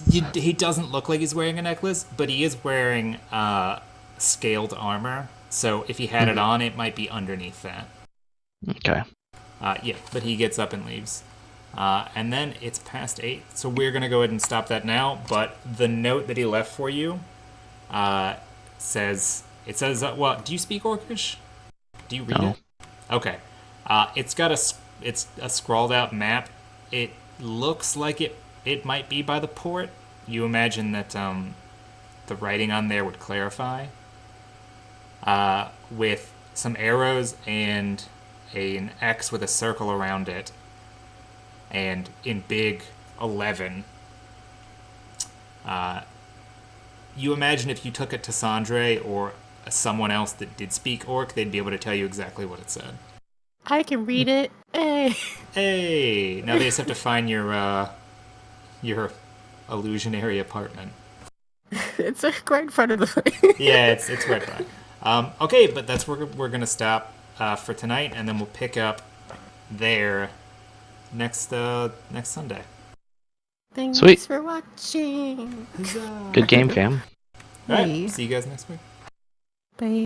He doesn't look like he's wearing a necklace, but he is wearing scaled armor. So if he had it on, it might be underneath that. Okay. Yeah, but he gets up and leaves. And then it's past 8, so we're going to go ahead and stop that now. But the note that he left for you says, well, do you speak Orcish? Do you read No. it? Okay. It's a scrawled out map. It looks like it might be by the port. You imagine that the writing on there would clarify. With some arrows and an X with a circle around it. And in big 11. You imagine if you took it to Sandre or someone else that did speak Orc, they'd be able to tell you exactly what it said. I can read it. Hey. Hey! Now they just have to find your illusionary apartment. It's right in front of the Yeah, it's right by. Okay, but that's where we're gonna stop for tonight, and then we'll pick up there next Sunday. Thanks Sweet. for watching. Huzzah! Good game, fam. All right, Hey. see you guys next week. Bye.